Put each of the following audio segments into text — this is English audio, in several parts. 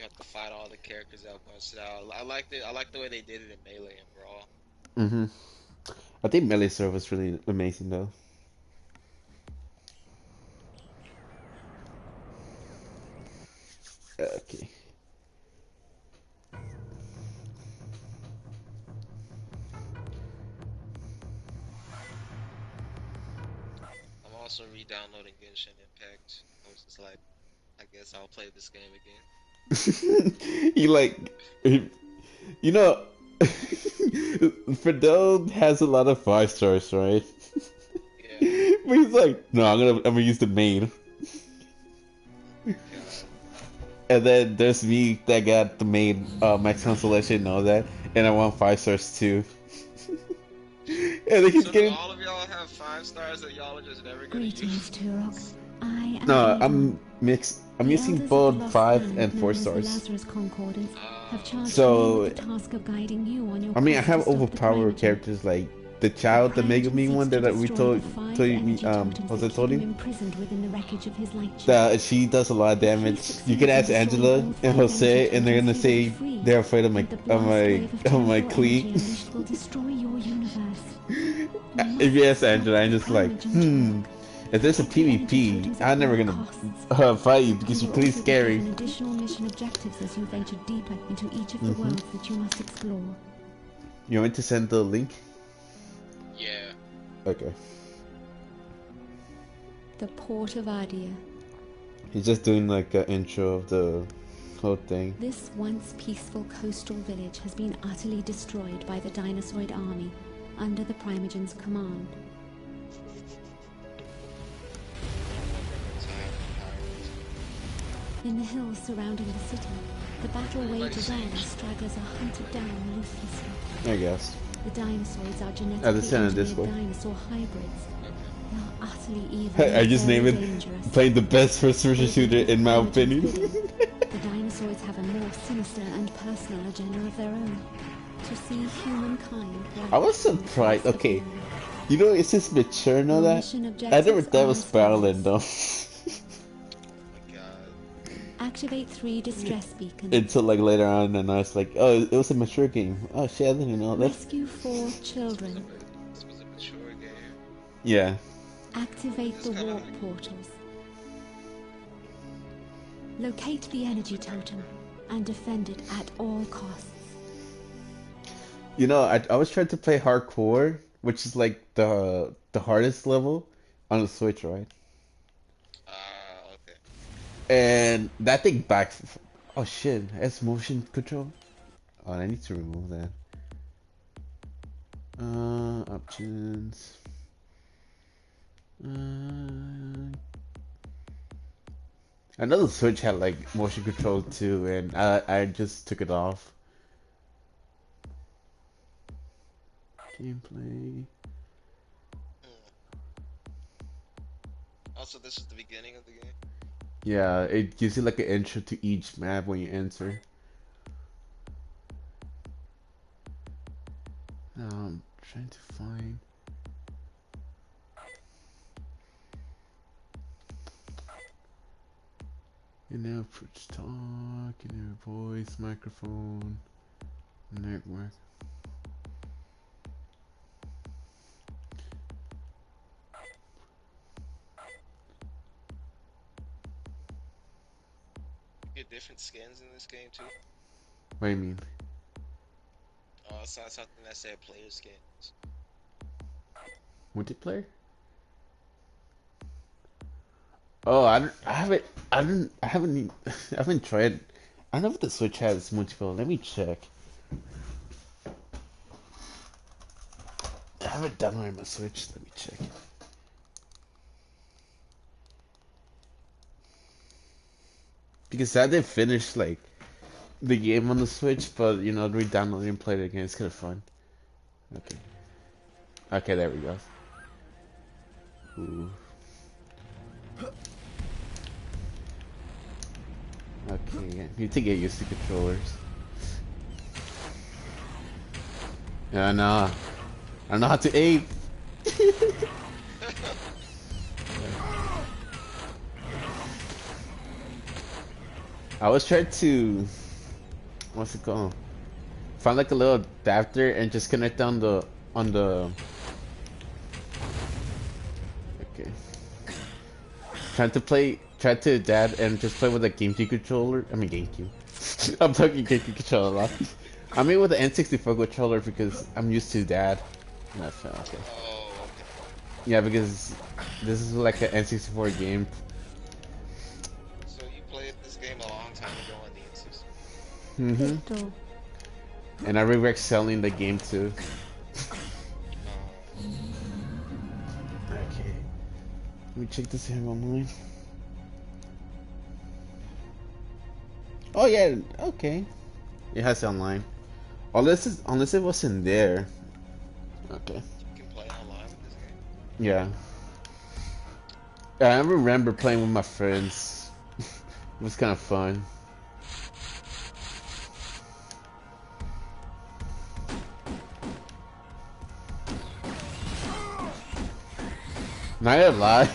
have to fight all the characters at once. Now, I liked it. I like the way they did it in Melee and Brawl. Mm-hmm. I think Melee Serve was really amazing though. Okay. I'm also re-downloading Genshin Impact. I was just like, I guess I'll play this game again. You like, you know, Fidel has a lot of 5 stars, right? Yeah. But he's like, no, I'm gonna use the main. God. And then there's me that got the main max constellation and all that, and I want 5 stars too. And then he's So do getting. all of y'all have 5 stars that y'all are just never gonna Greetings, use? Turok. I am No, Eivor. I'm mixed. I'm The using elders of the both Lost 5 and Land, four known as the stars. Lazarus Concordance, have charged me So, with the task of guiding you on your I mean, I quest to have stop the overpowered Primogen. characters like the The child, the Mega Primogen Me seeks one to that we destroy the told 5 me, energy totems was that I keep told you you? imprisoned within the wreckage of his light chain. That she does a lot of If he damage. You can succeeds in ask destroying Angela all and 5 energy Jose, and they're totems, gonna he will be say free, they're afraid of and the blast wave of my terrible energy clique. unleashed will destroy your universe. You If you must ask stop Angela, the I'm just like, Primogen, Turok. if there's a Protect the energy PvP, totems I'm at never all gonna costs. fight you You because you're will too also be scary. given additional mission objectives as you venture deeper into each of the Mm-hmm. worlds that you must explore. You want me to send the link? Yeah. Okay. The Port of Adia. He's just doing like an intro of the whole thing. This once peaceful coastal village has been utterly destroyed by the Dinosaurid army under the Primogen's command. In the hills surrounding the city, the battle wages on as stragglers are hunted down ruthlessly. I guess. The Dinosaurs are At the genetically center of engineered Discord. dinosaur hybrids. They are utterly evil I and just very named it dangerous. playing the best first-person shooter in my opinion. The Dinosaurs have a more sinister and personal agenda of their own. To see humankind. I was surprised. Okay, you know, it's just mature and all Your that. mission I objectives never thought it are was as follows. Battleland though. Oh my God. Activate 3 distress beacons. Until like later on, and I was like, oh, it was a mature game. Oh shit, I didn't know that. Rescue 4 children. This was a mature game. Yeah. Activate the warp portals. Locate the energy totem and defend it at all costs. You know, I was trying to play hardcore, which is like the hardest level on the Switch, right? Okay. And that thing backs. Oh shit, it's motion control. Oh, I need to remove that. Options. I know the Switch had like motion control too, and I just took it off. Gameplay. Also, this is the beginning of the game. Yeah, it gives you like an intro to each map when you enter. Now I'm trying to find. Approach talk, voice, microphone, network. You get different skins in this game too. What do you mean? Oh, I saw something that said player skins. Multiplayer? Oh, I haven't, I haven't tried. I don't know if the Switch has multiplayer. Let me check. I haven't done it on my Switch. Let me check. Because I did finish like the game on the Switch, but you know, re-downloading and playing it again. It's kind of fun. Okay. Okay, there we go. Ooh. Okay, I need to get used to controllers. Yeah, nah. I don't know how to aim. I was trying to, what's it called? Find like a little adapter and just connect on the. Okay. Try to adapt and just play with a GameCube controller. I mean GameCube. I'm talking GameCube controller a lot. I mean with the N64 controller because I'm used to that. No, okay. Oh, okay. Yeah, because this is like an N64 game. So you played this game a long time ago on the N64. Pistol. And I regret selling the game too. Okay. Let me check this here online. Oh yeah, okay. It has it online. Unless it wasn't there. Okay. You can play online with this game. Yeah. I remember playing with my friends. It was kind of fun. Not gonna lie.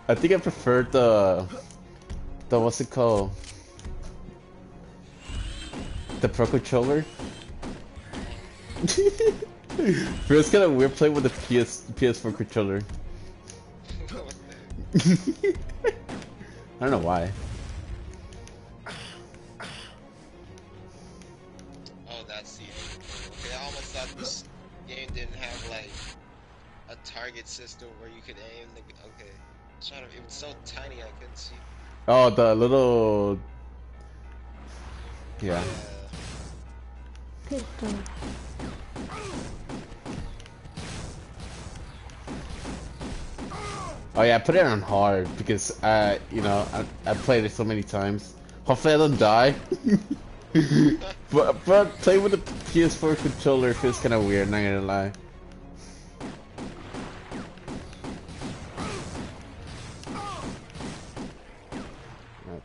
I think I prefer the what's it called? The Pro Controller. Feels kind of weird playing with the PS4 controller. I don't know why. Oh, that's the. Okay, I almost thought this game didn't have like a target system where you could aim the. Okay, it was so tiny I couldn't see. Oh, the little. Yeah. Pistol. Oh yeah, I put it on hard because you know, I played it so many times. Hopefully I don't die. but playing with the PS4 controller feels kind of weird. Not gonna lie.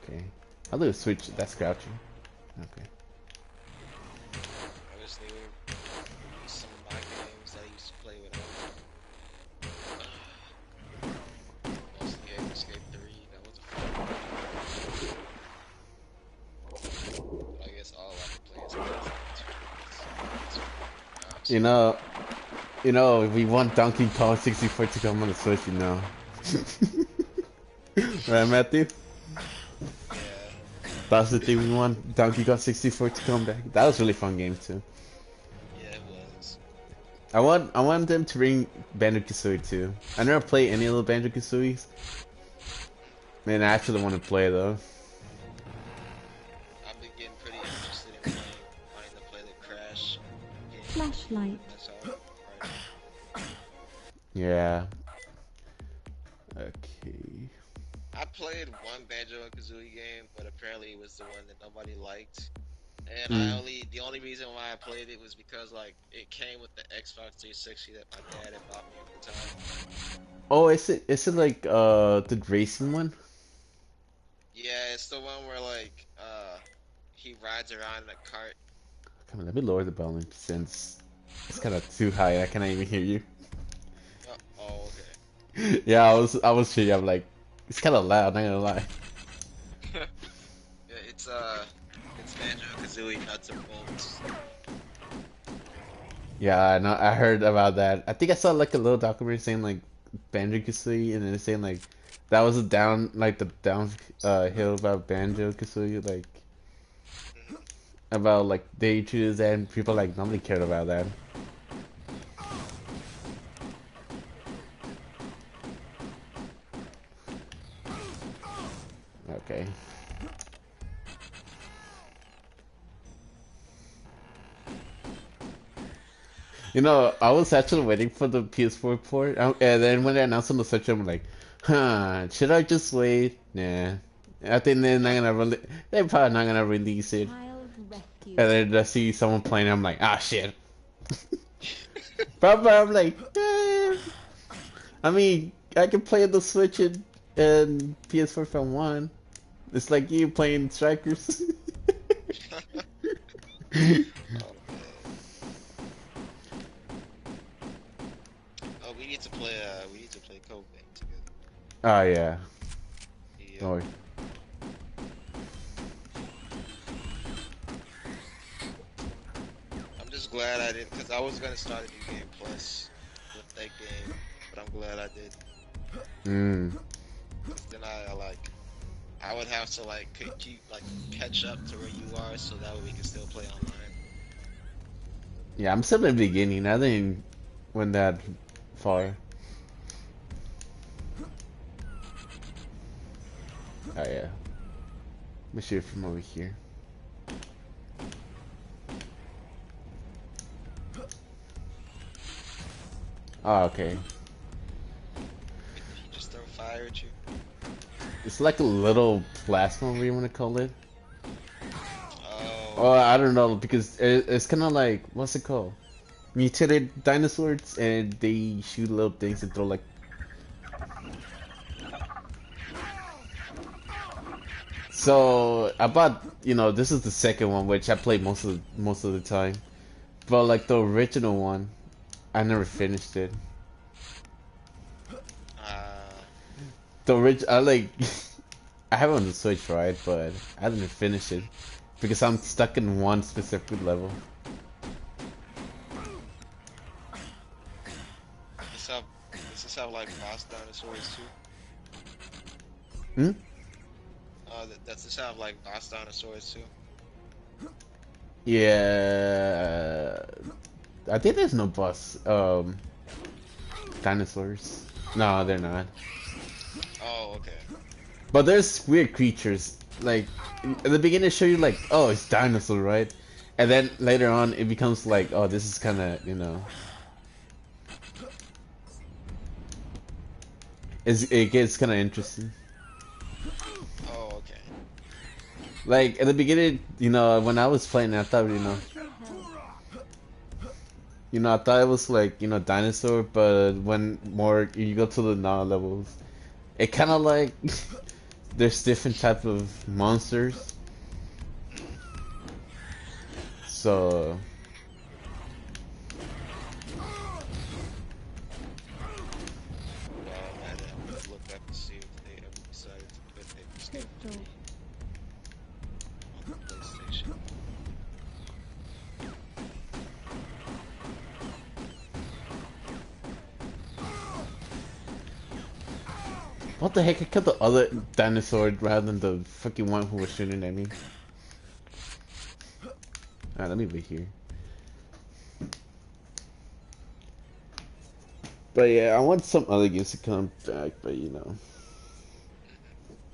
Okay, I'll do a switch. That's crouching. Okay. I just knew some of my games that I used to play with. Mostly Escape 3. That was a fun one. But I guess all I can play is Escape 2. You know, we want Donkey Kong 64 to come on the Switch, you know. Right, Matthew? Yeah. That's the thing we want. Donkey Kong 64 to come back. That was a really fun game too. Yeah, it was. I want them to bring Banjo-Kazooie too. I never played any of the Banjo-Kazooies. Man, I actually want to play though. I've been getting pretty interested in wanting to play the Crash game. Flashlight. That's all. Right. Yeah. Okay. I played one Banjo and Kazooie game, but apparently it was the one that nobody liked. And the only reason why I played it was because like it came with the Xbox 360 that my dad had bought me at the time. Oh, is it like the racing one? Yeah, it's the one where like he rides around in a cart. Come on, let me lower the volume since it's kind of too high. I cannot even hear you. Oh, okay. Yeah, I was sure. I'm like, it's kind of loud. Not gonna lie. Yeah, it's Banjo Kazooie nuts and bolts. Yeah, I know. I heard about that. I think I saw like a little documentary saying like Banjo-Kazooie, and then it's saying like that was the down hill about Banjo-Kazooie, like about like they choose that, and people like nobody cared about that. Okay. You know, I was actually waiting for the PS4 port, and then when they announced on the Switch, I'm like, huh, should I just wait? Nah. I think they're probably not gonna release it. Child rescue. And then I see someone playing, I'm like, ah, shit. But I'm like, I mean, I can play the Switch and PS4 if I want. It's like you playing Strikers. Oh, we need to play Code Vein together. Oh yeah. Yeah. Oh. just glad I didn't, because I was gonna start a new game plus with that game, but I'm glad I did. Mm. Then I would have to like keep like catch up to where you are, so that way we can still play online. Yeah, I'm still in the beginning. I didn't went that far. Oh yeah. Let me shoot from over here. Oh, okay. He just throw fire at you. It's like a little plasma, what do you want to call it? Oh, Oh, I don't know, because it's kind of like, what's it called? Mutated dinosaurs, and they shoot little things and throw like. So I bought, this is the second one, which I played most of the time. But like the original one, I never finished it. uh, I like, I have it on the Switch, right? But I didn't finish it because I'm stuck in one specific level. this have does this have like boss dinosaurs too? Hmm? Does this have like boss dinosaurs too? Yeah, I think there's no boss. Dinosaurs. No, they're not. Oh, okay. But there's weird creatures. Like at the beginning, they show you like, oh, it's dinosaur, right? And then later on, it becomes like, oh, this is kind of, it gets kind of interesting. Oh, okay. Like at the beginning, when I was playing, I thought, I thought it was like, dinosaur, but when more you go to the now levels, it kind of like there's different type of monsters. So Well, I might have to look up and see if they ever decided to put this game Crystal. on the PlayStation. what the heck? I killed the other dinosaur rather than the fucking one who was shooting at me. Alright, let me wait here. But yeah, I want some other games to come back, but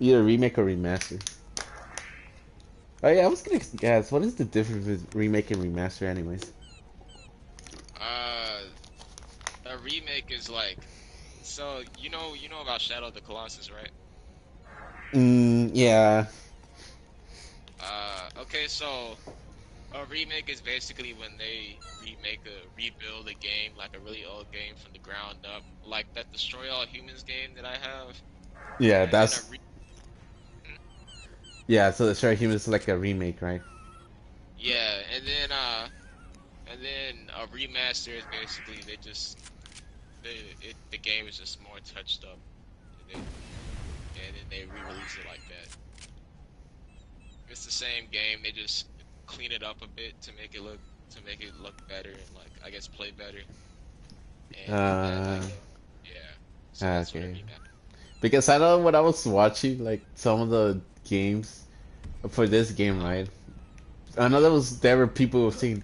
either remake or remaster. Oh yeah, I was gonna guess, what is the difference with remake and remaster anyways? A remake is like, so you know about Shadow of the Colossus, right? Yeah. Okay, so a remake is basically when they rebuild a game, like a really old game from the ground up, like that Destroy All Humans game that I have, Yeah, and then yeah, so the Shark Human is like a remake, right? yeah, and then a remaster is basically the game is just more touched up, and then they re-release it like that. It's the same game, they just clean it up a bit to make it look better and like I guess play better. And like yeah, so that's what I Okay. mean. Because I know when I was watching like some of the games for this game, right? I know there were people saying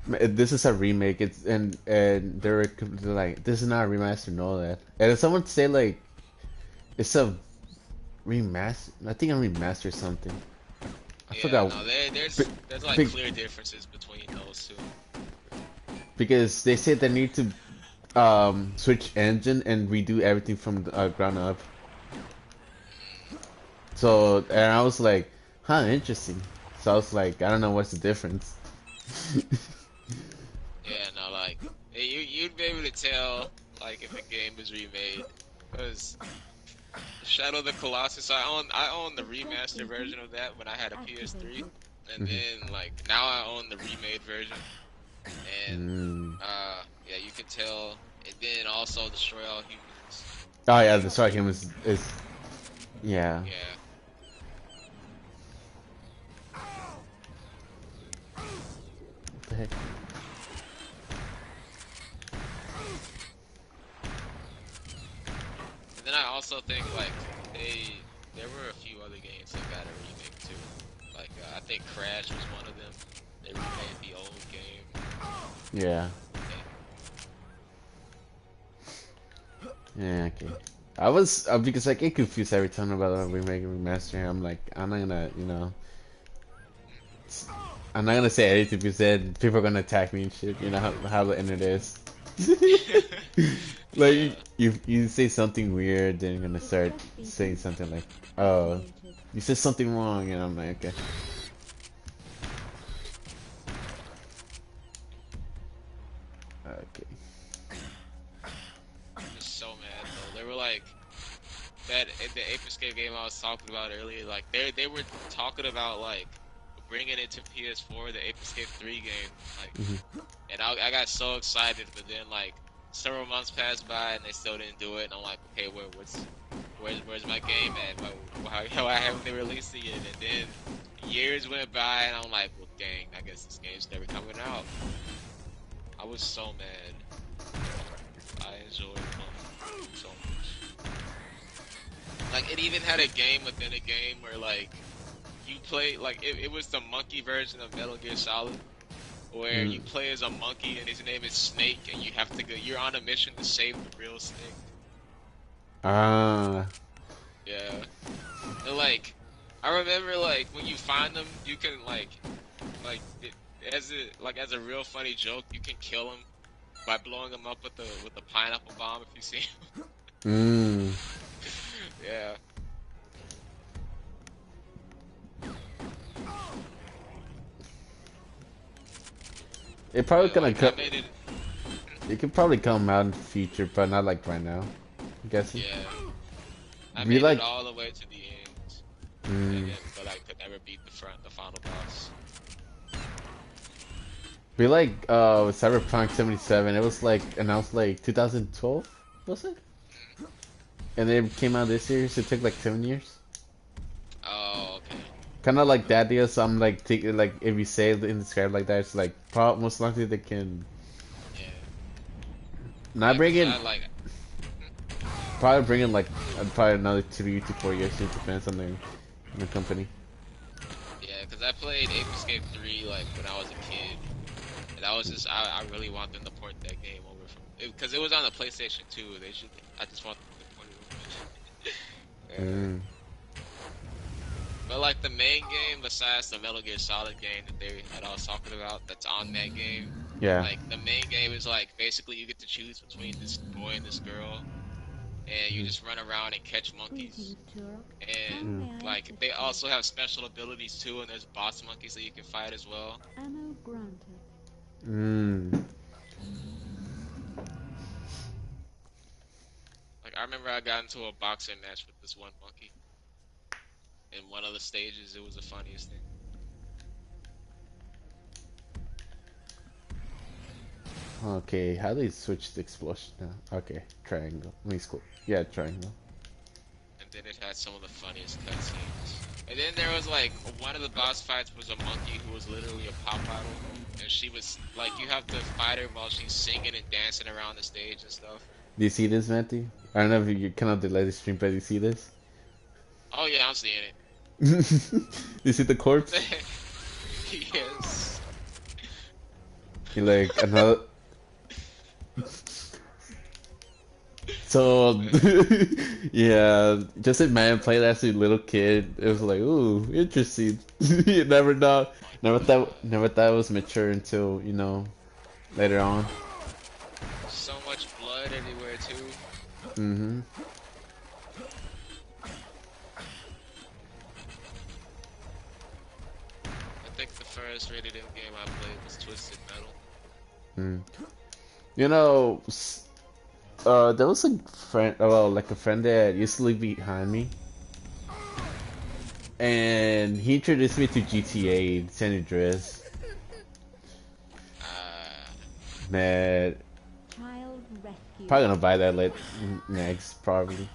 this is a remake. It's and they're like this is not a remaster, know that. And if someone say like it's a remaster, I think a remaster something. I Yeah, forgot. no, there's like Big, clear differences between those two. because they said they need to switch engine and redo everything from the ground up. So and I was like, huh, interesting. So I was like, I don't know what's the difference. Yeah, no, like you'd be able to tell like if a game is remade, because Shadow of the Colossus, I own the remastered version of that when I had a PS3, and then like now I own the remade version, and yeah, you can tell. And then also Destroy All Humans. Oh yeah, the Shark Human is yeah. Yeah. What the heck? also think like there were a few other games that got a remake too. Like I think Crash was one of them. They remade the old game. Yeah. Yeah, okay. I was because I get confused every time about a remake and remaster. I'm like, I'm not gonna, I'm not gonna say anything because then people are gonna attack me and shit. You know how the internet is. Like Yeah. you say something weird, then you're gonna start saying something like, "Oh, you said something wrong," and I'm like, "Okay." Okay. I'm just so mad though. They were like that the Ape Escape game I was talking about earlier. Like they were talking about like bringing it to PS4, the Ape Escape 3 game. Like, and I got so excited, but then like several months passed by and they still didn't do it. And I'm like, okay, where's my game at? Why haven't they released it yet? And then years went by, and I'm like, well, dang, I guess this game's never coming out. I was so mad. I enjoyed it so much. Like, it even had a game within a game where, like, you play, like, it was the monkey version of Metal Gear Solid, where you play as a monkey and his name is Snake, and you have to go, you're on a mission to save the real Snake. Ah. Yeah. And, like, I remember, like, when you find them, you can, as a real funny joke, you can kill him by blowing him up with the pineapple bomb if you see him. Yeah. It probably gonna Like, come. It could probably come out in the future, but not like right now. I'm guessing. Yeah. I Be made like- it all the way to the end, but I could never beat the final boss. Be like Cyberpunk 77. It was like announced like 2012, was it? And it came out this year, so it took like 7 years. Oh, okay. Kind of like that deal. So I'm like thinking like if you say it in the script like that, it's like most likely they can. Yeah. Not bring in. Like, Probably bring in like probably another 3 to 4 years. It depends on the company. yeah, because I played Ape Escape 3 like when I was a kid, and I was just I really want them to port that game over from because it was on the PlayStation 2. I just want them to port it over. But like the main game, besides the Metal Gear Solid game that I was talking about, that's on that game. Yeah. Like the main game is like basically you get to choose between this boy and this girl, and you just run around and catch monkeys. And like they also have special abilities too, and there's boss monkeys that you can fight as well. Ammo granted. Like I remember I got into a boxing match with this one monkey. In one of the stages, it was the funniest thing. Okay, how do you switch the explosion now? Okay, triangle. Let me scroll. Yeah, triangle. And then it had some of the funniest cutscenes. And then there was like one of the boss fights was a monkey who was literally a pop idol, and she was like you have to fight her while she's singing and dancing around the stage and stuff. Do you see this, Matthew? I don't know if you cannot delay the stream, but do you see this? Oh yeah, I'm seeing it. You see the corpse? Yes. You like another. So yeah, just imagine playing as a little kid. It was like, ooh, interesting. You never know. Never thought it was mature until later on. So much blood everywhere too. I think the first rated M game I played was Twisted Metal. There was a friend, like a friend that used to live behind me, and he introduced me to GTA San Andreas. Man, Child rescue. probably gonna buy that next, probably.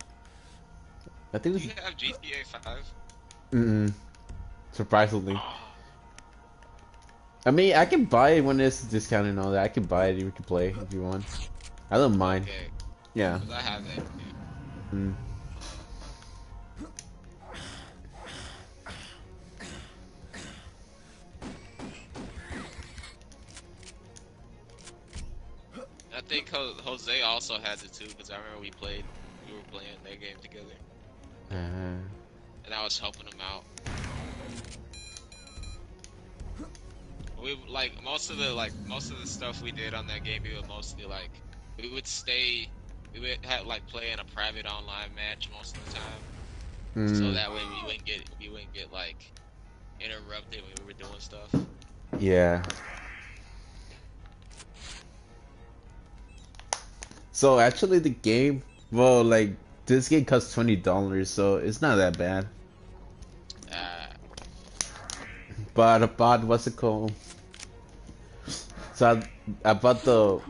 I think Do you have GTA 5? surprisingly. I mean, I can buy it when it's discounted and all that. I can buy it. You can play if you want. I don't mind. Okay. Yeah. 'Cause I have that. think Jose also has it too, because I remember we were playing that game together, and I was helping him out. We like most of the stuff we did on that game. We would mostly like we would stay. We would have like play in a private online match most of the time, so that way we wouldn't get like interrupted when we were doing stuff. Yeah. So actually, the game, well, like this game costs $20, so it's not that bad. But I bought what's it called? So I bought the.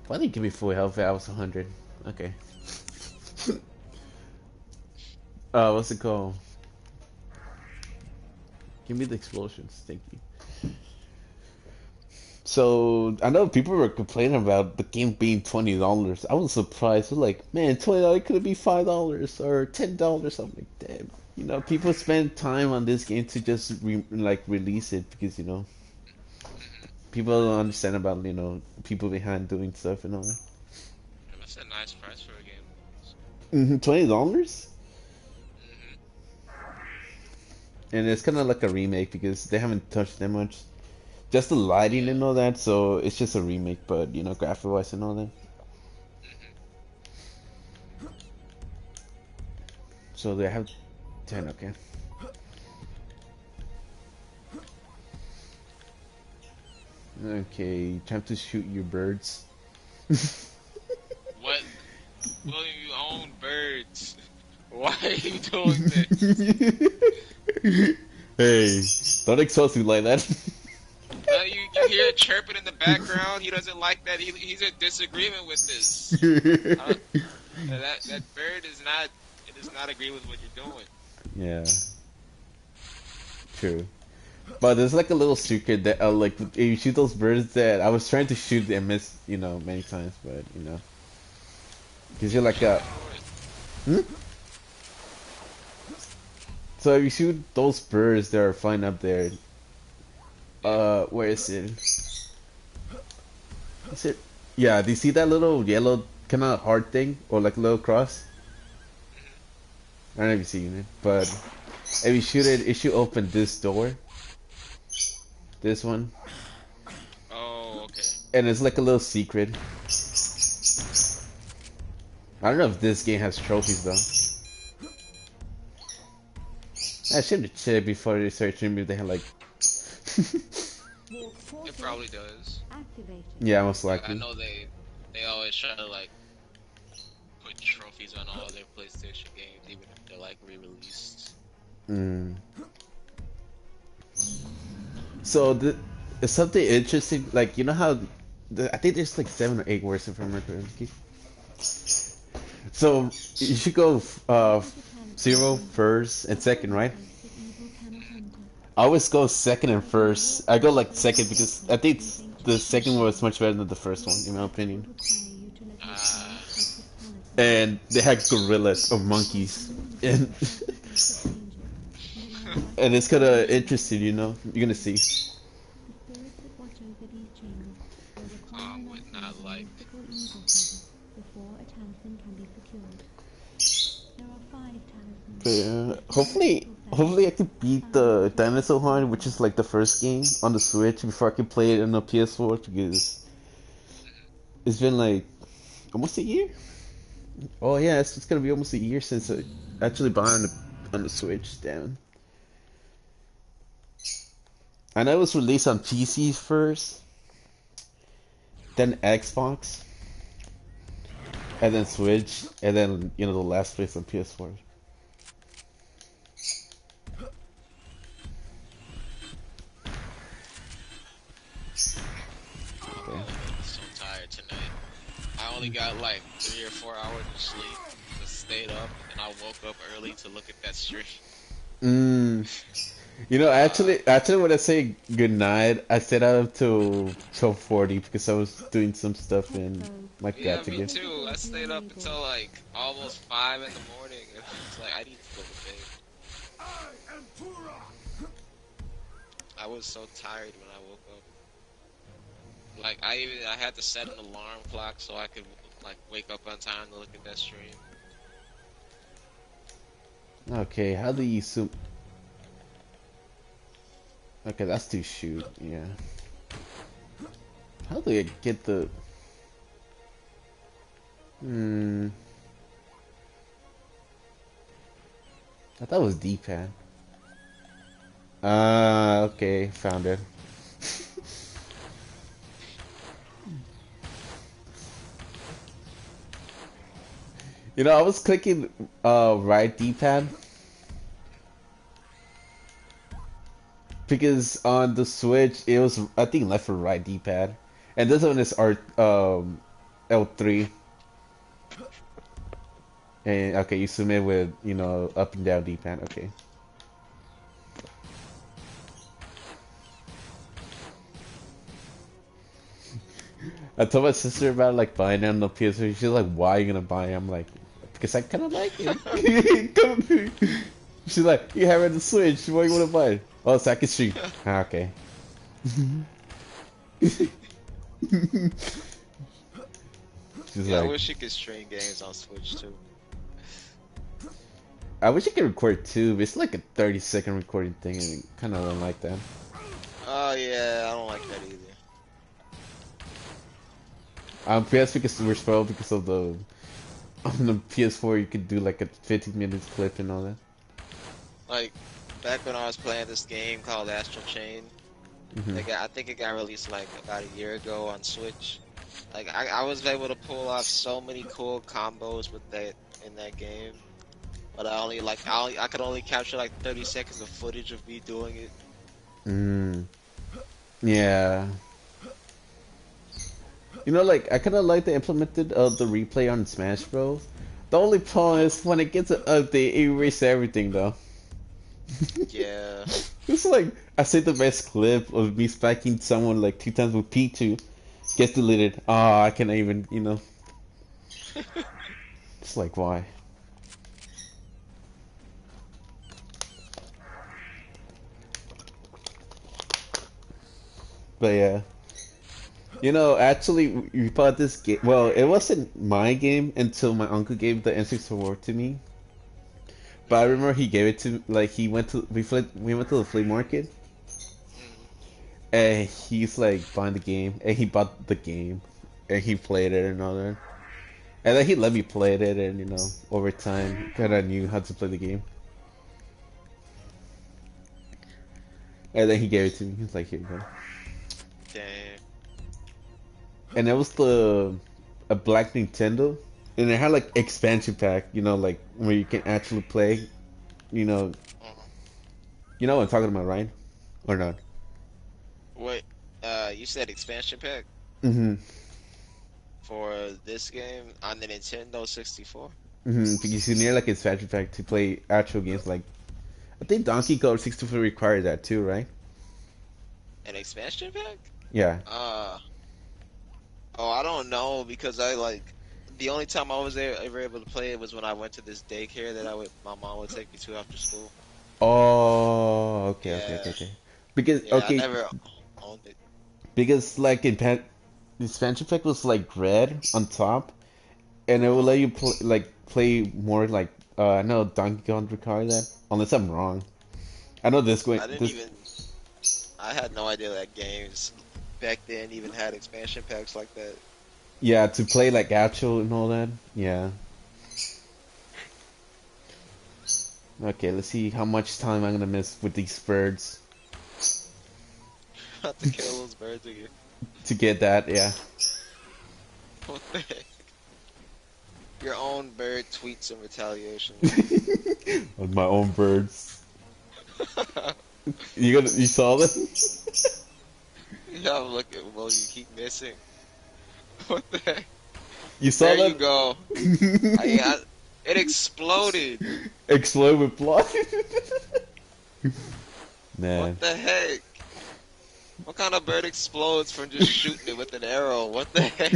Why did you give me full health? I was 100. Okay. What's it called? Give me the explosions. Thank you. So I know people were complaining about the game being $20. I was surprised. I was like, man, $20 could be $5 or $10. I'm like, damn. You know, people spend time on this game to just release it because people don't understand about people behind doing stuff and all that. That's a nice price for a game. $20. And it's kind of like a remake because they haven't touched that much. Just the lighting and all that, so it's just a remake, but graphic wise and all that. So they have 10, okay. Okay, time to shoot your birds. What? Well, you own birds. Why are you doing this? Hey, don't expose me like that. You hear it chirping in the background. He doesn't like that. He's in disagreement with this. That bird does not agree with what you're doing. Yeah. True. But there's like a little secret that like if you shoot those birds that I was trying to shoot and miss many times, but because you're like a. So if you shoot those birds that are flying up there. Where is it? Is it? Yeah, do you see that little yellow kind of heart thing? Or like a little cross? I don't know if you've seen it, but if you shoot it, it should open this door. This one. Oh, okay. And it's like a little secret. I don't know if this game has trophies though. I should have checked before researching if they had like. It probably does. Yeah, most likely. I know they always try to like put trophies on all their PlayStation games, even if they're like re-released. So it's something interesting. Like how I think there's like 7 or 8 words if I remember correctly. So you should go 0 first and second, right? I always go second and first. I go like second because I think the second one was much better than the first one, in my opinion. And they had gorillas or monkeys, and and it's kind of interesting, You're gonna see. I would not like. But yeah, hopefully I can beat the Dinosaur Hunt, which is like the first game on the Switch, before I can play it on the PS4 because it's been like almost a year. Oh yeah, it's gonna be almost a year since I actually bought on the Switch. Damn. I know it was released on PC first, then Xbox, and then Switch, and then the last place on PS4. I only got like 3 or 4 hours of sleep. Just stayed up, and I woke up early to look at that stream. Actually, when I say good night, I stayed up till 12:40 because I was doing some stuff in my Yeah, me too. I stayed up until like almost 5 in the morning. It's like I need to go to bed. I was so tired when I woke up. Like I had to set an alarm clock so I could like wake up on time to look at that stream. Okay, how do you zoom? Okay, that's too shoot. Yeah. How do I get the? Hmm. I thought it was D-pad. Okay, found it. You know, I was clicking right D-pad because on the Switch it was I think left or right D-pad, and this one is R L3. And okay, you submit with up and down D-pad. Okay. I told my sister about like buying it on the PS3. She's like, "Why are you gonna buy it?" I'm like, "Because I kind of like it." She's like, "You have it on the Switch. Why you wanna buy it?" Oh, second stream. Ah, okay. She's Yeah, I like, wish you could stream games on Switch too. I wish I could record too, but it's like a 30-second recording thing, and I kind of don't like that. Oh yeah, I don't like that either. PS because we're spoiled because of the on the PS4 you could do like a 15 minutes clip and all that. Like back when I was playing this game called Astral Chain, I think it got released like about a year ago on Switch. Like I was able to pull off so many cool combos with that in that game, but I could only capture like 30 seconds of footage of me doing it. Mm, yeah. You know, like I kind of like the implemented the replay on Smash Bros. The only problem is when it gets an update, it erases everything though. Yeah. It's like I say the best clip of me spiking someone like 2 times with P2 gets deleted. Ah, I can't even, It's like why? But yeah. Actually, we bought this game. Well, it wasn't my game until my uncle gave the N64 to me. But I remember he gave it to like we went to the flea market and he's like buying the game and he bought the game and he played it and all that. And then he let me play it and over time kind of knew how to play the game. And then he gave it to me. He's like, here you go. Damn. And it was a black Nintendo. And it had like expansion pack, like where you can actually play, you know, you know what I'm talking about, right? Or not? Wait, you said expansion pack Mm-hmm. for this game on the Nintendo 64? Mm-hmm. Because you need like expansion pack to play actual games. Like I think Donkey Kong 64 required that too, right? An expansion pack? Yeah. Oh, I don't know because I like the only time I was ever able to play it was when I went to this daycare that my mom would take me to after school. Oh, okay, okay, Yeah, okay, okay. Because yeah, I okay, never owned it. because like the expansion pack was like red on top, and it will let you play more like I know Donkey Kong required that, unless I'm wrong. I know I didn't this even. I had no idea that games back then even had expansion packs like that. yeah to play like actual and all that. Yeah. Okay, let's see how much time I'm gonna miss with these birds Have to kill those birds again. to get that. Yeah. What the heck? Your own bird tweets in retaliation. On my own birds. You saw that? Yeah, I'm looking. Well, you keep missing. What the heck? You saw There that? you go. It exploded. Explode with blood. Man. What the heck? What kind of bird explodes from just shooting it with an arrow? What the heck?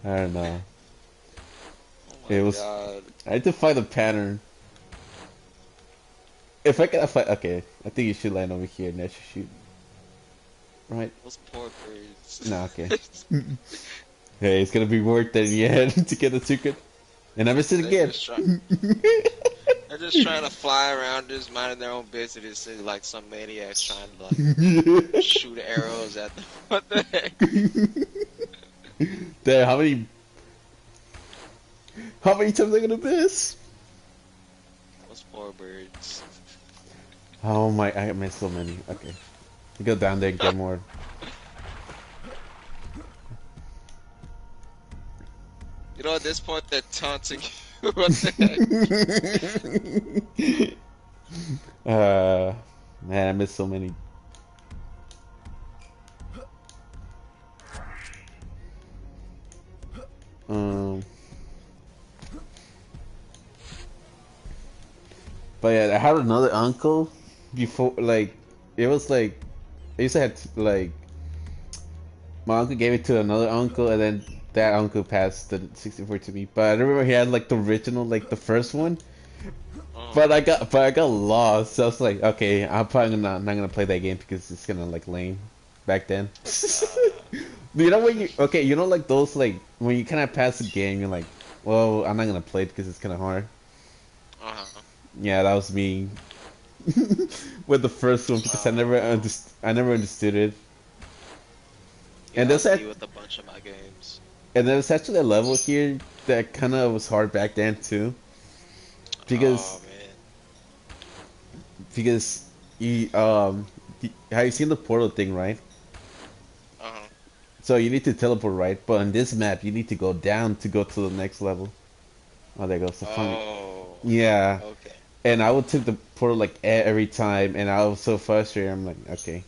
I don't know. Oh my It was. god. I had to find a pattern. If I can find, okay, I think you should land over here and that should shoot. right? Those poor birds. No, okay. Hey, it's gonna be worth it in the end to get the secret. And I miss it They're again. just trying. They're just trying to fly around, just minding their own business, and like some maniacs trying to like shoot arrows at them. What the heck? Damn, how many times am I gonna miss? Those poor birds. Oh my, I missed so many. Okay. Go down there and get more. You know, at this point, they're taunting you. What the heck? Man, I missed so many. But yeah, I had another uncle before, like, it was like, I used to have, like, my uncle gave it to another uncle, and then that uncle passed the 64 to me. But I remember he had, like, the original, like, the first one. But I got lost, so I was like, okay, I'm probably not gonna play that game because it's gonna, like, lame back then. You know when okay, you know, like, those, like, when you kind of pass the game, you're like, well, I'm not gonna play it because it's kind of hard. Yeah, that was me with the first one because I never understood it. Yeah, And there's with a bunch of my games. And there's actually a level here that kind of was hard back then too, because you have you seen the portal thing, right? So you need to teleport, right? But on this map, you need to go down to go to the next level. Oh, there goes the fun. Yeah. Okay. And I would take the portal like every time, and I was so frustrated. I'm like, okay,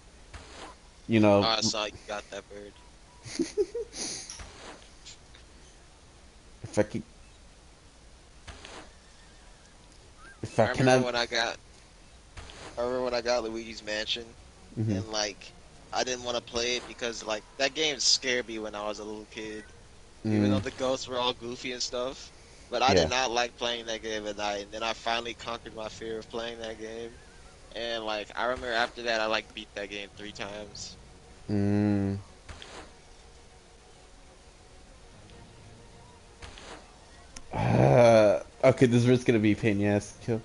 you know. Oh, I saw you got that bird. If I could, I remember when I got Luigi's Mansion, and like, I didn't want to play it because like that game scared me when I was a little kid. Even though the ghosts were all goofy and stuff. But I did not like playing that game at night, and then I finally conquered my fear of playing that game. And like, I remember after that, I like beat that game 3 times. Okay, this is gonna be a pain in the ass. Chill.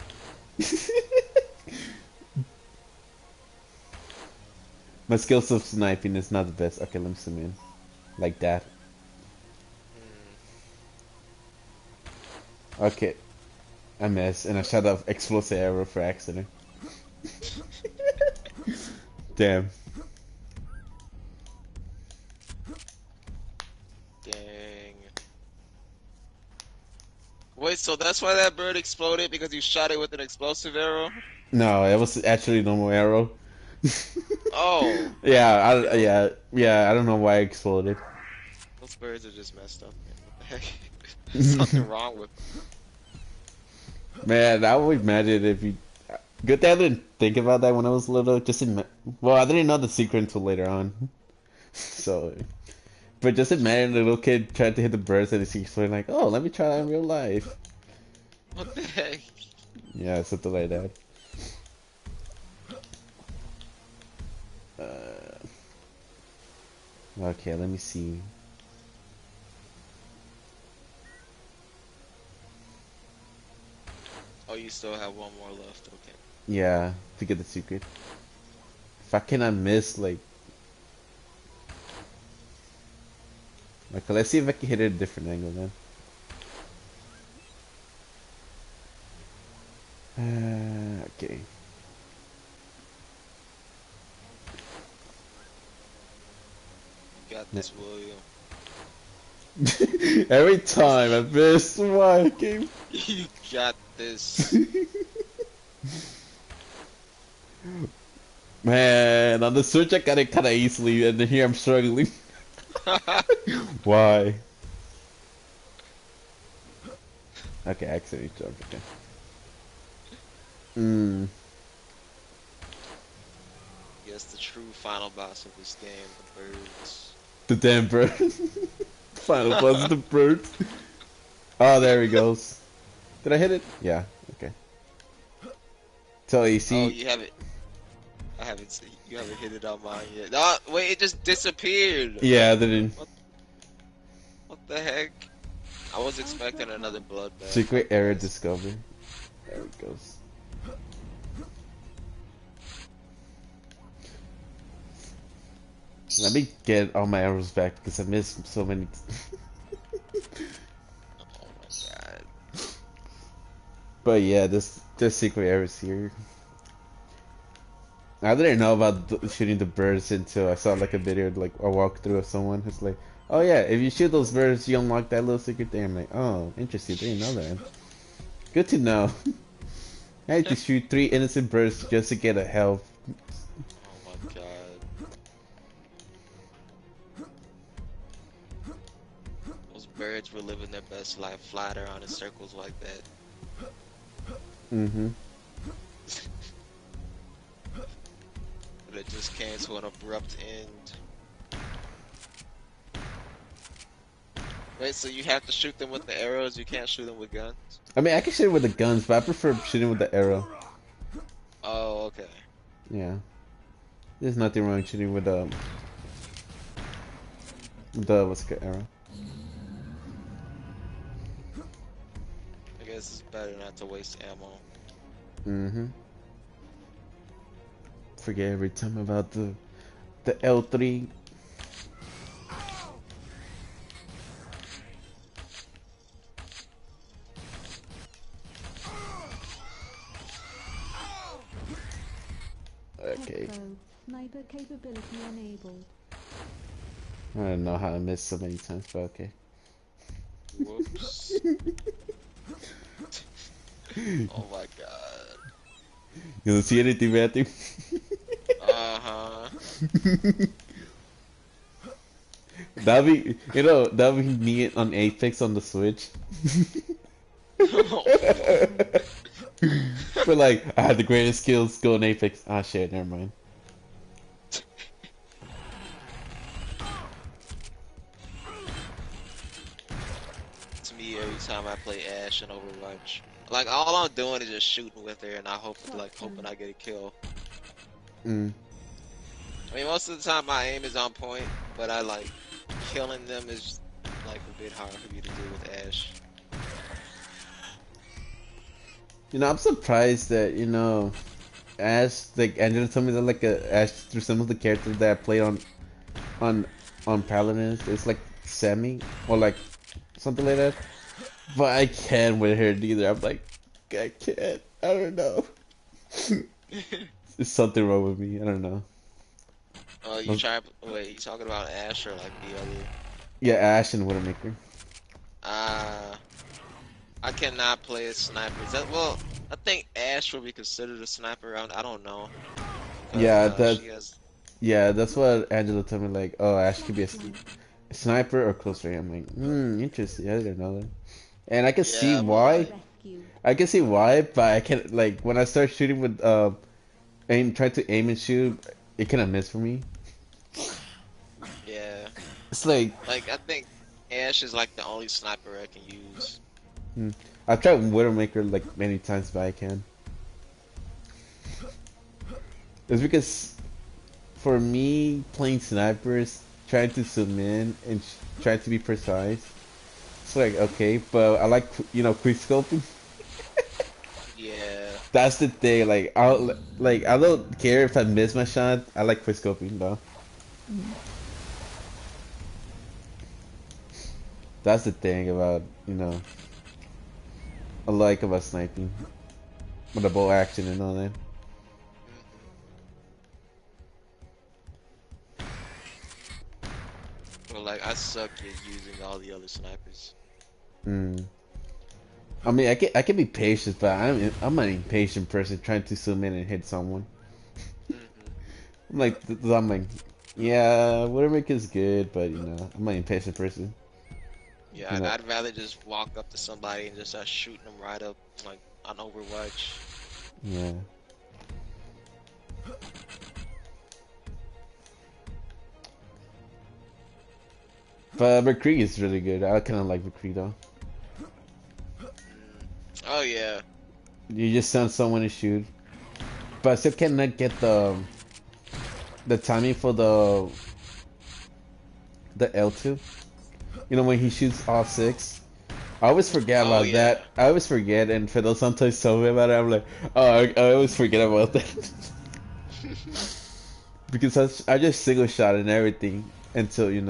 My skills of sniping is not the best. Okay, let me zoom in. Like that. Okay. I missed, and I shot an explosive arrow for accident. Damn. Dang. Wait, so that's why that bird exploded? Because you shot it with an explosive arrow? No, it was actually normal arrow. Oh. Yeah, I don't know why it exploded. Those birds are just messed up, man. What the heck? There's something wrong with them. Man, I would imagine if you... Good thing I didn't think about that when I was little. Well, I didn't know the secret until later on. So... But just imagine a little kid trying to hit the birds and he's like, oh, let me try that in real life. What the heck? Yeah, something like that. Okay, let me see. Oh, you still have one more left, okay. Yeah, to get the secret. If I cannot miss, like... Okay, let's see if I can hit it at a different angle then. Okay. You got this, William. Every time I miss, why game? You got this. Man, on the Switch I got it kinda easily, and then here I'm struggling. Why? Okay, I accidentally jumped again. Yes, the true final boss of this game, the birds. The damn bird. Final boss of the bird. Oh, there he goes. Did I hit it? Yeah, okay. So you see... Oh, you have it. I haven't seen you haven't hit it on mine yet. No, wait, it just disappeared. Yeah, I didn't. What the heck? I was expecting another bloodbath. Secret area discovered. There it goes. Let me get all my arrows back because I missed so many. Oh my god. But yeah, this secret areas here. I didn't know about shooting the birds until I saw like a video, like a walkthrough of someone who's like, "Oh yeah, if you shoot those birds, you unlock that little secret thing." I'm like, "Oh, interesting. Didn't know that. Good to know." I had to shoot 3 innocent birds just to get a health. Oh my god. Those birds were living their best life, flying around in circles like that. Mm-hmm. But it just came to an abrupt end. Wait, so you have to shoot them with the arrows? You can't shoot them with guns? I mean, I can shoot with the guns, but I prefer shooting with the arrow. Oh, okay. Yeah. There's nothing wrong with shooting with the what's it called, arrow. I guess it's better not to waste ammo. Mm-hmm. Forget every time about the L3. Okay. Sniper capability enabled. I don't know how I missed so many times, but okay. Whoops. Oh my god. You don't see anything, Matthew? Uh-huh. That'd be me on Apex on the Switch. But like, I had the greatest skills, go on Apex. Ah shit, never mind. To me, every time I play Ash in Overwatch, like all I'm doing is just shooting with her, and I hoping I get a kill. Mm. I mean, most of the time my aim is on point, but I like killing them is like a bit hard for me to do with Ash. You know, I'm surprised that, Ash, like, Angela told me that, like, Ash, through some of the characters that I played on Paladins, it's like Semi, or like, something like that. But I can't with her neither. I'm like, I can't. I don't know. There's something wrong with me. I don't know. Oh, you talking about Ash or like the other? Yeah, Ash and Widowmaker. I cannot play as snipers. Well, I think Ash will be considered a sniper. I don't know. Yeah, She has... yeah, that's what Angela told me. Like, oh, Ash could be a sniper or close range. I'm like, interesting. I didn't know that. And I can see why. I can see why, but I can't. Like, when I start shooting with try to aim and shoot, it kind of miss for me. Yeah. It's like I think Ash is like the only sniper I can use. I've tried Widowmaker like many times, but I can. It's because for me, playing snipers, trying to zoom in and trying to be precise, it's like okay, but I like quick scoping. Yeah. That's the thing. Like I don't care if I miss my shot. I like quick scoping though. That's the thing about I like about sniping, with the bow action and all that. Well, like I suck at using all the other snipers. I mean, I can be patient, but I'm an impatient person trying to zoom in and hit someone. I'm like, yeah, Widowmaker is good, but I'm an impatient person. Yeah, I'd rather just walk up to somebody and just start shooting them right up, like on Overwatch. Yeah. But McCree is really good. I kind of like McCree though. Oh yeah. You just send someone to shoot, but I still cannot get the the timing for the L2. You know when he shoots all six. I always forget Oh about yeah. that. I always forget, and Fidel sometimes tells me about it. I'm like, oh, I always forget about that because I just single shot and everything until you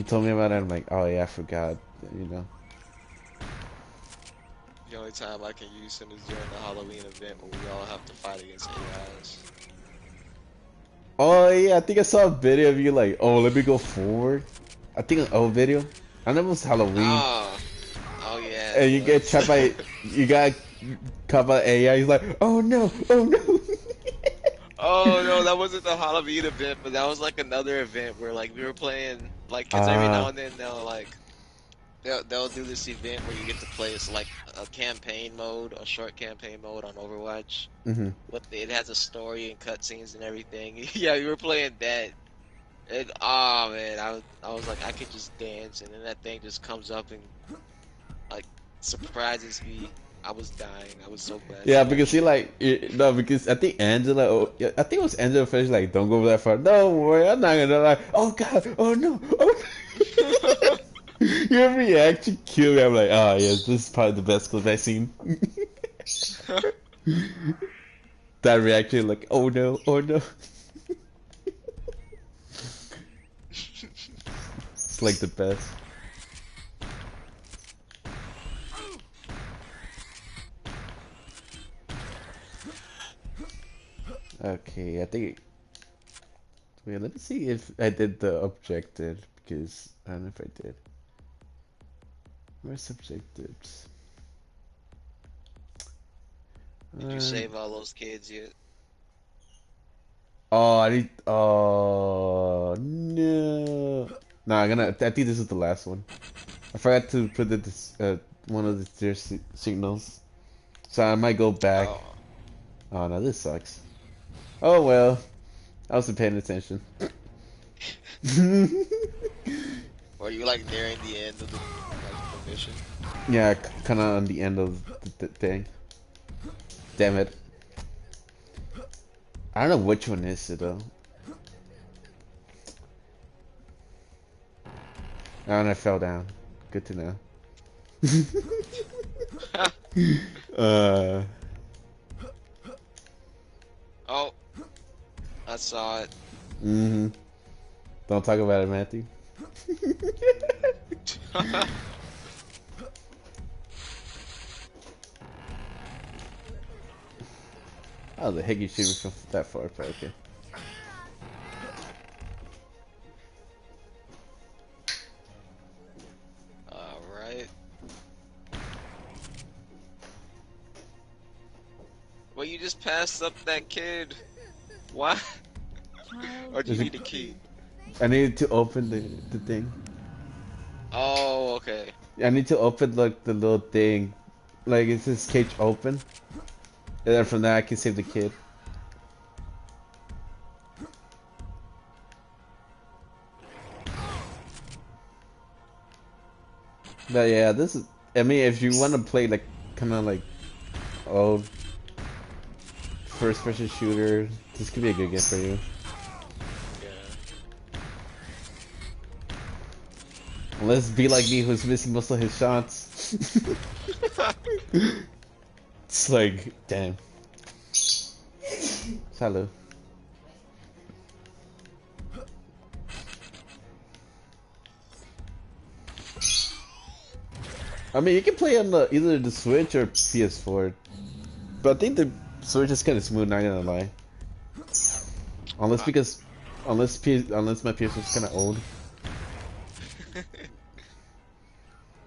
told me about it. I'm like, oh yeah, I forgot. You know. The only time I can use him is during the Halloween event when we all have to fight against AIs. Oh yeah, I think I saw a video of you like, oh, let me go forward. I think an old video. I know it was Halloween, Oh, oh yeah, and it you get was. trapped by, you got caught by AI. He's like, oh no, oh no. Oh no, that wasn't the Halloween event, but that was like another event where like we were playing like kids every now Ah, and then they'll do this event where you get to play it's like a campaign mode, a short campaign mode on Overwatch. mm-hmm. It has a story and cutscenes and everything. Yeah, we were playing that. And oh man, I was like I could just dance and then that thing just comes up and like surprises me. I was dying. I was so glad to Yeah, die. because he like no, because I think Angela. Oh, yeah, I think it was Angela first. Like, don't go that far. No worry, I'm not gonna like. Oh god, oh no, oh. Your reaction killed me. I'm like, oh yes, this is probably the best clip I've seen. That reaction, like, oh no, oh no. It's like the best. Okay, I think. Wait, let me see if I did the objective because I don't know if I did. Where's objectives? Did you save all those kids yet? Oh, I need. Oh no. No, I think this is the last one. I forgot to put one of the signals, so I might go back. Oh, Oh no, this sucks. Oh well, I wasn't paying attention. or you like nearing the end of the mission? Yeah, kind of on the end of the thing. Damn it. I don't know which one is it though. Oh, and I fell down. Good to know. uh. Oh, I saw it. Mm-hmm. Don't talk about it, Matthew. How the heck you shoot me from that far? But okay. All right. Well, you just passed up that kid. Why? Or do you Is it- need a key? I need to open the thing. Oh, okay. I need to open like the little thing. Like it says cage open. And then from there I can save the kid. But yeah, this is. I mean, if you want to play like kind of like old first-person shooter, this could be a good game for you. Yeah. Unless be like me, who's missing most of his shots. It's like, damn. Salud. I mean, you can play on either the Switch or PS4, but I think the Switch is kind of smooth. Not gonna lie, unless my PS4 is kind of old,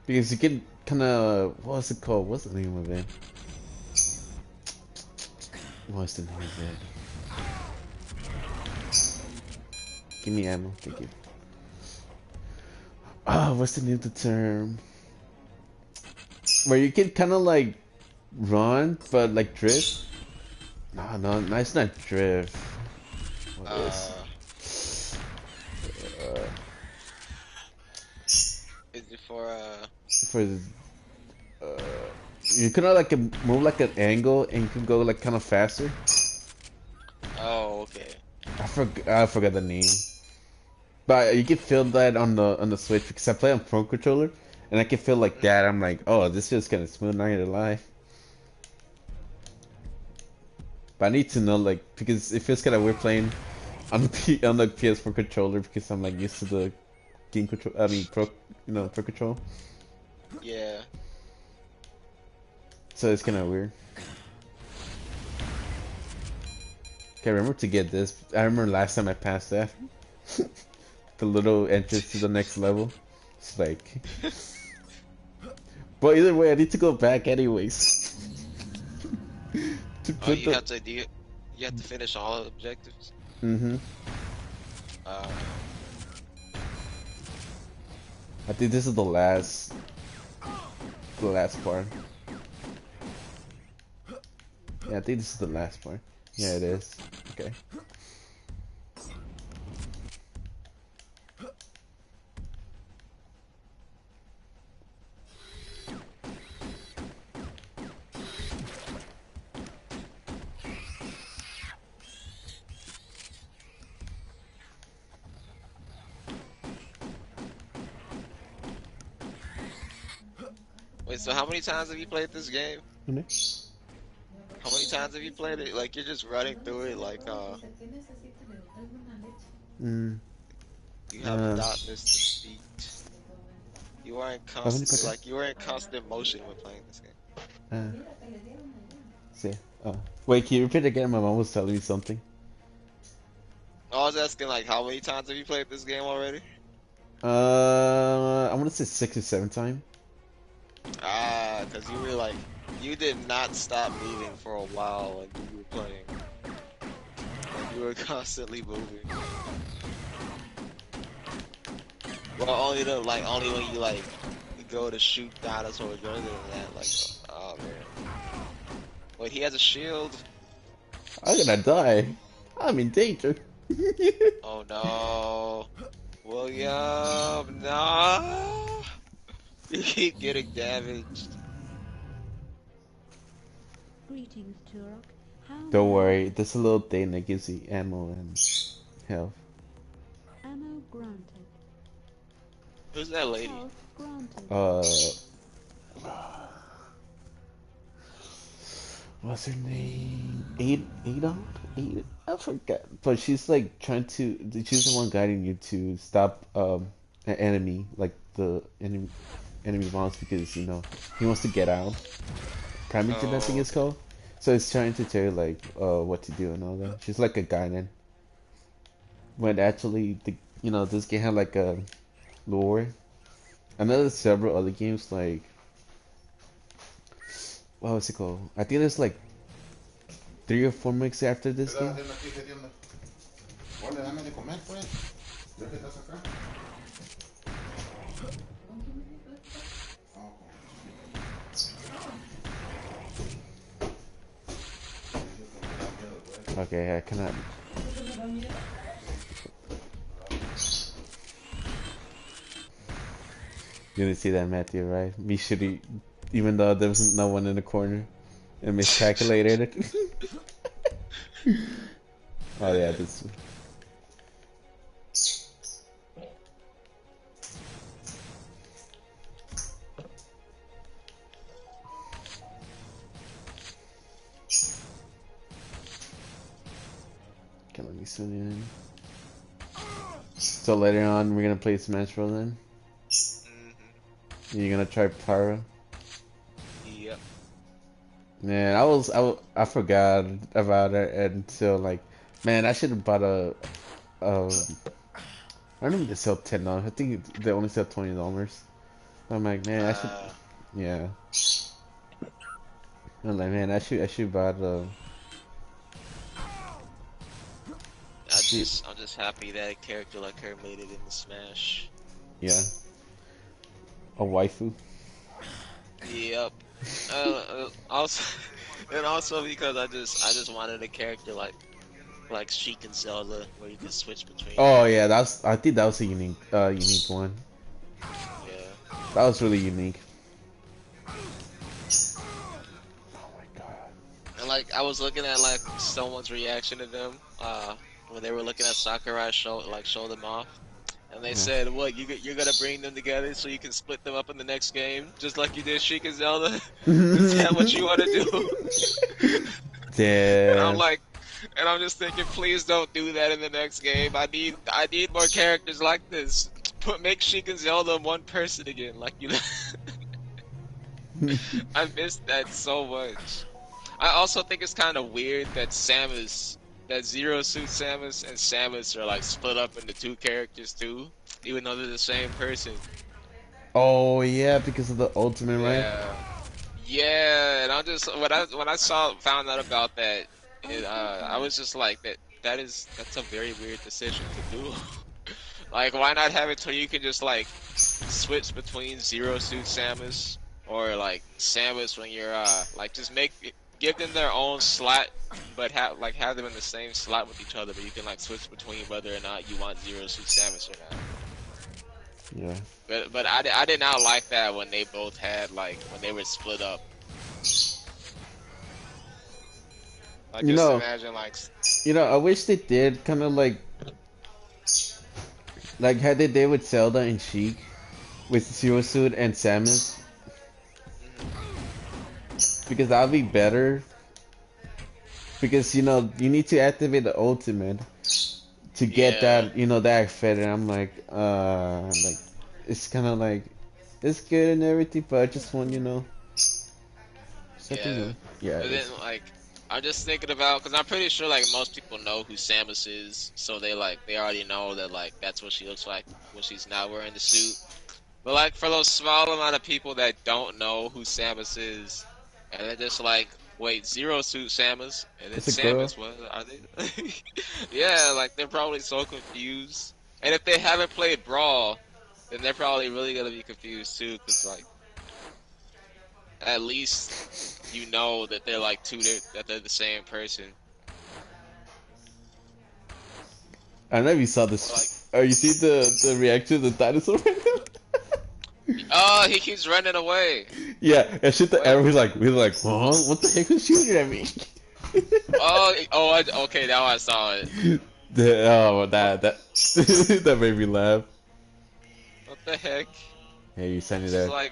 because you can kind of what's it called? What's the name of it? What's the name of it? Give me ammo, thank you. Ah, what's the name of the term? Where you can kind of like run, but like drift. No, it's not drift. What Is it for for you can like move like an angle and you can go like kind of faster. Oh, okay. I forgot the name. But you can feel that on the Switch because I play on Pro Controller, and I can feel like that. I'm like, oh, this feels kind of smooth. Not gonna lie. But I need to know like because it feels kind of weird playing on on the PS4 controller because I'm like used to the game control. I mean Pro, Pro Control. Yeah. So it's kind of weird. Okay, remember to get this. I remember last time I passed that. The little entrance to the next level. It's like... But either way, I need to go back anyways. To Oh, put you have to you have to finish all the objectives. Mm-hmm. Uh, I think this is the last part. Yeah, I think this is the last part. Yeah, it is. Okay. wait, so how many times have you played this game? Mm-hmm. How many times have you played it? Like you're just running through it, like Mm. you have not missed a beat. You are in constant, like you were in constant motion when playing this game. See. Wait, can you repeat again? My mom was telling me something. I was asking like how many times have you played this game already? I want to say 6 or 7 times. Ah, because you were like, you did not stop moving for a while when you were playing. Like you were constantly moving. Well, only when you like go to shoot dinosaurs. Other than that, like, oh man. Wait, he has a shield. I'm gonna die. I'm in danger. Oh no, William, no! You keep getting damaged. Greetings, Turok. How Don't worry, there's a little thing that gives you ammo and health. ammo granted. Who's that lady? Health granted. What's her name? Ada? I forgot. But she's like trying to. She's the one guiding you to stop an enemy, like the enemy boss, because he wants to get out. Primington, I think it's called. So it's trying to tell you like what to do and all that. She's like a guidance. When actually this game had like a lore. I know there's several other games like what was it called? I think there's like 3 or 4 mix after this game. Okay, I cannot. You didn't see that, Matthew, right? Me shooting, even though there was no one in the corner, and miscalculated it. Oh yeah, this. Okay, let me send you in. So later on, we're gonna play Smash Bros. Then. You're gonna try Pyra? Yep. Man, I forgot about it until like, man, I should have bought I don't even sell $10. I think they only sell $20. I'm like, man, I should, yeah. I'm like, man, I should buy the. I'm just happy that a character like her made it into Smash. Yeah. A waifu. Yep. Also, and also because I just wanted a character like Sheik and Zelda, where you can switch between. Oh yeah, I think that was a unique one. Yeah. That was really unique. Oh my god. And like I was looking at like someone's reaction to them, when they were looking at Sakurai show them off, and they Yeah. said, "What you're gonna bring them together so you can split them up in the next game, just like you did Sheik and Zelda? Is that what you want to do?" And I'm Damn. like, and I'm just thinking, please don't do that in the next game. I need more characters like this. Make Sheik and Zelda one person again, like you. I missed that so much. I also think it's kind of weird that Zero Suit Samus and Samus are like split up into two characters too, even though they're the same person. Oh yeah, because of the ultimate, right? Yeah, yeah. And I just when I found out about that, I was just like that's a very weird decision to do. Like, why not have it so you can just like switch between Zero Suit Samus or like Samus when you're like just give them their own slot, but have them in the same slot with each other, but you can like switch between whether or not you want Zero Suit Samus or not. Yeah. But I did not like that when they both had like when they were split up. Like You just know, imagine like I wish they did kind of like had they did with Zelda and Sheik, with Zero Suit and Samus, mhm, because that'd be better. Because you need to activate the ultimate to get yeah, that effect, and I'm like it's kind of like it's good and everything, but I just want something yeah. new. Yeah, But it then is. like I'm just thinking about because I'm pretty sure like most people know who Samus is, so they already know that like that's what she looks like when she's not wearing the suit. But like for those small amount of people that don't know who Samus is, and they're just like, wait, Zero Suit Samus, and then It's a girl. Samus, what are they? Yeah, like they're probably so confused. And if they haven't played Brawl, then they're probably really gonna be confused too, because like at least you know that they're like that they're the same person. I don't know if you saw Or like, this. Are you see the reaction of the dinosaur right now? oh, he keeps running away. Yeah, and shit. The What? arrow. He's like, huh? What the heck is shooting at me? Okay, now I saw it. That that made me laugh. What the heck? Hey, you sent it This is there. like,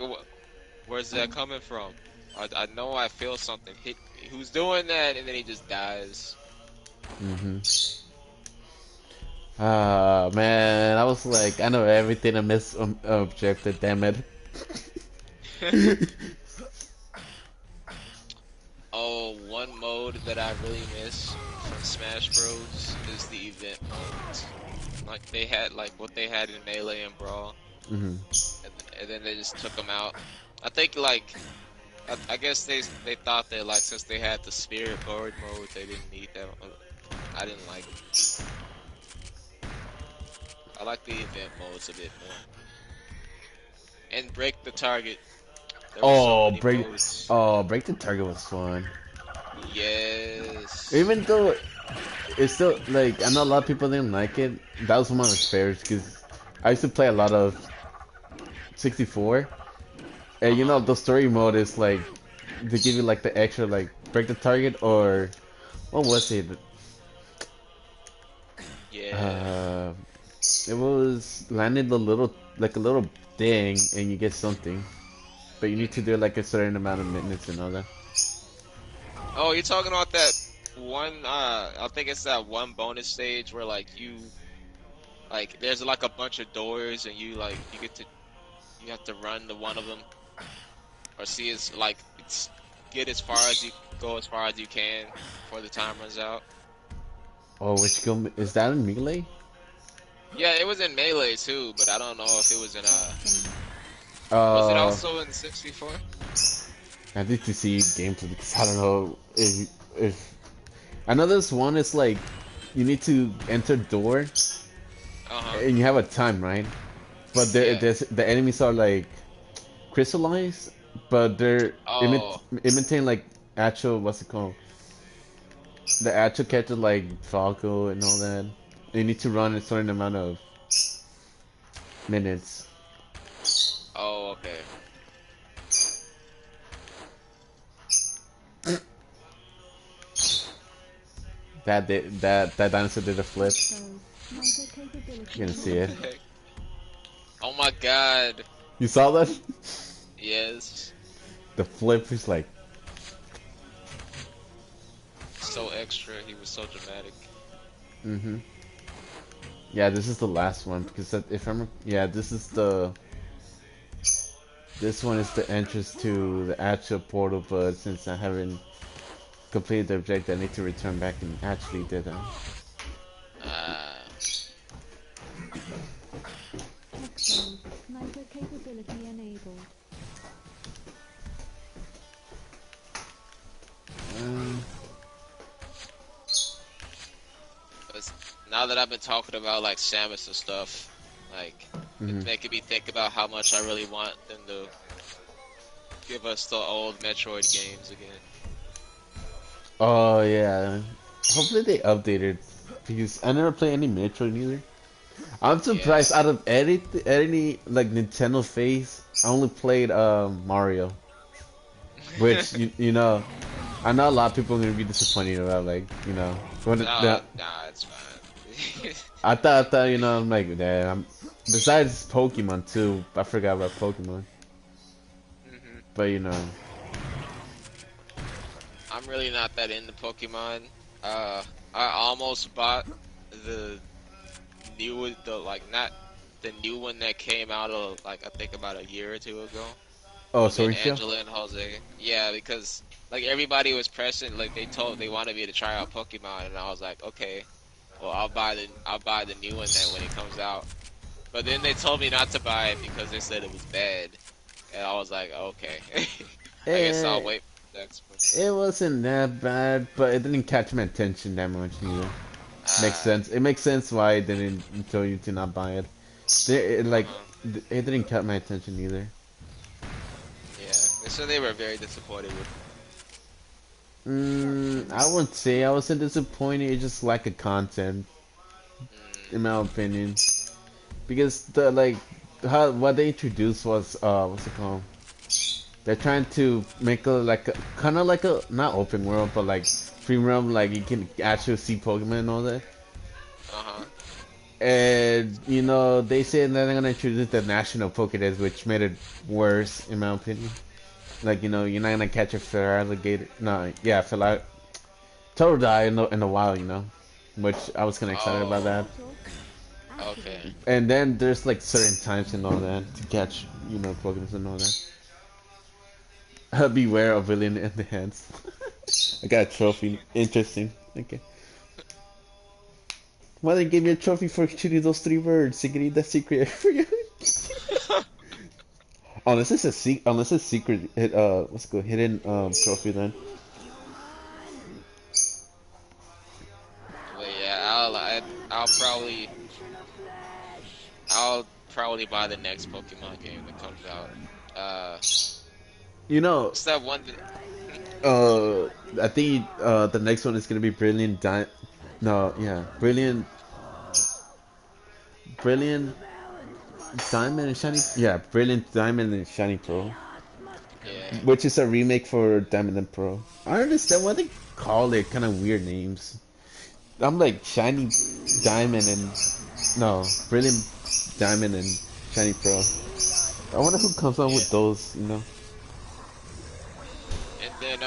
where's that coming from? I know I feel something. Who's doing that? And then he just dies. Mm-hmm. Ah, man, I was like, I know everything. I missed objective. Damn it. Oh, one mode that I really miss from Smash Bros. Is the event modes. Like they had like what they had in Melee and Brawl, Hmm. and then they just took them out. I think like I guess they thought that like since they had the Spirit Board mode, they didn't need that. I didn't like it. I like the event modes a bit more. And break the target. There were so Oh, many break. modes. Oh, break the target was fun. Yes. Even though it's still like I know a lot of people didn't like it. That was one of my favorites because I used to play a lot of 64, and Uh-huh. the story mode is like they give you like the extra like break the target or what was it? Yeah. Uh, it was landing the little like a little thing and you get something, but you need to Hmm. do like a certain amount of minutes and all that. Oh, you're talking about that one, I think it's that one bonus stage where there's like a bunch of doors and you have to run to one of them or get as far as you go as far as you can before the time runs out. Oh, which game is that in Melee? Yeah, it was in Melee too, but I don't know if it was in, was it Uh, also in 64? I need to see gameplay because I don't know if I know this one is like you need to enter door Uh-huh. and you have a time, right? But Yeah. the enemies are like crystallized, but they're Oh, imitating like actual what's it called? The actual character like Falco and all that. You need to run a certain amount of minutes. oh, okay. that dinosaur did a flip. You're gonna see it. Oh my god. You saw that? Yes. The flip is like. So extra. He was so dramatic. Mm-hmm. Yeah, this is the last one because if I'm yeah, this is the. This one is the entrance to the actual portal, but since I haven't completed the objective, I need to return back and actually did that. Sniper capability enabled. Now that I've been talking about like Samus and stuff, like it's making me think about how much I really want them to give us the old Metroid games again. Oh yeah, hopefully they updated because I never played any Metroid either. I'm surprised out of any like Nintendo phase, I only played Mario, which you know, I know a lot of people are gonna be disappointed about like when Nah, it's fine. I thought you know I'm like damn. Besides Pokemon too, I forgot about Pokemon. But you know, I'm really not that into Pokemon. I almost bought the not the new one that came out like I think about a year or two ago. oh, With sorry, Angela and Jose. Yeah, because like everybody was pressing, like they wanted me to try out Pokemon, and I was like, okay, well I'll buy the new one then when it comes out. But then they told me not to buy it because they said it was bad, and I was like, okay, I guess I'll wait for the next one. It wasn't that bad, but it didn't catch my attention that much either. Makes sense. It makes sense why it didn't tell you to not buy it. It didn't catch my attention either. Yeah, they said they were very disappointed with it. I wouldn't say I wasn't disappointed. It's just lack of content, in my opinion. Because what they introduced was what's it called? They're trying to make a kind of like a not open world, but like free roam, like you can actually see Pokemon and all that. And you know they said that they're gonna introduce the national Pokédex, which made it worse in my opinion. Like you're not gonna catch a Feraligatr. No, yeah, Totodile in a while, which I was kind of excited about that. Okay. And then there's like certain times and all that to catch Pokemon and all that. Beware of villain in the hands. I got a trophy. Interesting. Okay. Why they gave me a trophy for shooting those 3 birds? They need that secret. Unless it's secret, what's it called? Hidden trophy then. But yeah, I'll probably buy the next Pokemon game that comes out. What's that one? I think the next one is gonna be Brilliant Diamond and Shiny. Yeah, Brilliant Diamond and Shiny Pearl. Yeah. Which is a remake for Diamond and Pearl. I don't understand why they call it kind of weird names. I'm like Shiny Diamond and Brilliant Diamond and Shiny Pearl. I wonder who comes up with those, And then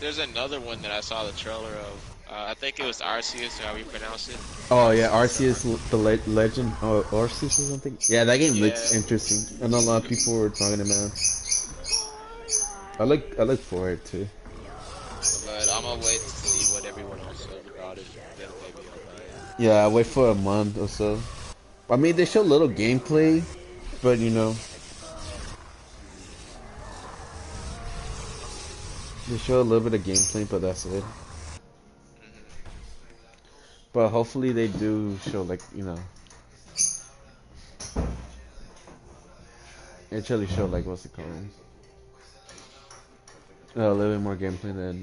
there's another one that I saw the trailer of. I think it was Arceus, how you pronounce it. Oh yeah, Arceus, the Legend, Arceus or something. Yeah, that game looks interesting. I know a lot of people were talking about. I look for it too. But I'm gonna wait to see what everyone else says about it. Then maybe I'll buy it. Yeah, I'll wait for a month or so. I mean, they show little gameplay, but they show a little bit of gameplay, but that's it. But hopefully they do show actually show what's it called? A little bit more gameplay than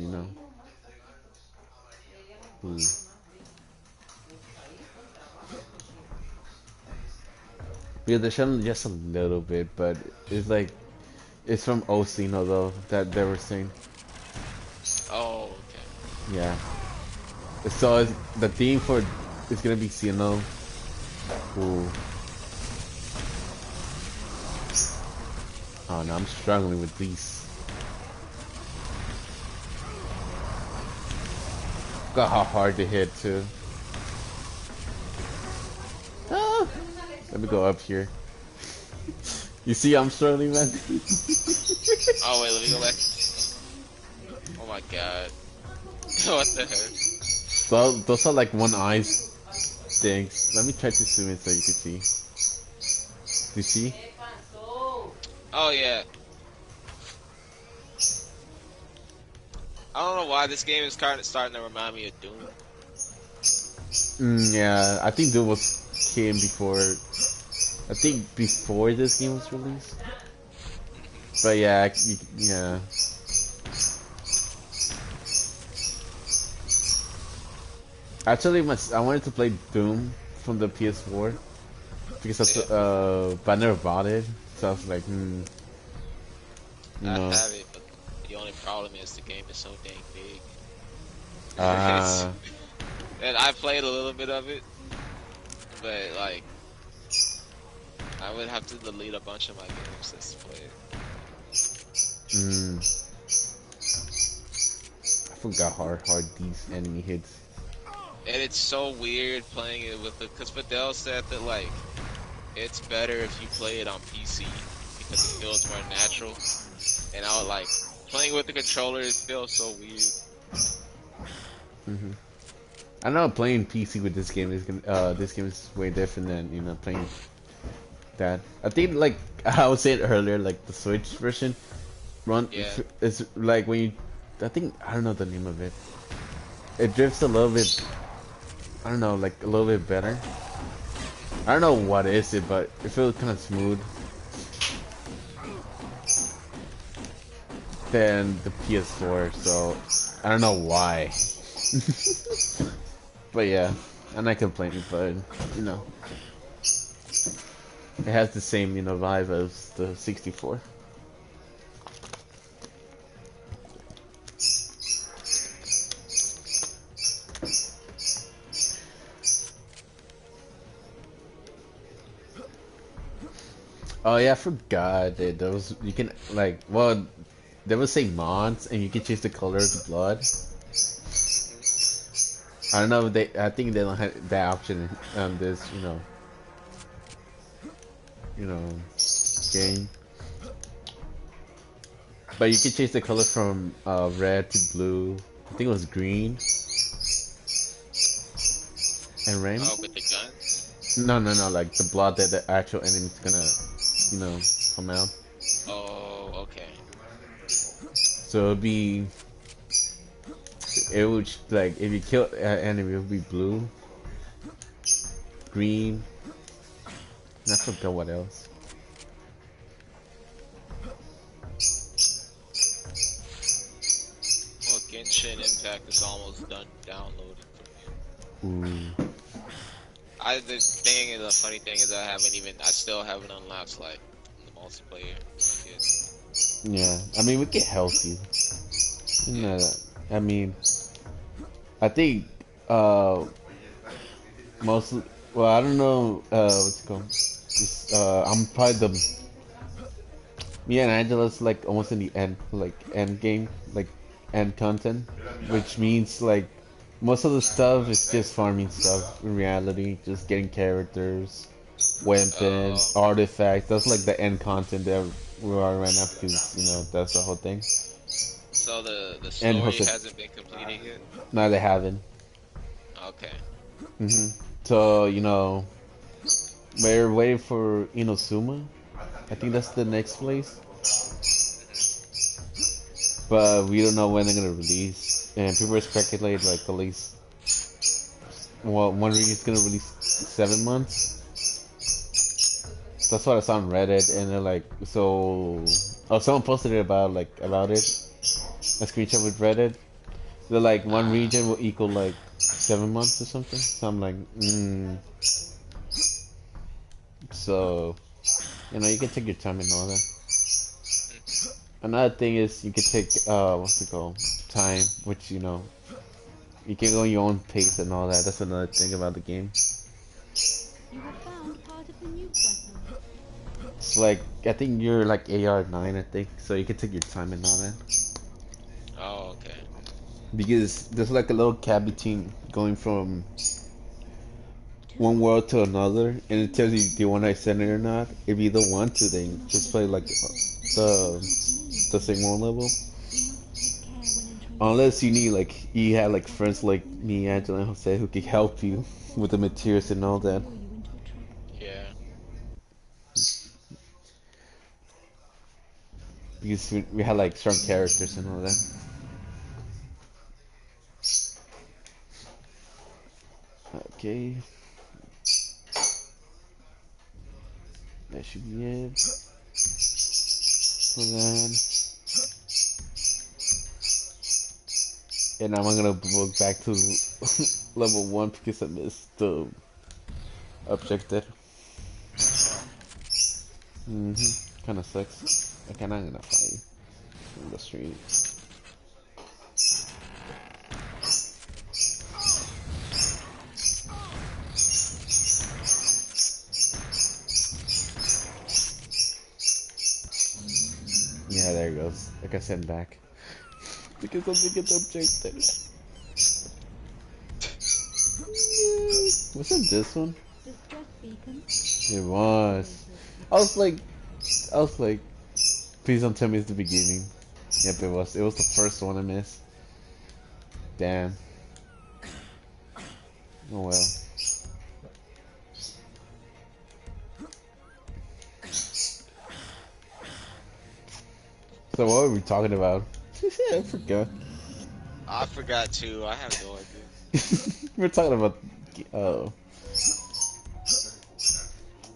Yeah, they're showing just a little bit, but it's from Osino though that they were saying. Oh, okay. Yeah. So the theme for it's gonna be Xeno. Ooh. Oh no, I'm struggling with these. Got how hard to hit too. Ah! Let me go up here. You see I'm struggling, man? Oh wait, let me go back. Oh my god. What the heck? So, those are like one eyes things. Let me try to zoom in so you can see. Do you see? Oh yeah. I don't know why this game is kind of starting to remind me of Doom. Yeah, I think Doom came before. I think before this game was released. But yeah, yeah. Actually, I wanted to play Doom from the PS4 because but I never bought it. So I was like, you I know. have it, but the only problem is the game is so dang big. And I played a little bit of it, but like, I would have to delete a bunch of my games just to play it. I forgot how hard these enemy hits. And it's so weird playing it with because Fidel said that like, it's better if you play it on PC because it feels more natural. And I would like playing with the controller. It feels so weird. I know playing PC with this game is this game is way different than playing that. I think like I was saying earlier, like the Switch version is like when you I don't know the name of it. It drifts a little bit. I don't know, like a little bit better. I don't know what is it, but it feels kind of smooth than the PS4. So I don't know why. But yeah, I'm not complaining, but it has the same vibe as the 64. Oh yeah, I forgot that those you can like they would say mods and you can change the color of the blood. I don't know if I think they don't have that option on this game. But you can change the color from red to blue. I think it was green and rainbow. Oh, with the guns? No, like the blood that the actual enemy's gonna come out. Oh, okay. So it would like if you kill an enemy, it would be blue, green, and I forgot what else. Well, Genshin Impact is almost done downloading for me. Ooh. The funny thing is I still haven't unlocked like the multiplayer yet. Yeah, I mean we can help you. I mean, I think mostly. Well, I don't know what's it called. I'm probably me and Angela's like almost in the end game, like end content, which means like most of the stuff is just farming stuff in reality, just getting characters, weapons, artifacts. That's like the end content that we are right now because that's the whole thing. So the story hasn't been completed yet? No, they haven't. Okay. So we're waiting for Inosuma. I think that's the next place. But we don't know when they're gonna release. And people are speculating like at least one region is gonna release 7 months. That's what I saw on Reddit, and they're like, someone posted it about it, a screenshot with Reddit. They're like one region will equal like 7 months or something. So I'm like, So, you can take your time and all that. Another thing is you can take, what's it called? Time, which, You can go your own pace and all that. That's another thing about the game. You have found part of the nuke weapon. It's like, I think you're like AR9, I think, so you can take your time and all that. Oh, okay. Because there's like a little cap between going from one world to another, and it tells you if you want to extend it or not. If you don't want to, then just play like the same world level. Unless you need like you have like friends like me, Angela, and Jose who can help you with the materials and all that. Yeah. Because we had like strong characters and all that. Okay. That should be it. For that. And now I'm gonna go back to level 1 because I missed the objective. Kinda sucks. Okay, now I'm gonna fight you in the street. Yeah, there it goes. Like I sent back. Because I didn't get the objective. Was it this one? It was. I was like, please don't tell me it's the beginning. Yep, it was. It was the first one I missed. Damn. Oh well. So what were we talking about? I forgot. I forgot too. I have no idea. We're talking about. Oh.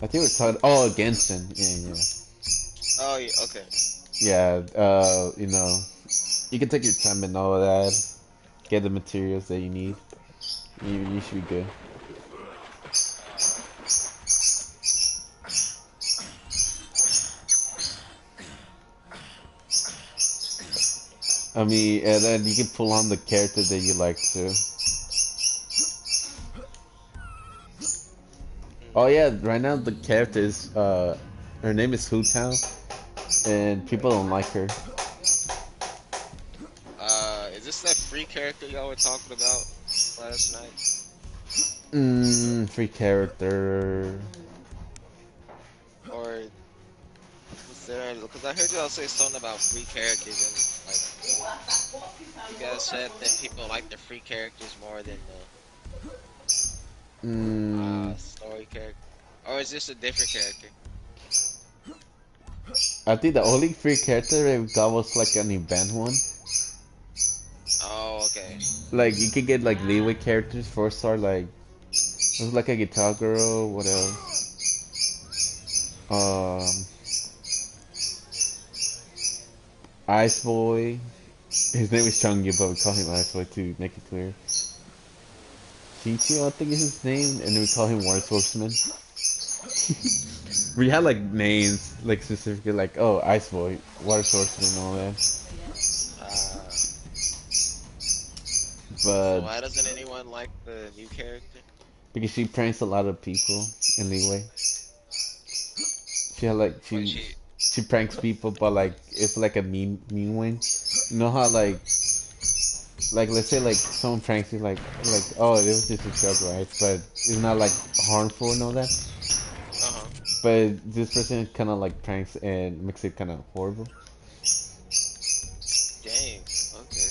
I think we're talking. Oh, Genshin. Yeah, yeah. Oh, yeah. Okay. Yeah. You know, you can take your time and all of that. Get the materials that you need. You should be good. I mean, and then you can pull on the character that you like too. Oh yeah, right now the character is her name is Hu Tao, and people don't like her. Is this that free character y'all were talking about last night? Free character. Or was there? Because I heard y'all say something about free characters, and like you guys said that people like the free characters more than the story character. Or is this a different character? I think the only free character we got was like an event one. Oh, okay. Like you could get like leeway characters 4-star, like it was like a guitar girl. What else? Ice Boy. His name is Changyu, but we call him Ice Boy to make it clear. Chichi, I think is his name, and then we call him War Swordsman. We had like names, like specifically, like Ice Boy, Water Swordsman, and all that. So But why doesn't anyone like the new character? because she pranks a lot of people in Leeway. She had like When she pranks people, but like it's like a mean way. You know how like let's say like someone pranks you like oh, it was just a joke, right? But it's not like harmful and all that. But this person kind of like pranks and makes it kind of horrible. Dang. Okay.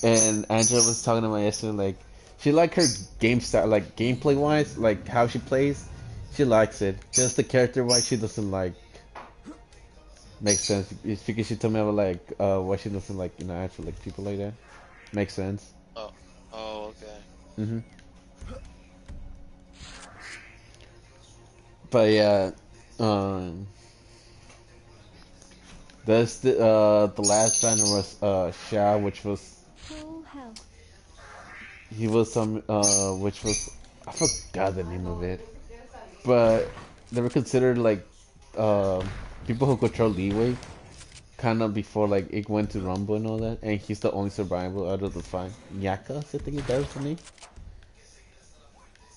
And Angela was talking to me yesterday, like she like her game style, like gameplay wise, like how she plays. She likes it. Just the character wise, she doesn't like. Makes sense. It's because she told me about like why she doesn't like actually like people like that. Makes sense. Oh. Oh. Okay. But yeah, that's the last banner was Sha, which was he was some which was I forgot the name of it, but they were considered like people who control Leeway, kind of before like it went to Rumble and all that, and he's the only survivor out of the five. Yaka, I think that was the name.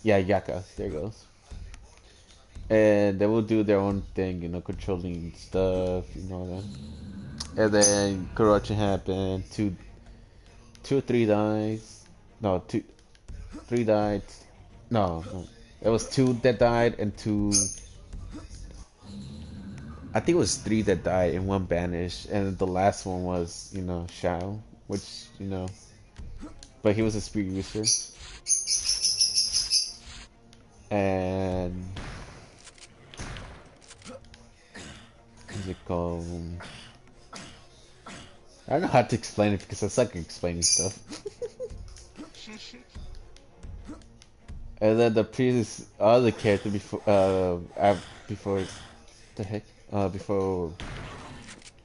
Yeah, Yaka. There goes. And they will do their own thing, controlling stuff, that. And then corruption happened. Two or three dies. No, three died. No. It was two that died and two. I think it was three that died and one banished, and the last one was, Shao, which, but he was a speed user. And what's it called? I don't know how to explain it because I suck at explaining stuff. And then the previous other character before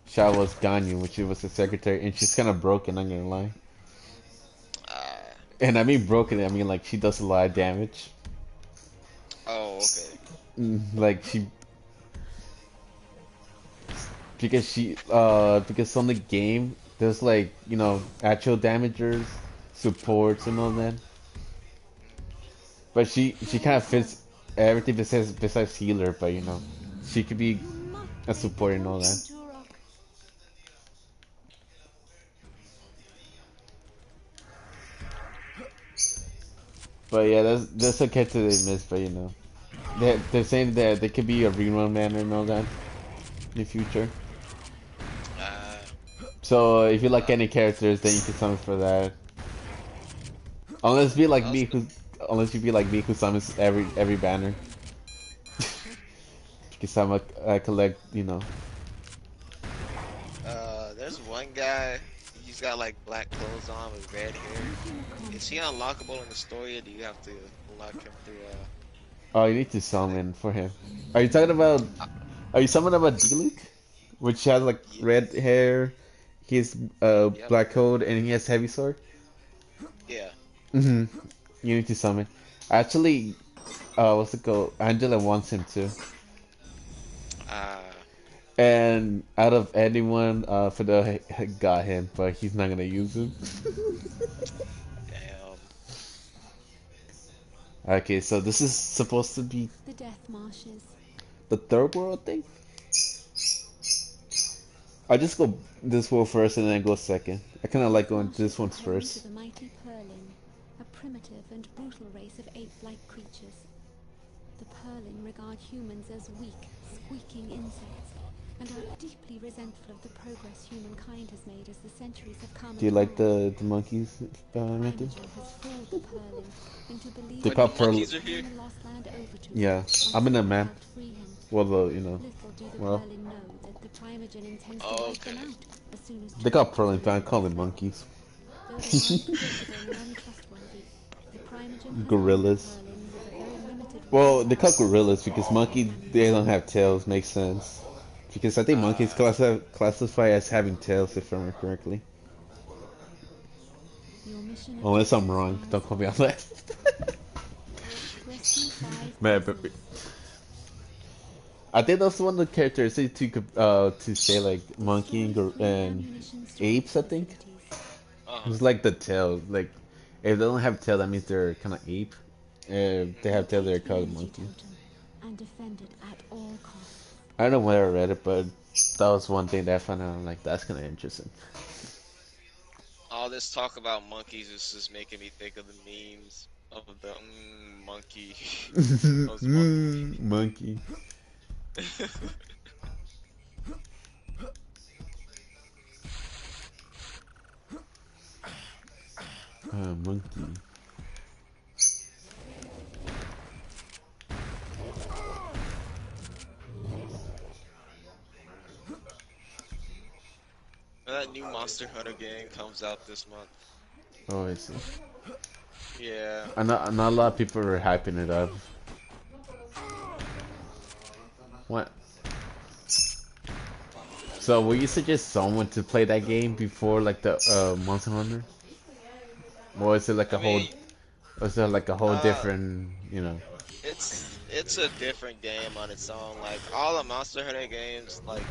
Shao was Ganyu, which was the secretary, and she's kind of broken. I'm gonna lie. And I mean broken. I mean like she does a lot of damage. Oh, okay. Like because on the game there's like actual damagers, supports, and all that. But she kind of fits everything besides healer. But she could be a support and all that. But yeah, that's a character they missed. But they're saying that they could be a rerun man and all that in the future. So if you like any characters, then you can summon for that. Unless you be like me, who summons every banner. Because I collect, There's one guy. He's got like black clothes on with red hair. Is he unlockable in the story, or do you have to unlock him through? Oh, you need to summon for him. Are you talking about? Are you summoning about Diluc, which has like red hair? He has black coat and he has heavy sword. Yeah. You need to summon. Actually, what's it called? Angela wants him too. And out of anyone, Fidel got him, but he's not gonna use him. Damn. Okay, so this is supposed to be the Death Marshes. The third world thing. I just go this world first and then go second. I kind of like going to this one first. The mighty Purlin, a primitive and brutal race of ape-like creatures. The Purlin regard humans as weak, squeaking insects, and are deeply resentful of the progress humankind has made as the centuries have come. Do you like the monkeys, Matthew? The monkeys are here? Yeah, I'm in a map. Well, well. Oh, okay. They got Purlin, but I call them monkeys. Gorillas. Well, they call gorillas because monkeys, they don't have tails. Makes sense. Because I think monkeys classify as having tails, if I remember correctly. Unless I'm wrong, don't call me on that. Man, but I think that's one of the characters to say like monkey and apes. I think it's like the tail. Like if they don't have tail, that means they're kind of ape. If they have tail, they're called monkey. I don't know where I read it, but that was one thing that I found out. I'm like, that's kind of interesting. All this talk about monkeys is just making me think of the memes of the monkey. Monkey. Monkey. That new Monster Hunter game comes out this month. Oh, I see. Yeah. Not a lot of people are hyping it up. What? So, will you suggest someone to play that game before, like, the Monster Hunter? Or is it like a whole different, It's a different game on its own. Like all the Monster Hunter games, like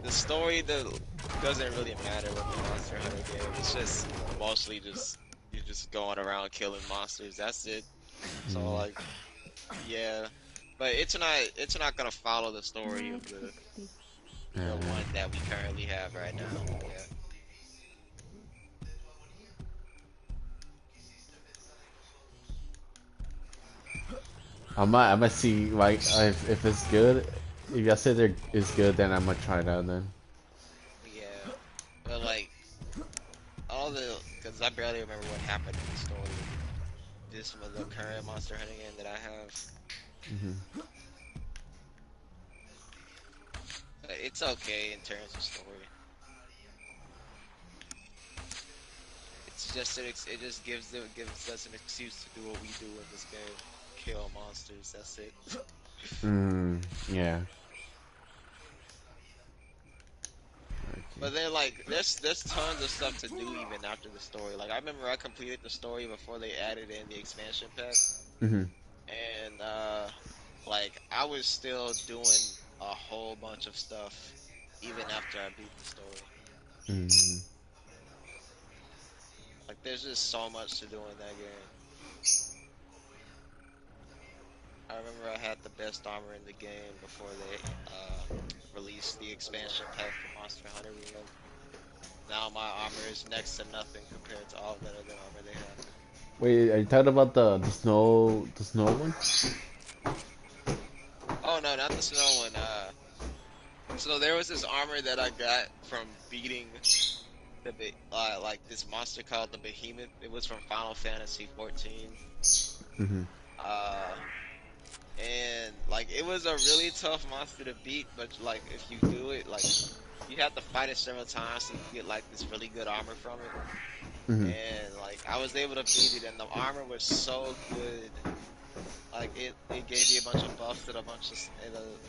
the story doesn't really matter with the Monster Hunter game. It's just mostly just you're just going around killing monsters. That's it. So Mm. like, yeah, but it's not gonna follow the story of the Uh, one that we currently have right now. Yeah. I might see like if it's good. If y'all say it's good, then I might try it out then. Yeah, but like all the, because I barely remember what happened in the story of this one, the current Monster Hunter game that I have. Hmm. But it's okay in terms of story. It's just it just gives us an excuse to do what we do in this game, kill monsters. That's it. Mm, yeah. Okay. But then like there's tons of stuff to do even after the story. Like I remember I completed the story before they added in the expansion pack, Hmm. and like I was still doing a whole bunch of stuff even after I beat the story. Mm. Like there's just so much to do in that game. I remember I had the best armor in the game before they released the expansion pack for Monster Hunter World. Now my armor is next to nothing compared to all that other armor they have. Wait, are you talking about the snow one? Oh no, not the snow one. So there was this armor that I got from beating like this monster called the Behemoth. It was from Final Fantasy 14. Hmm. Uh, and like it was a really tough monster to beat, but like if you do it, like you have to fight it several times so you can get like this really good armor from it. Hmm. And like I was able to beat it, and the armor was so good. Like it gave me a bunch of buffs and a bunch of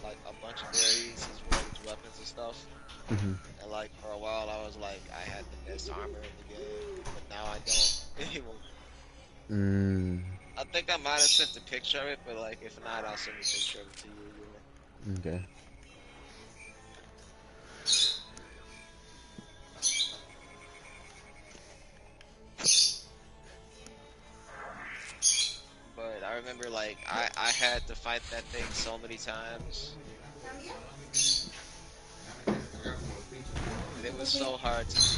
like a bunch of berries as well as weapons and stuff. Hmm. And like for a while, I was like I had the best armor in the game, but now I don't anymore. Mm. I think I might have sent a picture of it, but like if not, I'll send a picture of it to you. Yeah. Okay. But I remember like I had to fight that thing so many times, and it was so hard to beat.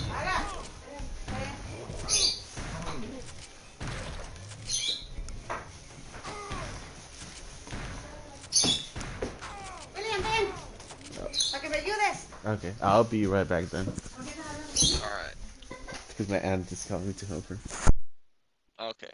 Para que me ayudes. Okay, I'll be right back then. All right. Because my aunt is calling me to help her. Okay.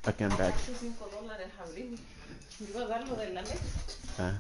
Okay, I'm back. Ah.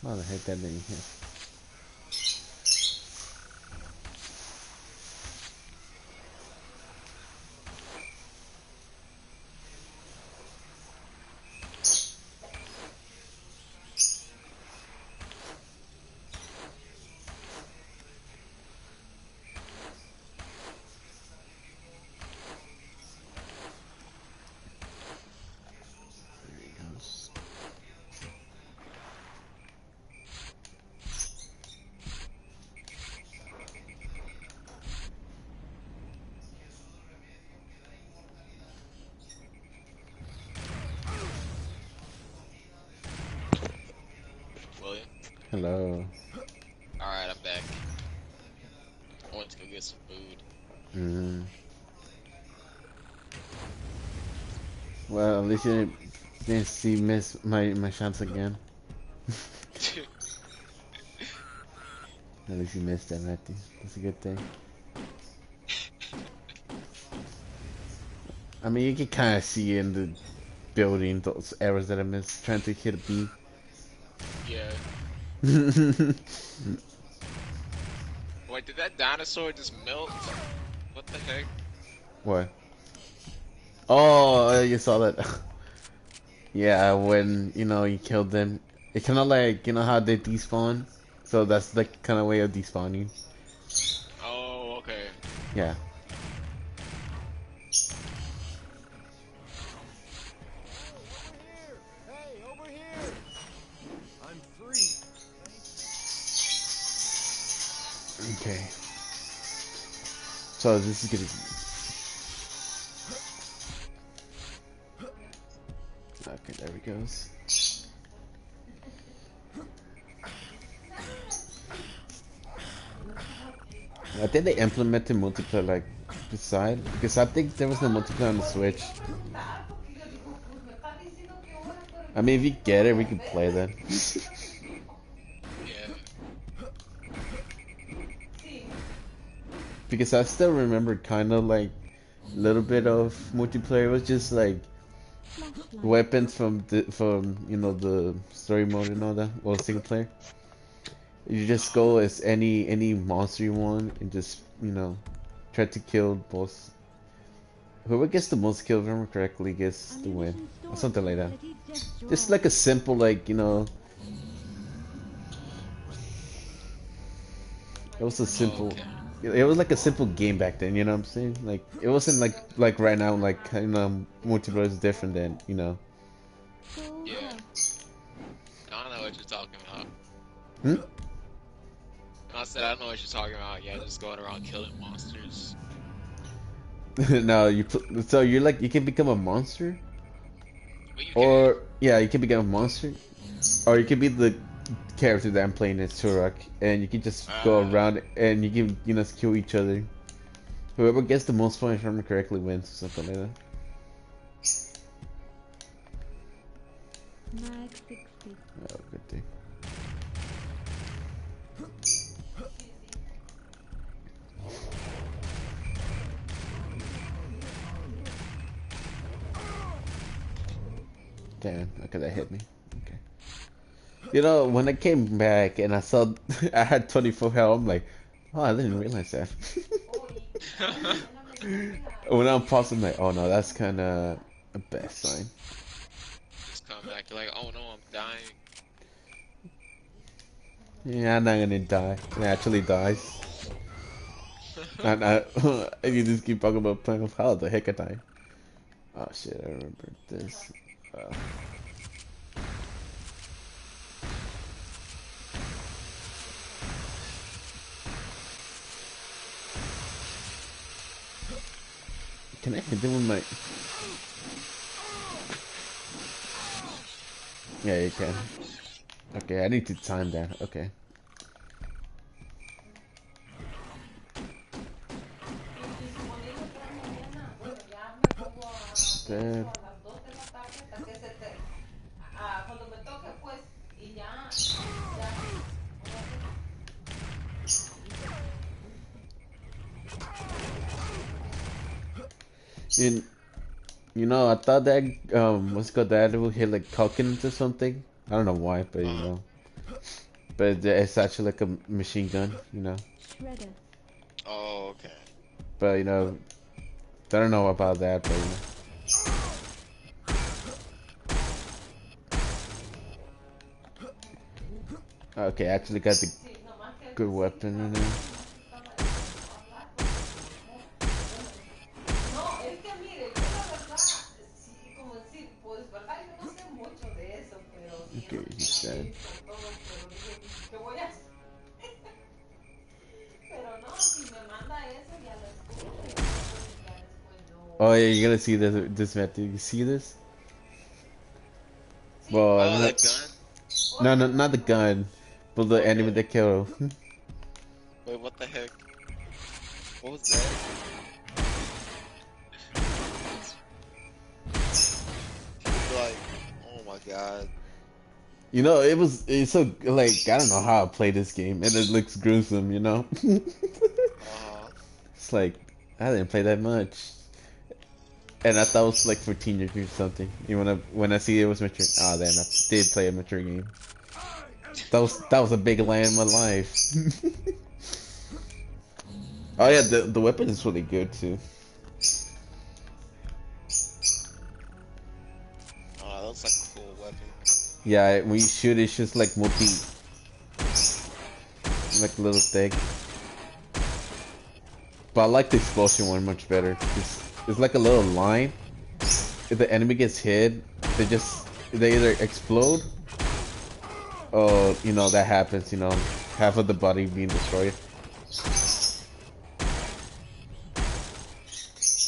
Why the heck that thing here? There he goes. William. Hello. Alright, I'm back. I went to go get some food. Well, at least you didn't see miss my shots again. At least you missed that, Matthew. That's a good thing. I mean, you can kind of see in the building those errors that I missed trying to hit a B. Yeah. Wait, did that dinosaur just melt? What the heck? What? Oh, you saw that. Yeah, when, you know, you killed them. It kind of like, you know how they despawn? So that's like kind of way of despawning. Oh, okay. Yeah. Hey, over here! I'm free. Okay. So this is gonna. Okay, there he goes. I think they implemented multiplayer like beside because I think there was no multiplayer on the Switch. I mean, if you get it, we can play that. Yeah. Because I still remember kind of like a little bit of multiplayer. It was just like weapons from you know the story mode and all that. Well, single player. You just go as any monster you want and just, you know, try to kill boss. Whoever gets the most kills, if I remember correctly, gets the win. Or something like that. Just like a simple, like, you know. It was a simple. It was like a simple game back then, you know what I'm saying? Like, it wasn't like right now, like, you know, multiplayer is different than, you know. Yeah. I don't know what you're talking about. Hmm? I said I don't know what you're talking about. Yeah, just going around killing monsters. No, so you're like, you can become a monster? But you Or, yeah, you can become a monster. Or you can be character that I'm playing is Turok, and you can just go around and you can kill each other. Whoever gets the most points, if I remember correctly, wins or something like that. Mag 60. Oh, good thing. Damn, okay, that hit me. Okay. You know, when I came back and I saw I had 24 health, I'm like, oh, I didn't realize that. When I'm pausing, I'm like, oh no, that's kind of a bad sign. Just come back, you're like, oh no, I'm dying. Yeah, I'm not gonna die. It actually dies. And you just keep talking about playing with how the heck I died. Oh shit, I remember this. Can I hit them with my... Yeah, you can. Okay, I need to time that. Okay. Dead. You know, I thought that what's it called, that will hit like Calkins or something. I don't know why, but you know. But it's actually like a machine gun, you know. Shredder. Oh, okay. But you know, I don't know about that, but you know. Okay, I actually got the good weapon in there. Okay, he's dead. Oh yeah, you're gonna see this method. You see this? Well, Oh, that gun? no, not the gun, but the enemy that kill. Wait, what the heck? What was that? Like, oh my god. You know, it's so like I don't know how I play this game, and it looks gruesome. You know, it's like I didn't play that much, and I thought it was like for teenagers or something. You know, when I see it was mature. Oh damn, I did play a mature game. That was a big lie in my life. Oh yeah, the weapon is really good too. Oh, that looks like a cool weapon. Yeah, when you shoot, it's just like like a little thing. But I like the explosion one much better. It's like a little line. If the enemy gets hit, they either explode, or you know that happens. You know, half of the body being destroyed.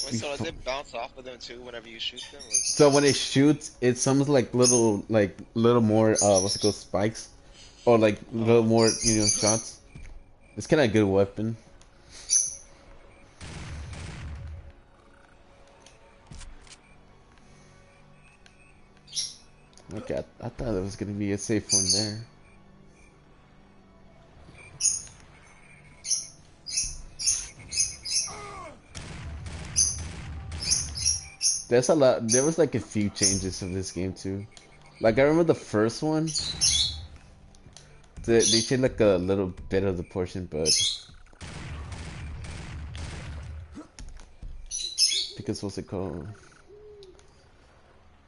Wait, so does it bounce off of them too whenever you shoot them? Or... So when it shoots, it sounds like little more what's it called, spikes, or like little more shots. It's kind of a good weapon. Okay, I thought there was gonna be a safe one there. There's a lot. There was like a few changes of this game too. Like I remember the first one, they changed like a little bit of the portion, but because what's it called?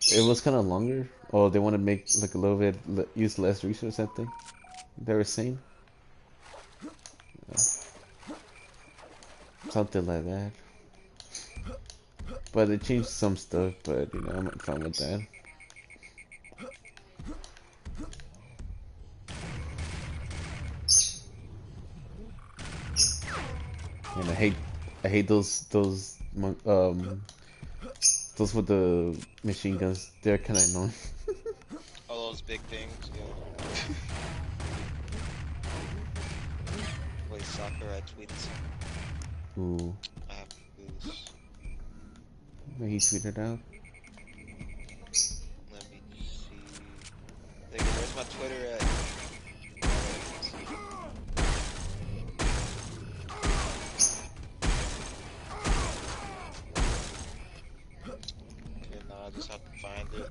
It was kind of longer, or they want to make like a little bit use less resource. I think they were saying something like that. But they changed some stuff, but you know, I'm not fine with that. And I hate those with the machine guns. They're kind of annoying. All those big things, yeah. Sakura tweeted something. Ooh. I have to do this. Maybe he tweeted out. Let me see. Nigga, where's my Twitter at? Okay, now I just have to find it.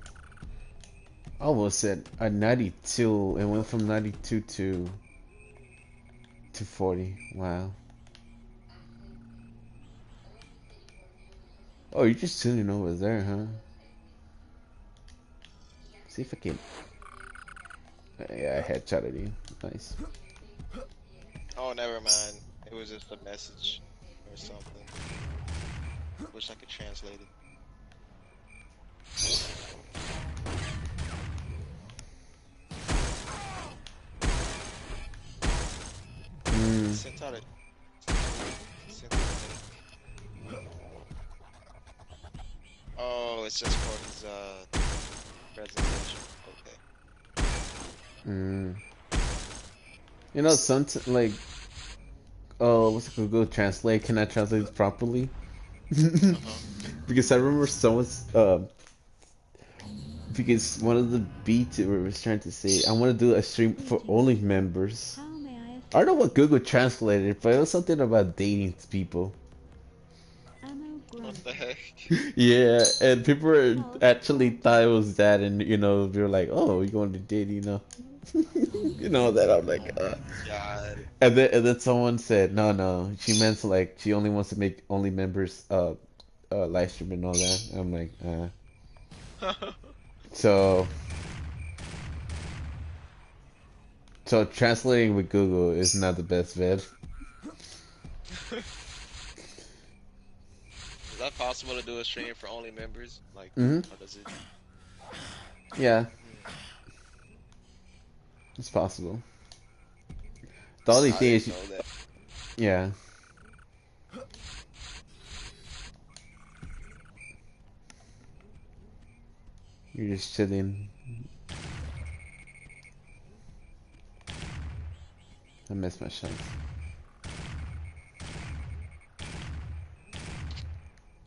I almost said a 92 and went from 92 to 40. Wow. Oh, you're just tuning over there, huh? See if I can. Yeah, I headshotted you. Nice. Oh, never mind. It was just a message or something. Wish I could translate it. Sent out it. Sent out it. Oh, it's just for his presentation. Okay. You know, like, oh, what's it, Google Translate cannot translate this properly. Because I remember someone's because one of the VTubers was trying to say, I want to do a stream for only members. How may I I don't know what Google translated, but it was something about dating people. ammo What grunt? the heck? Yeah, and people were actually thought it was that, and you know, they were like, "Oh, you're going to date," you know, you know that. I'm like, God. and then someone said, "No, no, she meant like she only wants to make only members live stream and all that." I'm like, so translating with Google is not the best bet. Is that possible to do a stream for only members? Like, Mm-hmm. how does it? Yeah, it's possible. The only I thing didn't is, know that. yeah. You're just chilling. I missed my shots.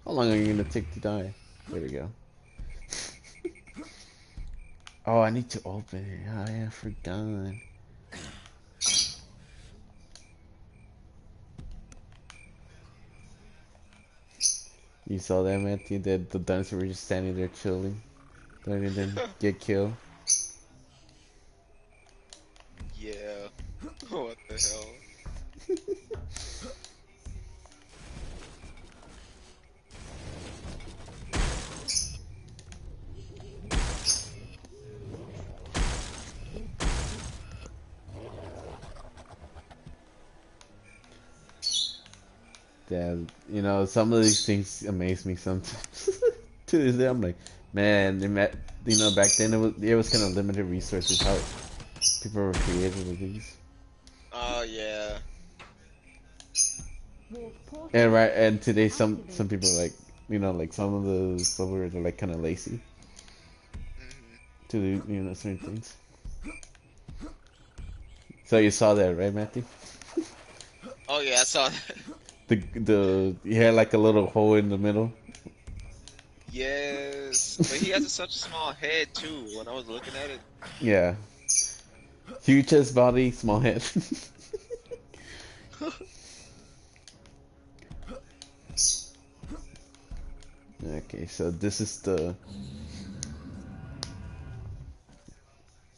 How long are you gonna take to die? There we go. Oh, I need to open it. Oh, yeah, I forgot. You saw that, Matthew? That the dinosaur were just standing there chilling. They didn't get killed. Yeah. What the hell? Yeah, you know, some of these things amaze me sometimes. To this day, I'm like, man, you know, back then it was kind of limited resources how people were creating with these. Oh yeah. And right, and today some people are like, you know, like some of the suburbs are like kind of lazy to do, you know, certain things. So you saw that, right, Matthew? Oh yeah, I saw that. He had like a little hole in the middle. Yes, but he has such a small head too. When I was looking at it, Yeah. Huge chest body, small head. Okay, so this is the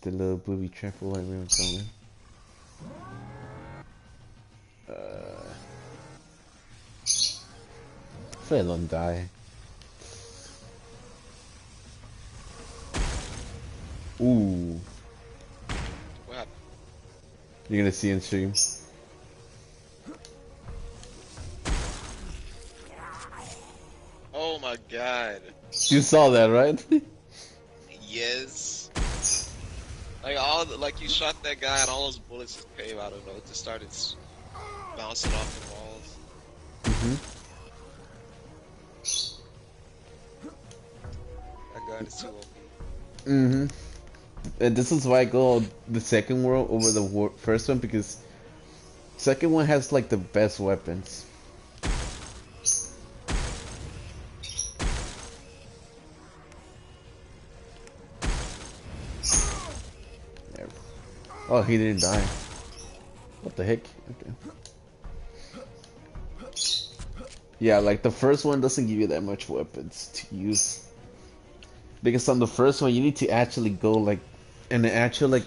little booby trap or whatever it's called. Hopefully I don't die. Ooh. what happened? You're gonna see in stream. Oh my god. You saw that, right? Yes. Like you shot that guy and all those bullets just came out of it. It just started bouncing off the walls. That gun is too OP. And this is why I go the second world over the first one, because Second one has like the best weapons. There. Oh, he didn't die. What the heck? Okay. Yeah, like the first one doesn't give you that much weapons to use. Because on the first one, you need to actually go like in an actual like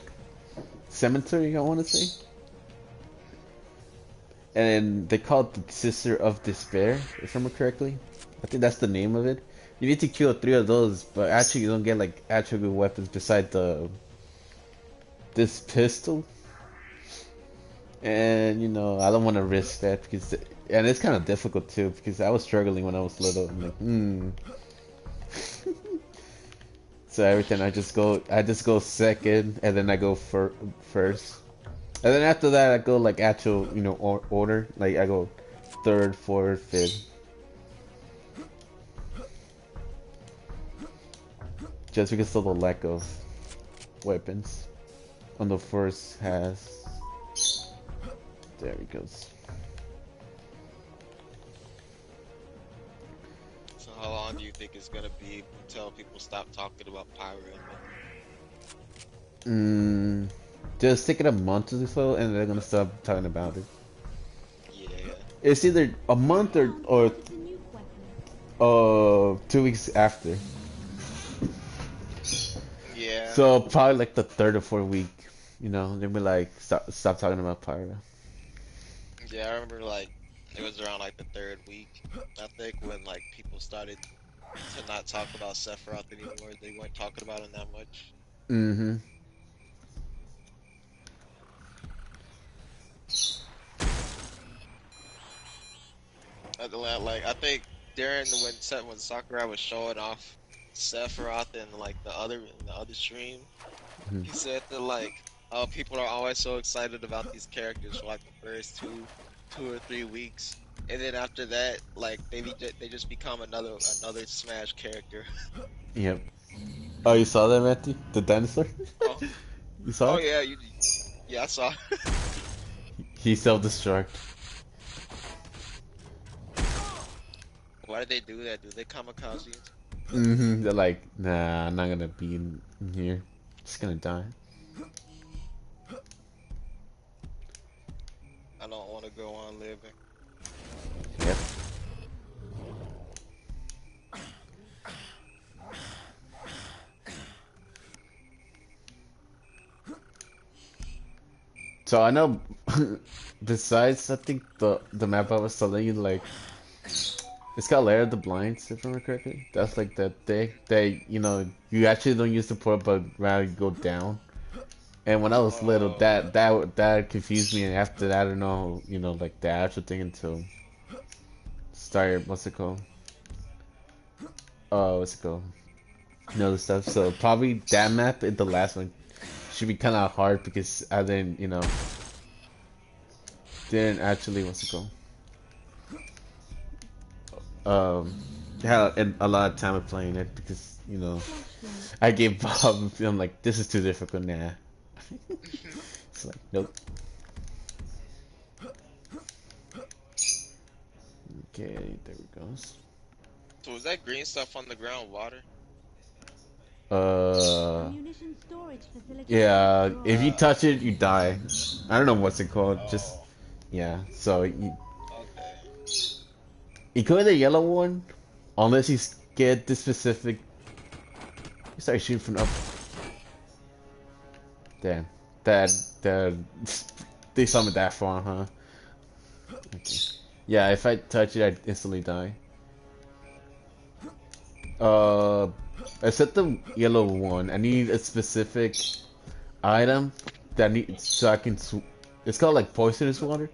cemetery, I want to say. And they call it the Sister of Despair, if I remember correctly. I think that's the name of it. You need to kill 3 of those, but actually you don't get like actual good weapons besides this pistol. And you know, I don't want to risk that because, and it's kind of difficult too because I was struggling when I was little. I'm like, So everything I just go second, and then I go first, and then after that I go like actual, you know, order. Like I go third, fourth, fifth. Just because of the lack of weapons on the first has. There he goes. So how long do you think it's gonna be until people stop talking about Pyra? Just take it a month or so, and they're gonna stop talking about it. Yeah. It's either a month or 2 weeks after. Yeah. So probably like the third or fourth week, you know, they'll be like, stop talking about Pyra. Yeah, I remember like it was around like the 3rd week, I think, when like people started to not talk about Sephiroth anymore. They weren't talking about him that much. Mm-hmm. Like I think during when Sakurai was showing off Sephiroth and like the other stream, he said that like people are always so excited about these characters for like the first two or 3 weeks, and then after that, like they just become another Smash character. Yep. Oh, you saw that, Matthew? The dinosaur? Oh, You saw oh it? yeah, yeah, I saw. He self-destruct. Why did they do that? Do they kamikaze it? Mm-hmm. They're like, nah, I'm not gonna be in here. Just gonna die. I don't want to go on living. Yep. So I know, besides I think the map I was telling you, like it's got Lair of the Blinds, if I remember correctly. That's like that they you know, you actually don't use the port, but rather go down. And when I was little, that confused me, and after that, I don't know, you know, like the actual thing until started. What's it called? What's it called? You know the stuff. So probably that map in the last one should be kind of hard because I didn't, you know, didn't actually what's it called? Had a lot of time of playing it because you know I gave up. I'm like, this is too difficult now. It's like, nope. Okay, there we go. So was that green stuff on the ground water? Ammunition storage facility. Yeah, if you touch it, you die. I don't know what's it called. Just, yeah. So Okay. you go to the yellow one, unless you get the specific. You start shooting from up. Damn, that they summoned that far, huh? Okay. Yeah, if I touch it, I instantly die. I set the yellow one. I need a specific item that needs so I can. It's called like poisonous water.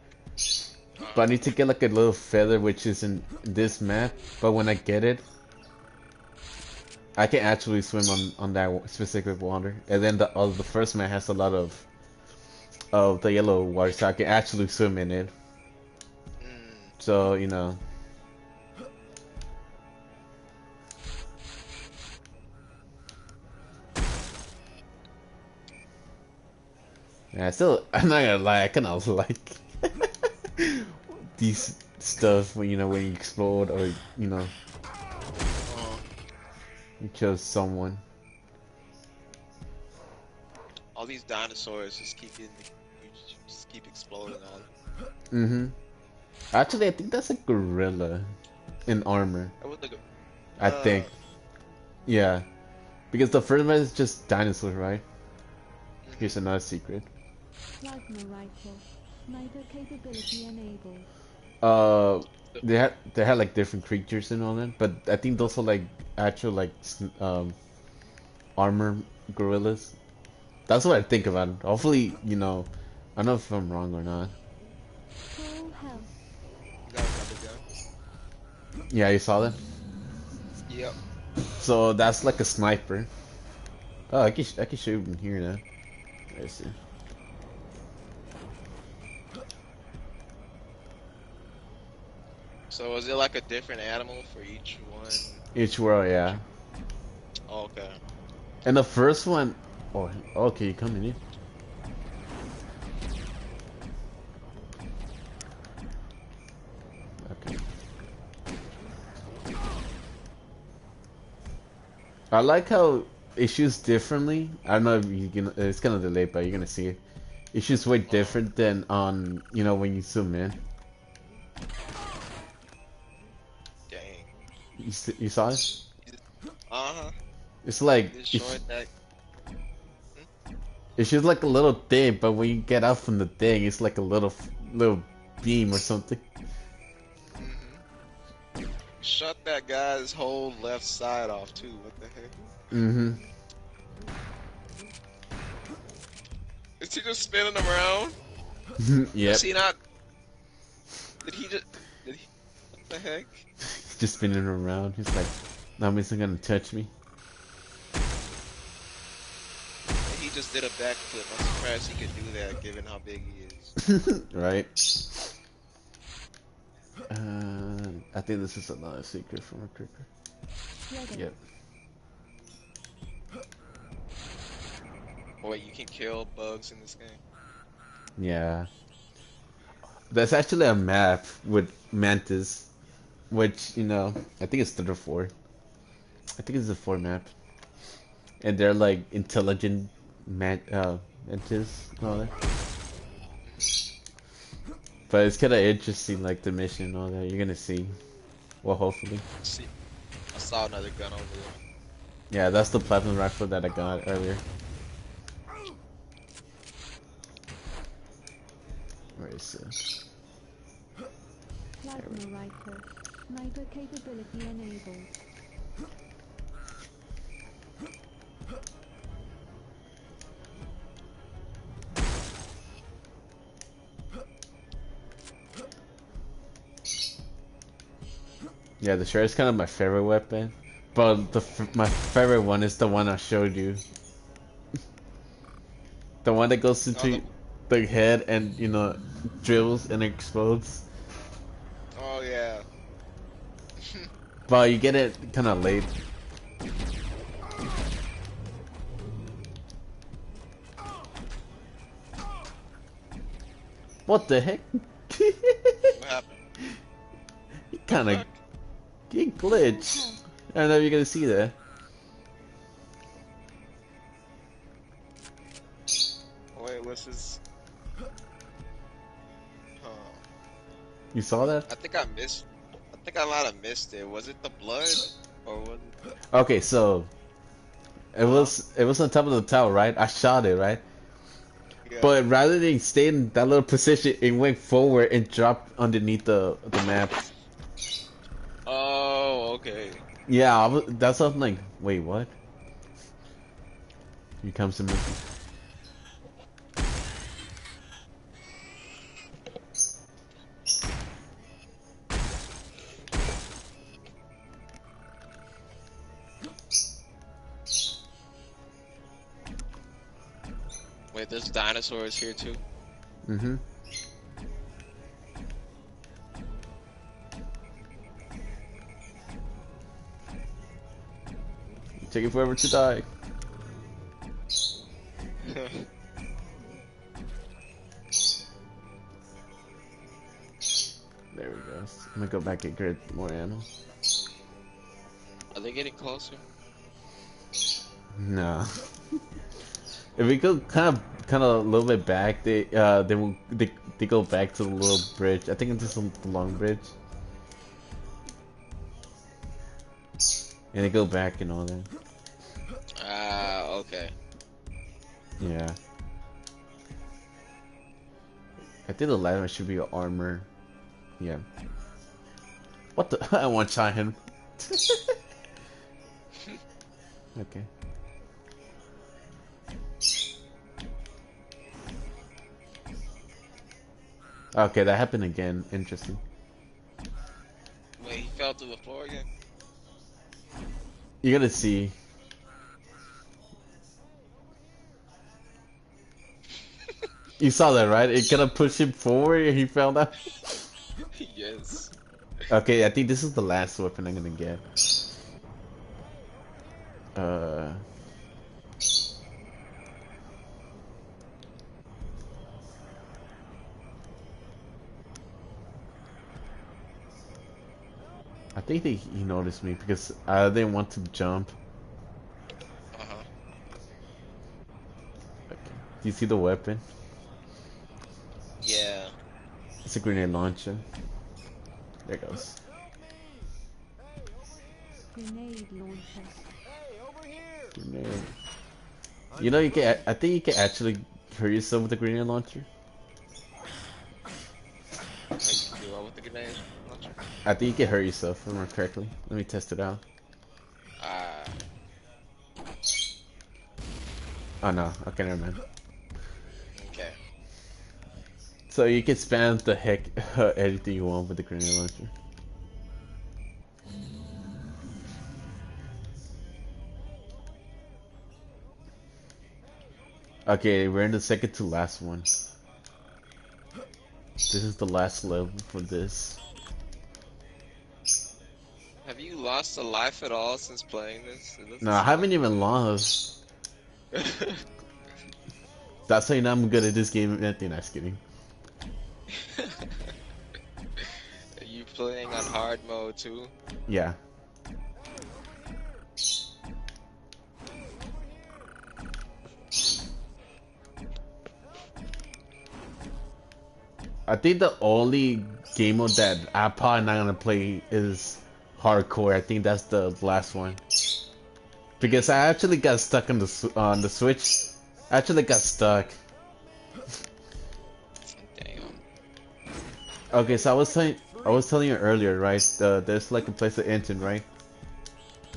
But I need to get like a little feather, which is in this map. But when I get it, I can actually swim on that specific water. And then the first map has a lot of the yellow water, so I can actually swim in it. So you know. Yeah, still, I'm not gonna lie, I kinda like these stuff when when you explode or Uh, you kill someone. all these dinosaurs just keep getting, you just keep exploding on. Mm-hmm. Actually, I think that's a gorilla in armor. That was the, I think. Yeah. Because the first one is just dinosaurs, right? Here's another secret. Plasma rifle. Sniper capability enabled. Uh, they had like different creatures and all that, but I think those are like actual like armor gorillas. That's what I think about it. Hopefully, I don't know if I'm wrong or not. Full health. you got another gun. Yeah, you saw that? Yep. So that's like a sniper. Oh, I can show you from here now. Let's see. So is it like a different animal for each one? Each world, yeah. Oh, okay. And the first one, oh, okay, you coming in? Okay. I like how it shoots differently. I don't know if you can. It's kind of delayed, but you're gonna see it. It shoots way different than on when you zoom in. Dang. You saw it? Uh-huh. It's like Just showing that. it shoots like a little thing, but when you get out from the thing, it's like a little beam or something. Shut that guy's whole left side off too. What the heck? Mm-hmm. Is he just spinning around? Yep. Is he not? Did he just? Did he? What the heck? Just spinning around. He's like, nobody's gonna touch me. He just did a backflip. I'm surprised he could do that, given how big he is. Right. I think this is another secret from a creeper. Ready. Yep. Wait, you can kill bugs in this game? Yeah. There's actually a map with mantis, which, I think it's 3 or 4. I think it's a 4 map. And they're like intelligent mantis and all that. But it's kind of interesting, like the mission and all that. You're gonna see. Well, hopefully. See, I saw another gun over there. Yeah, that's the platinum rifle that I got earlier. Where is it? Plasma rifle. Sniper capability enabled. Yeah, the shard is kind of my favorite weapon, but my favorite one is the one I showed you. The one that goes into the head and drills and explodes. Oh yeah. But you get it kind of late. What the heck? What happened? Kind of get glitch. I don't know if you're gonna see that. Wait, what's this? You saw that? I think I missed. I think I might have missed it. Was it the blood, or was it? Okay, so it was on top of the tower, right? I shot it, right? Yeah. But rather than stay in that little position, it went forward and dropped underneath the map. Oh, okay. Yeah, that's what I'm like. Wait, what? Here comes the movie. Wait, there's dinosaurs here too. Mm-hmm. Taking forever to die. I'm gonna go back and get more ammo. Are they getting closer? No. If we go kind of a little bit back, they go back to the little bridge. I think it's just the long bridge, and they go back and all that. Ah, okay. Yeah. I think the last one should be armor. Yeah. What the? I want shot him. Okay. Okay, that happened again. Interesting. Wait, he fell through the floor again? You gotta see. You saw that, right? It kind of pushed him forward and he fell down. Yes. Okay, I think this is the last weapon I'm gonna get. I think he noticed me because I didn't want to jump. Uh-huh. Okay. Do you see the weapon? Yeah. It's a grenade launcher. There it goes. Grenade launcher. Grenade. You know, you can. I think you can actually hurt yourself with a grenade launcher. How you do with the grenade launcher? I think you can hurt yourself, if I remember correctly. Let me test it out. Ah. Oh no, okay, never mind. Okay. So you can spam the heck anything you want with the grenade launcher. Okay, we're in the second to last one. This is the last level for this. Have you lost a life at all since playing this? No, I haven't even lost. That's how you know I'm good at this game. Nothing, I'm kidding. Are you playing on hard mode too? Yeah. I think the only game mode that I'm probably not gonna play is hardcore. I think that's the last one. Because I actually got stuck on the Switch. I actually got stuck. Damn. Okay, so I was telling you earlier, right? There's like a place to enter, right?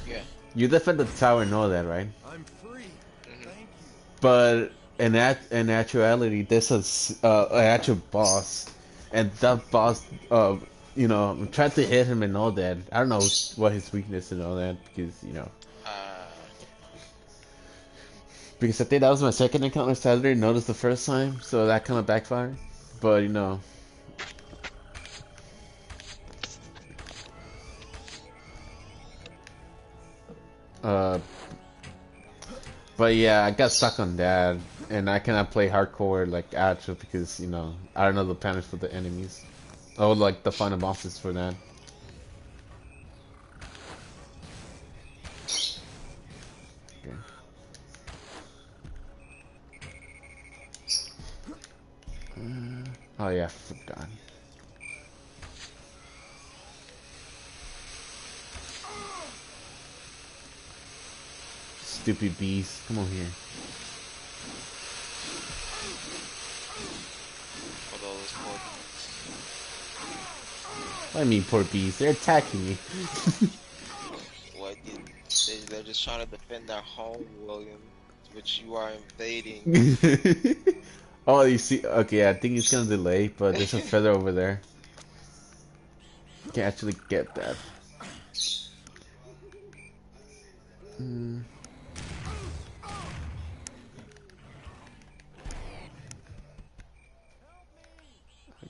Yeah. You defend the tower and all that, right? I'm free. Mm-hmm. Thank you. But in actuality, there's an actual boss, and that boss, you know, I'm trying to hit him and all that. I don't know what his weakness and all that because you know. Because I think that was my second encounter Saturday. Noticed the first time, so that kind of backfired. But you know. But yeah, I got stuck on that, and I cannot play hardcore like actual because you know I don't know the patterns for the enemies, or like the final bosses for that. Okay. Oh yeah, I forgot. Stupid bees, come on here. I mean, poor bees, they're attacking me. What? They're just trying to defend their home, William, which you are invading. Oh, you see? Okay, I think it's gonna delay, but there's a feather over there. You can actually get that.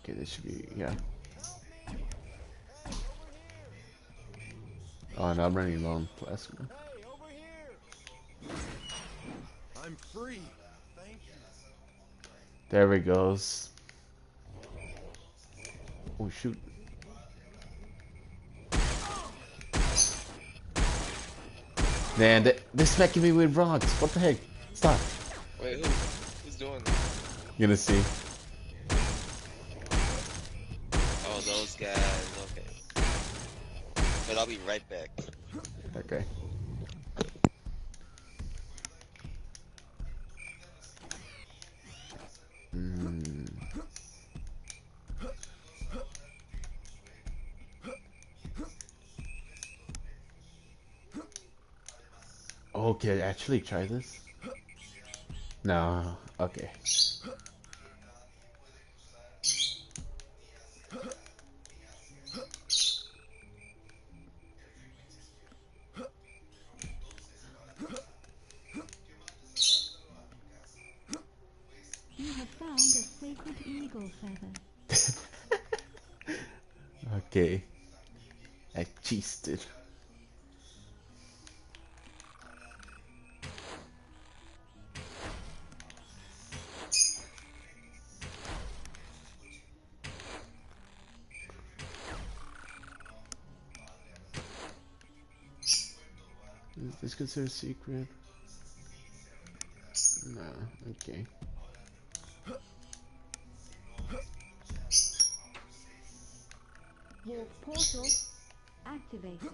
Okay, this should be, yeah. Oh, and I'm running low on plasma. Hey, over here. I'm free. Thank you. There it goes. Oh shoot. Man, they're smacking me with rocks. What the heck? Stop. Wait, who's doing that? You're gonna see. Oh, those guys. Okay. But I'll be right back. Okay. Mm. Okay, actually try this. No. Okay. You have found a sacred eagle feather. Okay. I cheesed it. Is this considered secret? No. Okay. Warp portal activated.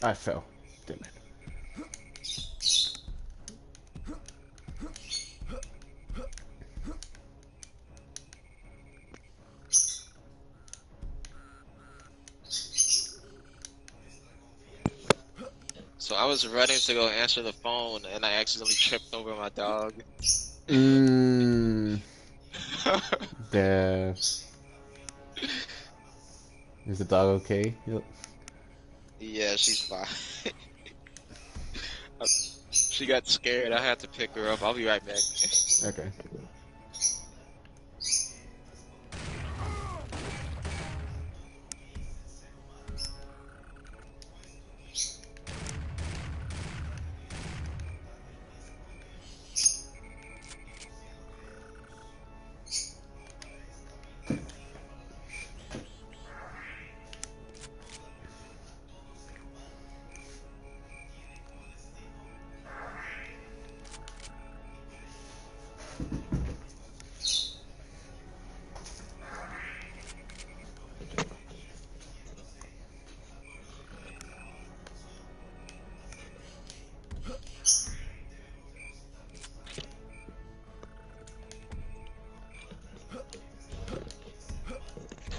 I fell. Damn it. So I was running to go answer the phone, and I accidentally tripped over my dog. Mmm. The is the dog okay? Yep. Yeah, she's fine. She got scared. I had to pick her up. I'll be right back. Okay.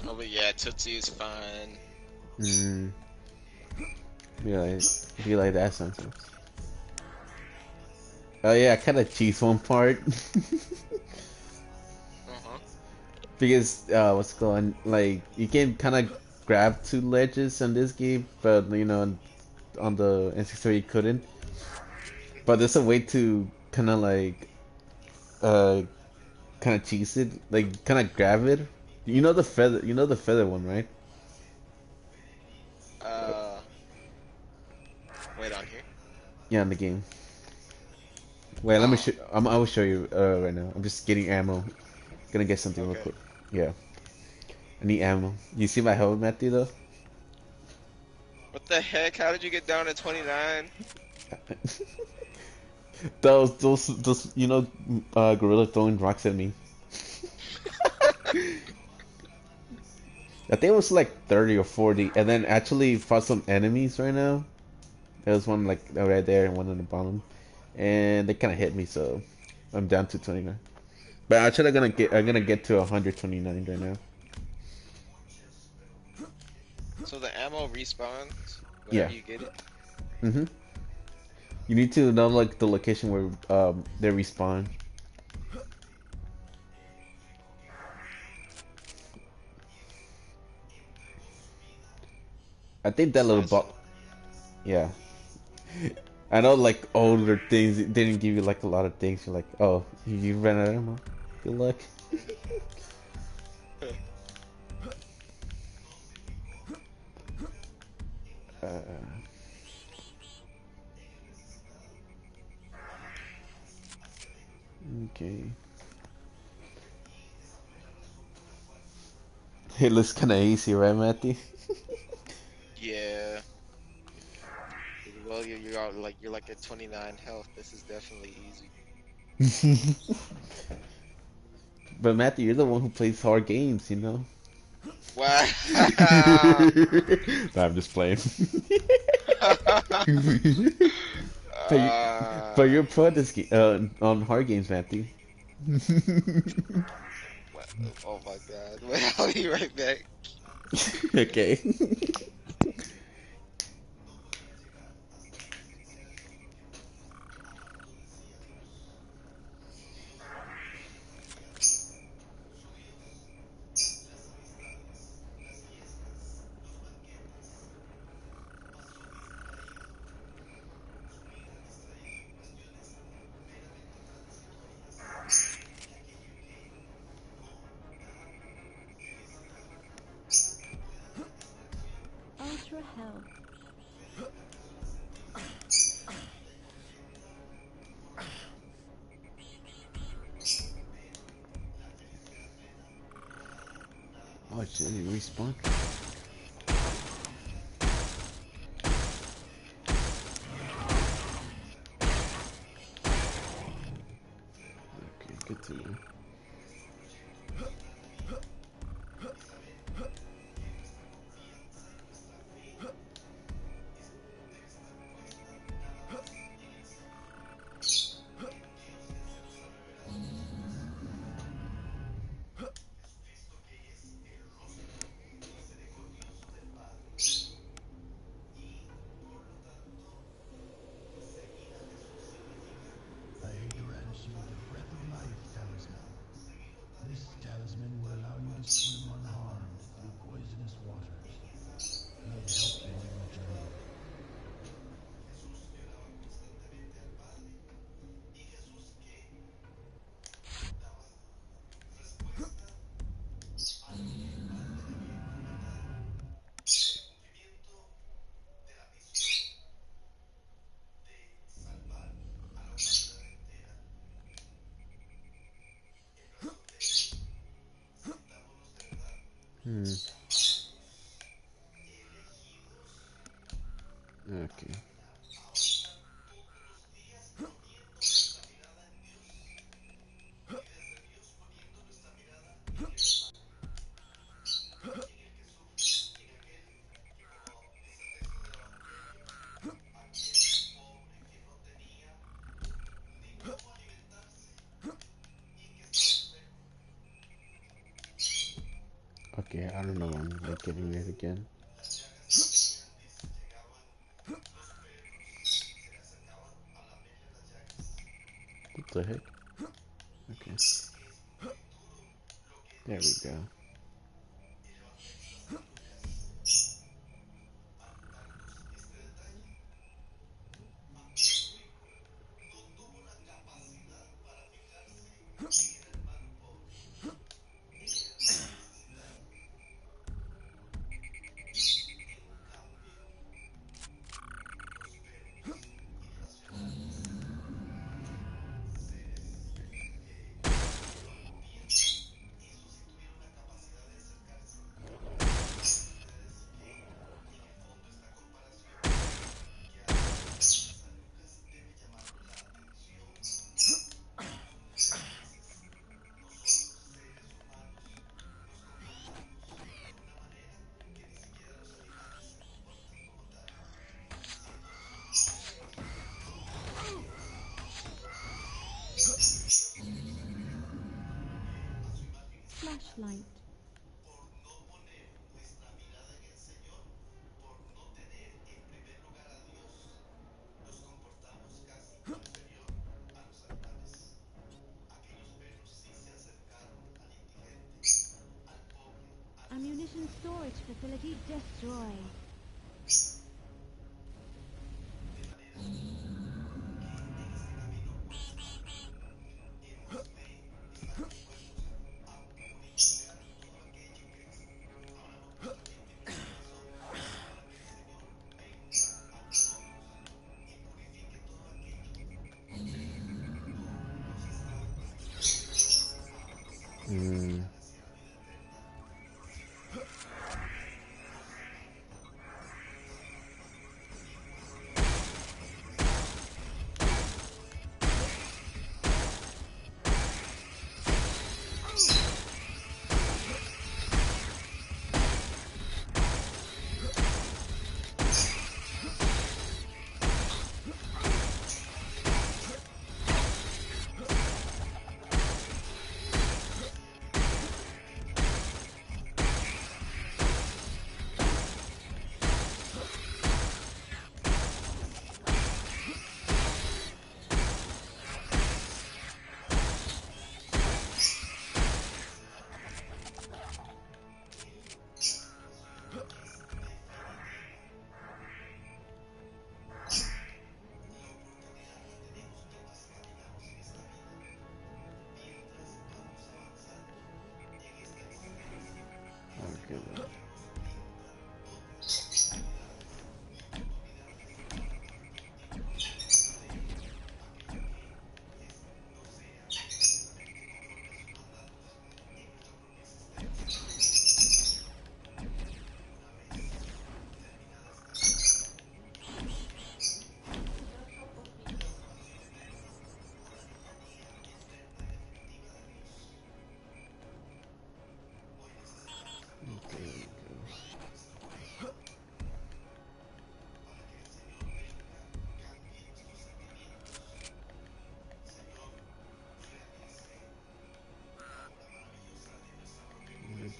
Oh, but yeah, Tootsie is fine. Mm. Be like that sometimes. Oh yeah, I kind of cheese one part Uh-huh. because what's going like you can kind of grab two ledges on this game, but you know on the N64 you couldn't. But there's a way to kind of like uh kind of cheese it, like kind of grab it. You know the feather one, right? Uh, wait on here. Yeah, in the game. Wait, let me Oh, show. I will show you right now. I'm just getting ammo. Gonna get something real okay. quick. Yeah, I need ammo. You see my helmet, Matthew, though? What the heck? How did you get down to 29? those, gorilla throwing rocks at me. I think it was like 30 or 40, and then actually fought some enemies right now. There was one like right there and one on the bottom, and they kind of hit me, so I'm down to 29. But actually, I'm gonna get to 129 right now. So the ammo respawns Yeah. whenever you get it? Mm-hmm. You need to know like the location where they respawn. I think that little Sounds bot. Yeah. I know like older things it didn't give you like a lot of things. You're like, oh, you ran out of ammo. Good luck. uh, okay. It looks kind of easy, right, Matthew? Yeah. Well, you're like at 29 health. This is definitely easy. But Matthew, you're the one who plays hard games, you know? Wow. No, I'm just playing. but, you, but uh, you're pro at this on hard games, Matthew. oh my God. Well, I'll be right back. Okay. Ultra health. Oh shit, he respawned. Okay, good to know. I grant you the breath of life talisman. This talisman will allow you to swim unharmed through poisonous waters. May it help you on your journey. Hmm. Okay. Okay, I don't know why I'm like getting it again. What the heck? Okay. There we go. Flashlight. Ammunition storage facility destroyed. Hmm.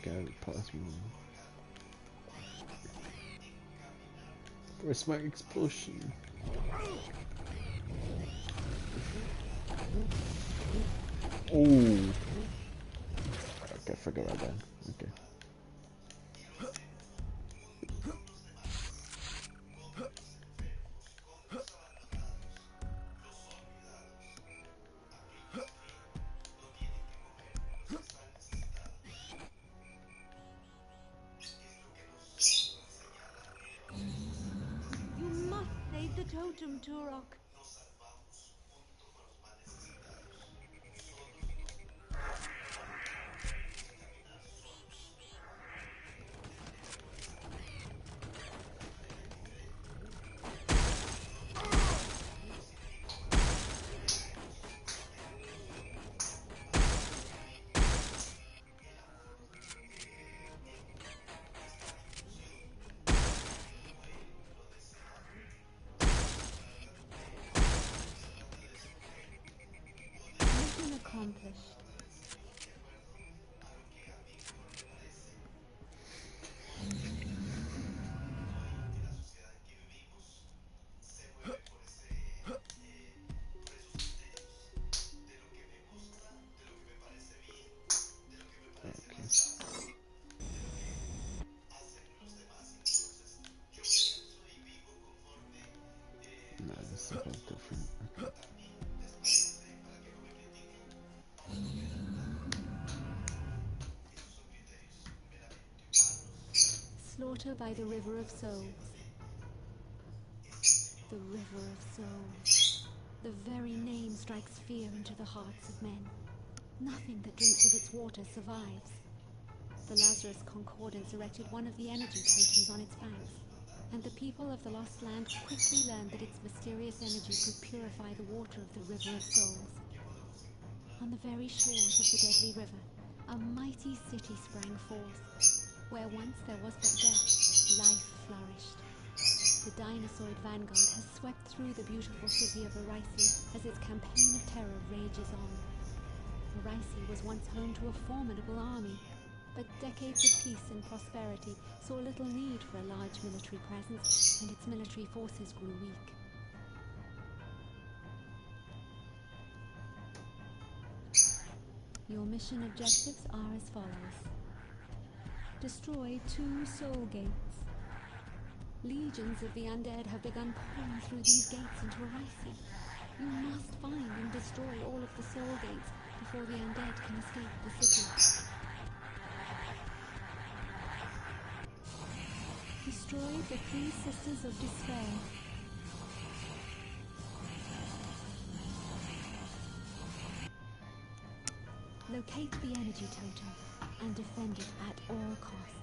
got plasma. Where's my explosion? Oh. Okay, forget about that. Okay. You must save the totem, Turok. Mission accomplished. No, this is a bit different. Okay. Slaughter by the River of Souls. The River of Souls. The very name strikes fear into the hearts of men. Nothing that drinks of its water survives. The Lazarus Concordance erected one of the energy totems on its banks, and the people of the Lost Land quickly learned that its mysterious energy could purify the water of the River of Souls. On the very shores of the deadly river, a mighty city sprang forth. Where once there was but death, life flourished. The Dinosaur vanguard has swept through the beautiful city of Oraisi as its campaign of terror rages on. Oraisi was once home to a formidable army, but decades of peace and prosperity saw little need for a large military presence, and its military forces grew weak. Your mission objectives are as follows. Destroy 2 soul gates. Legions of the undead have begun pouring through these gates into Oraisi. You must find and destroy all of the soul gates before the undead can escape the city. Destroy the 3 Sisters of Despair. Locate the energy totem and defend it at all costs.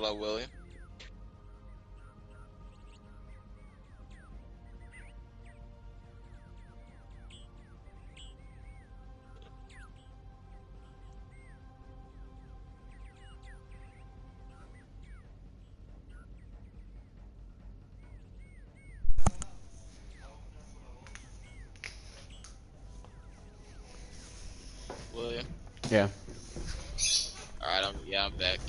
Hello, William. William. Yeah. Alright, I'm back.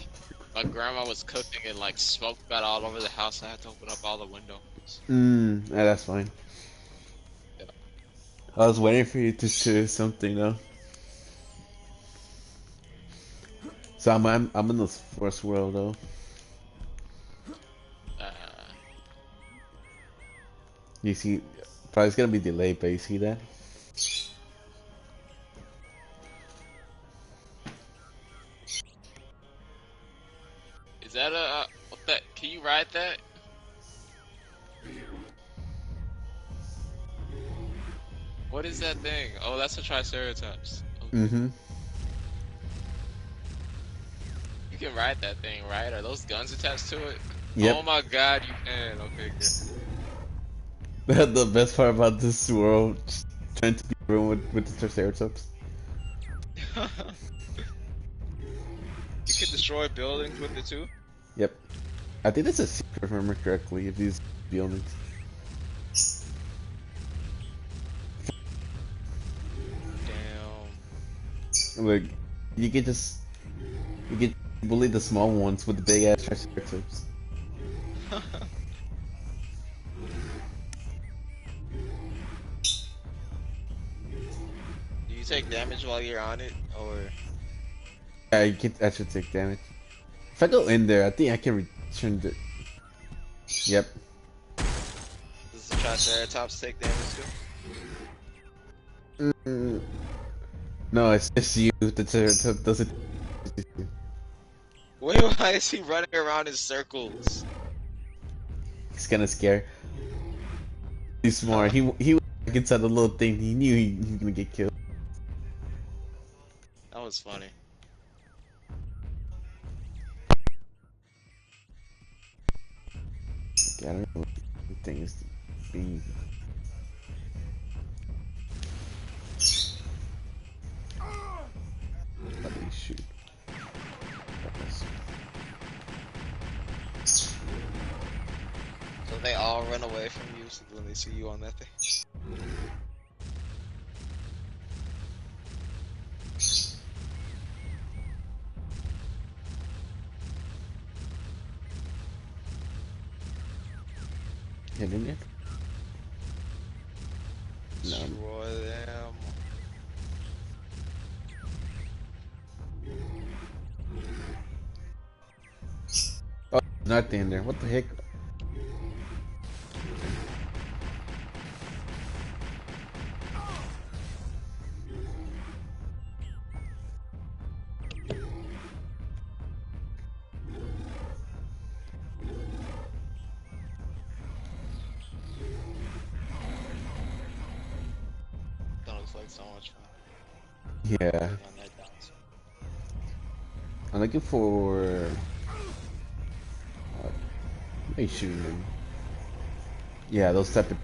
My grandma was cooking and like smoke got all over the house. I had to open up all the windows. Yeah, that's fine. Yeah. I was waiting for you to say something though. So I'm in the first world though. Uh, You see, probably it's gonna be delayed, but you see that? is that a what that? Can you ride that? What is that thing? Oh, that's a Triceratops. Okay. Mm-hmm. You can ride that thing, right? Are those guns attached to it? Yep. Oh my god, you can. Okay, The best part about this world, just trying to be ruined with the Triceratops. good. You can destroy buildings with it too? Yep. I think that's a secret, if I remember correctly, of these buildings. Damn. Like, you can just, you can bully the small ones with the big ass Triceratops. Do you take damage while you're on it, or? Yeah, you can actually take damage. If I go in there, I think I can return the. Yep. Does the Triceratops take damage too? No, it's just you. The Triceratops doesn't. Wait, why is he running around in circles? He's kind of scared. He's smart. He was inside the little thing. He knew he was gonna get killed. That was funny. Yeah, I don't know what the thing is to be. Let me shoot. So they all run away from you when they see you on that thing? Hit in there? No. Destroy them. Oh, nothing in there. What the heck? That looks like so much fun. Yeah. On that dance. I'm looking for. Are you shooting them? Yeah, those type of.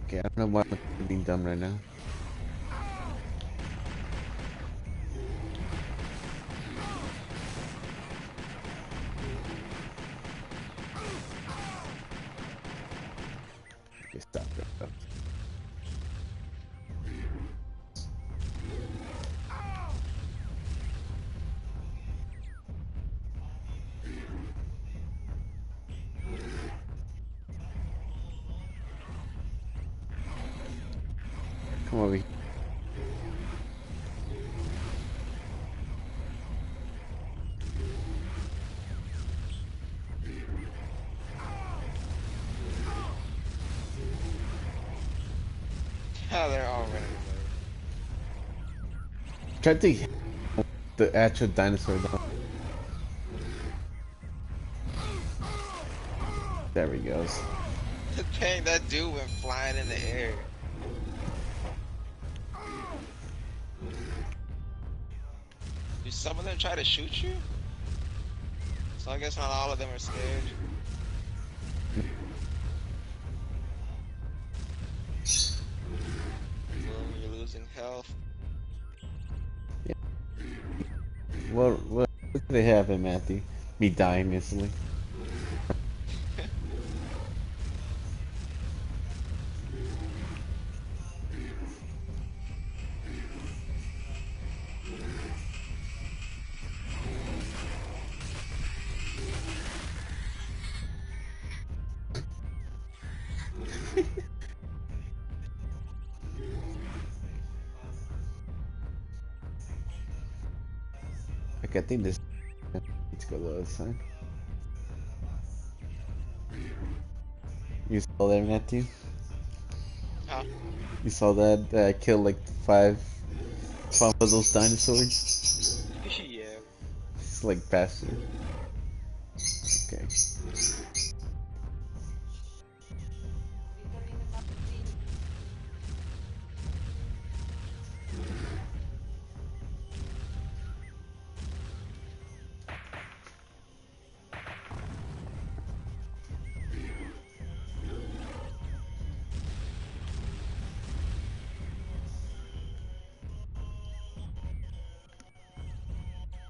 Okay, I don't know why I'm being dumb right now. Okay, stop. Come over here. They're all running Try to hit the actual dinosaur though. There he goes. away. Dang, that dude went flying in the air. Do some of them try to shoot you? So I guess not all of them are scared. You're losing health. What could they happen, Matthew? Me dying instantly. I think this. Let's go to the other side. You saw that, Matthew? Huh? You saw that? I killed like five of those dinosaurs. Yeah. It's like bastard. Okay.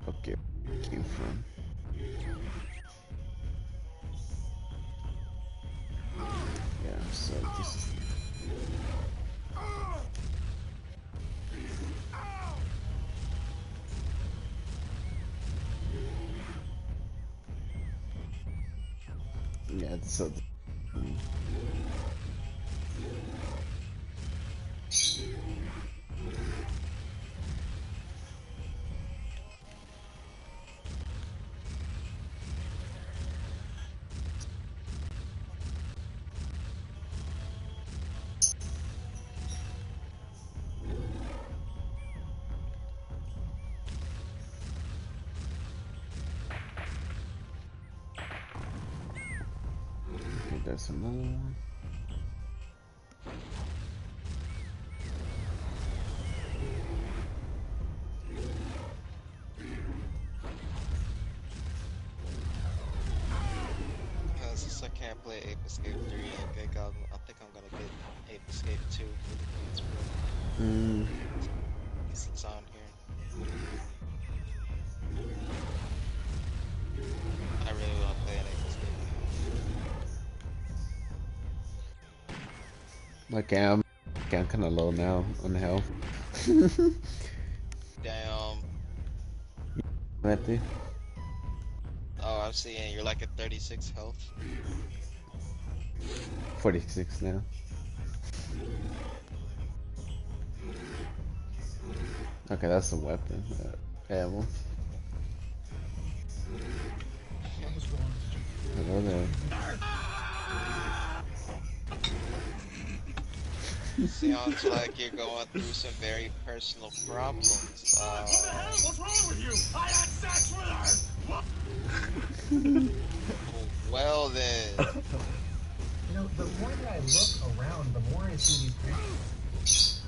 Okay. Came from. Yeah. So this is. Yeah. So. Okay, there's another one. Since I can't play Ape Escape 3, I think I'm gonna get Ape Escape 2 for the PS4. Guess it's on here. I really want to play an Ape Escape. I'm kind of low now on health. Damn. Matthew? Oh, I'm seeing you're like at 36 health. 46 now. Okay, that's a weapon. Ammo. Hello there. Sounds like you're going through some very personal problems. What's wrong with you? I had sex with her! Well then. You know, the more that I look around, the more I see these creatures.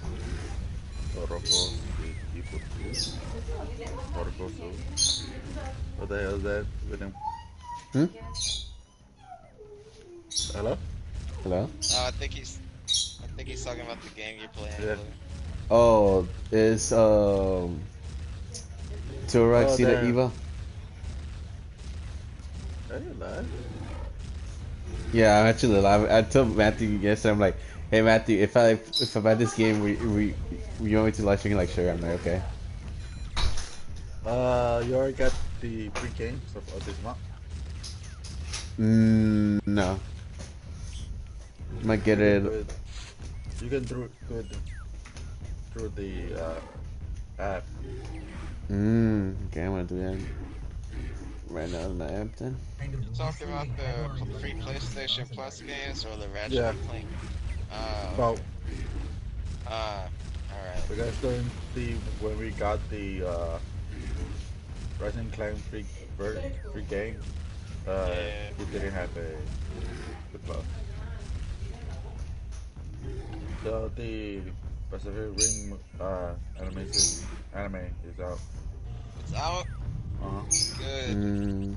What the hell is that with him? Hello? Hello? I think he's talking about the game you're playing. Yeah. Oh, it's Turok see the damn. Eva? Are you alive? Yeah, I'm actually alive. I told Matthew yesterday, I'm like, hey Matthew, if I buy this game, we you want me to live stream? Like, sure, I'm like, okay. You already got the pre-games of this month? No. Might get it. You can do it through the app. Okay, I'm gonna do that right now in the app then. Kind of You talking about the free PlayStation Plus games or the Ratchet and Clank? Well, Alright. Because during the when we got the Rising Clan free game, Yeah. we didn't have the plus. So the Pacific Rim anime is out. It's out? Good. Mm.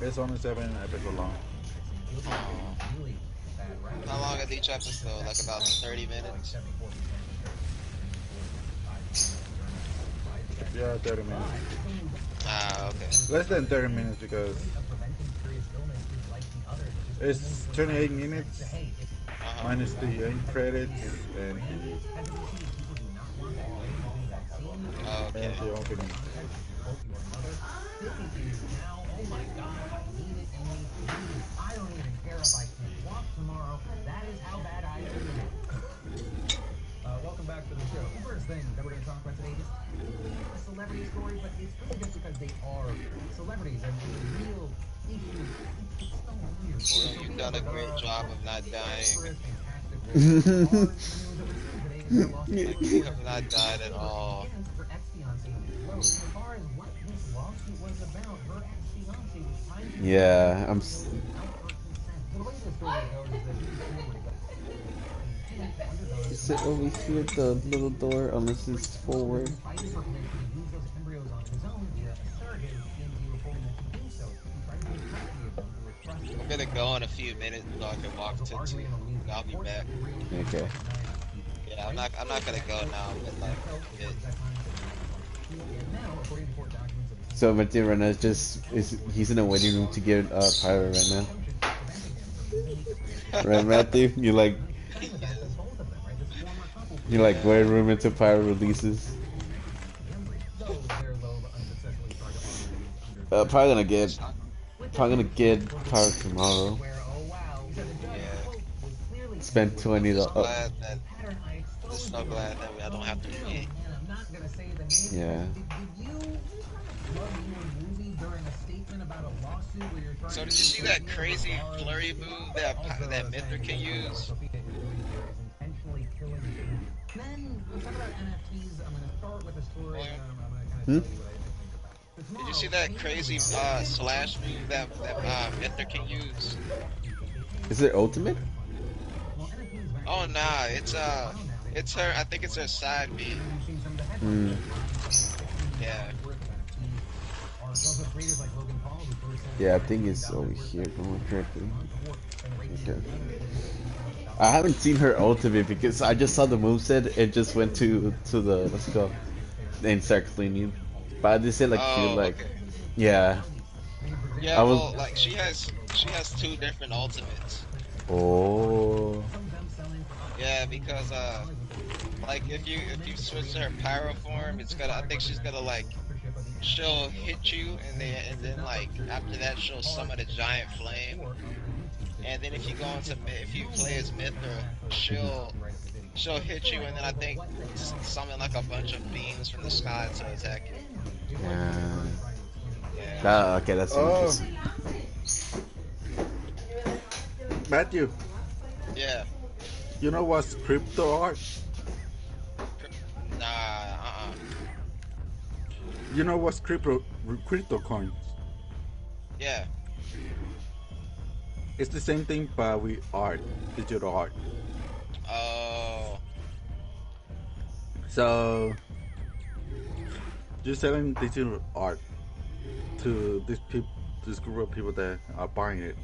It's only 7 episodes long. How long is each episode? Like about 30 minutes? Yeah, 30 minutes. Okay. Less than 30 minutes because it's 28 minutes minus the end credits and Okay. the opening. I don't even care if I can't walk tomorrow. That is how bad I feel. Welcome back to the show. The first thing that we're going to talk about today is a celebrity story, but it's really just because they are celebrities and the real issue. It's so weird. Well, you've done a great job of not dying. Like, you have not died at all. Yeah, Is it over here, the little door, unless it's forward? I'm gonna go in a few minutes so I can walk to 2. I'll be back. Okay. Yeah, I'm not gonna go now, but like, So Martin right now he's in a waiting room to get Pyro right now. Right, Matthew? You like waiting room until Pyro releases? Probably gonna get Pyro tomorrow. Spend $20. Just so glad that I don't have to pay. Yeah. So did you see that crazy flurry move that Mythra can use? Hmm? Did you see that crazy slash move that Mythra can use? Is it ultimate? Oh nah, it's her. I think it's her side B. Hmm. Yeah. Yeah, I think it's over here going correctly. Okay. I haven't seen her ultimate because I just saw the moveset and just went to the let's go and start cleaning. But I just said like feel like Okay. yeah. Yeah, I was well, like she has 2 different ultimates. oh Yeah, because like if you switch to her pyro form, I think she's gonna like she'll hit you and then like after that she'll summon a giant flame. And then if you play as Mythra, she'll hit you and then I think summon like a bunch of beams from the sky to attack you. yeah. Yeah. Okay, that's interesting. Matthew, Yeah. you know what's crypto art? Nah, You know what's crypto coins? Yeah. It's the same thing but with art, digital art. Oh. So you're selling digital art to this group of people that are buying it.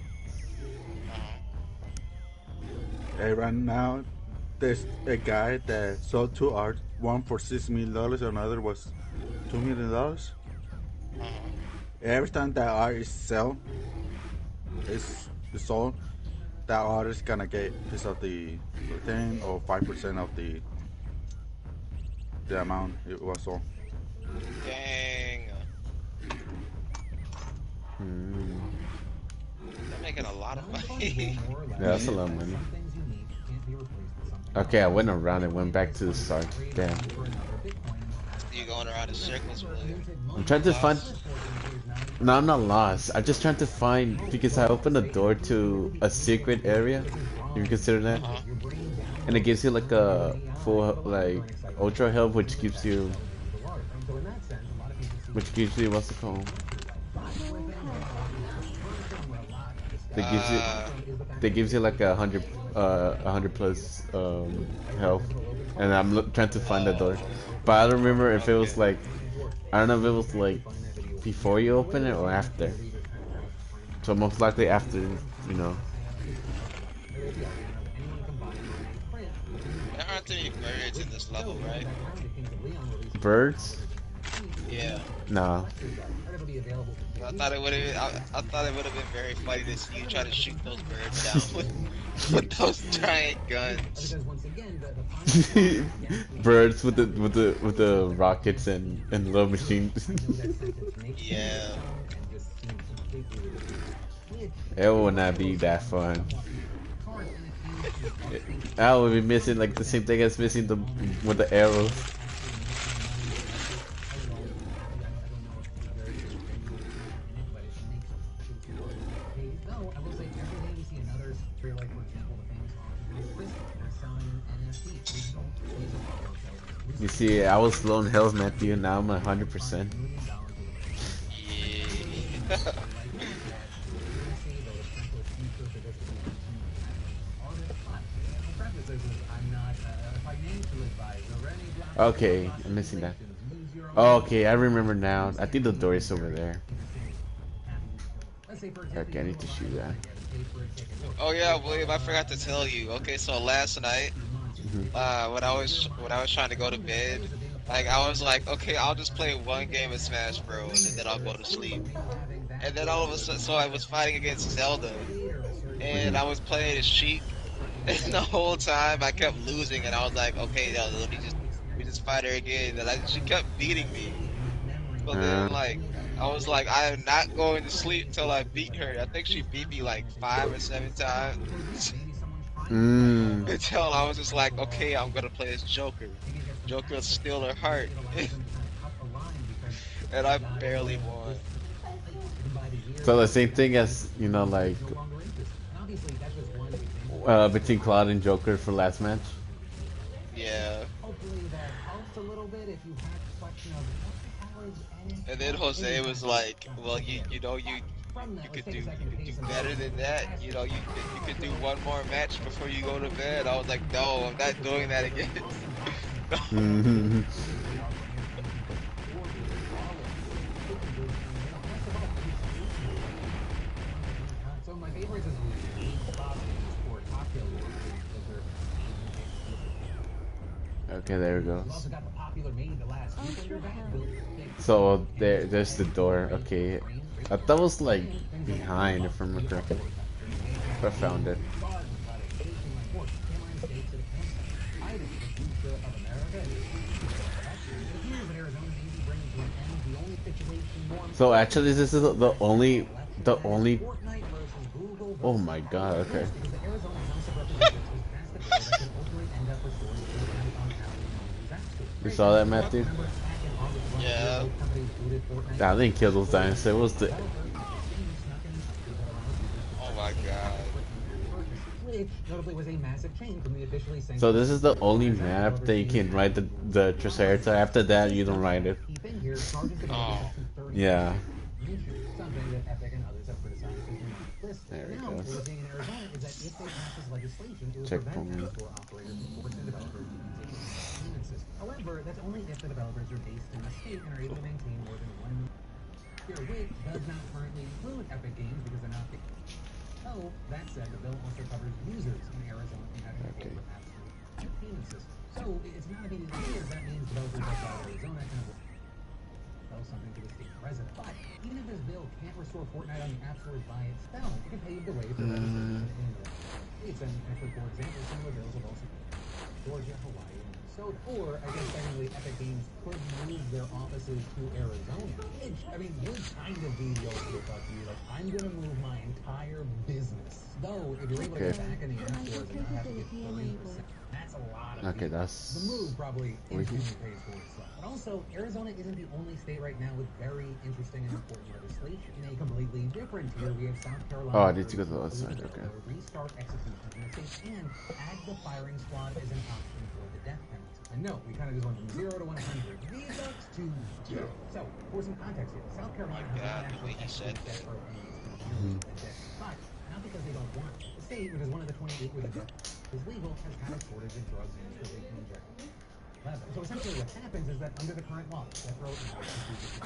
And right now, there's a guy that sold 2 art, one for $6 million, another was $2 million. Every time that art is sold, that art is gonna get a piece of the 10 or 5% of the amount it was sold. Dang. Hmm. They're making a lot of money. Yeah, that's a lot of money. Okay, I went around and went back to the start. Damn. You going around in circles, William? I'm trying to find. No, I'm not lost. I'm just trying to find because I opened the door to a secret area, If you consider that, and it gives you like a full like ultra health, which gives you what's it called? That gives you like 100 plus health, and I'm trying to find the door, but I don't remember if it was like, I don't know if it was like before you open it or after. So most likely after, you know. There aren't any birds in this level, right? Birds? Yeah. No. I thought it would have been very funny to see you try to shoot those birds down with those giant guns. Birds with the rockets and little machines. Yeah. It would not be that fun. I would be missing like the same thing as missing with the arrows. You see, I was low in health, Matthew, and now I'm 100%. Yeah. Okay, I'm missing that. Okay, I remember now. I think the door is over there. Okay, I need to shoot that. Oh yeah, William, I forgot to tell you. Okay, so last night, when I was trying to go to bed, like I was like, okay, I'll just play one game of Smash Bros. And then I'll go to sleep. And then all of a sudden, so I was fighting against Zelda, and I was playing as Sheik, and the whole time I kept losing, and I was like, okay, let me just fight her again, and she kept beating me. But then like, I was like, I am not going to sleep till I beat her. I think she beat me like 5 or 7 times. Until I was just like, okay, I'm gonna play as Joker. Joker will steal her heart. And I barely won. So the same thing as, you know, like between Cloud and Joker for last match? Yeah. And then Jose was like, well, you could do better than that. You know, you could do one more match before you go to bed. I was like, no, I'm not doing that again. Okay, there we go. So there's the door. Okay, I thought it was like behind, if I'm correct. I found it. So actually, this is the only. Oh my god! Okay. You saw that, Matthew? Yeah. Nah, I didn't kill those dinosaurs. It was the. Oh my god. So this is the only map that you can ride the Triceratops. After that, you don't ride it. Oh. Yeah. There we go. Checkpoint. However, that's only if the developers are based in the state and are able to maintain more than one year, which does not currently include Epic Games because they're not. So, that said, the bill also covers users in Arizona and having to pay for absolute payment system. So, it's not immediately clear if that means developers outside Arizona can sell something to the state president. But even if this bill can't restore Fortnite on the App Store by itself, it can pave the way for legislation in the states. And for example, some of the bills have also Georgia, Hawaii, and Minnesota. Or, I guess technically, Epic Games could move their offices to Arizona. Which, I mean, would kind of be the ultimate fuck you. Like, I'm gonna move my entire business. Though, if you're able to get back in the App Stores and not have to get 30%, that's a lot of Okay, that's. the move probably instantly pays for itself. Also, Arizona isn't the only state right now with very interesting and important legislation. In a completely different tier, we have South Carolina. Oh, I need to go to the other side, okay. Restart executions in the state and add the firing squad as an option for the death penalty. And no, we kind of just went from 0 to 100. These sucks to 0. So, for some context here, South Carolina has not actually executed death row inmates to death. But not because they don't want it. The state, which is one of the 28 where the death is legal, has had a shortage of drugs and so they can inject. So essentially what happens is that under the current law, death row inmates can choose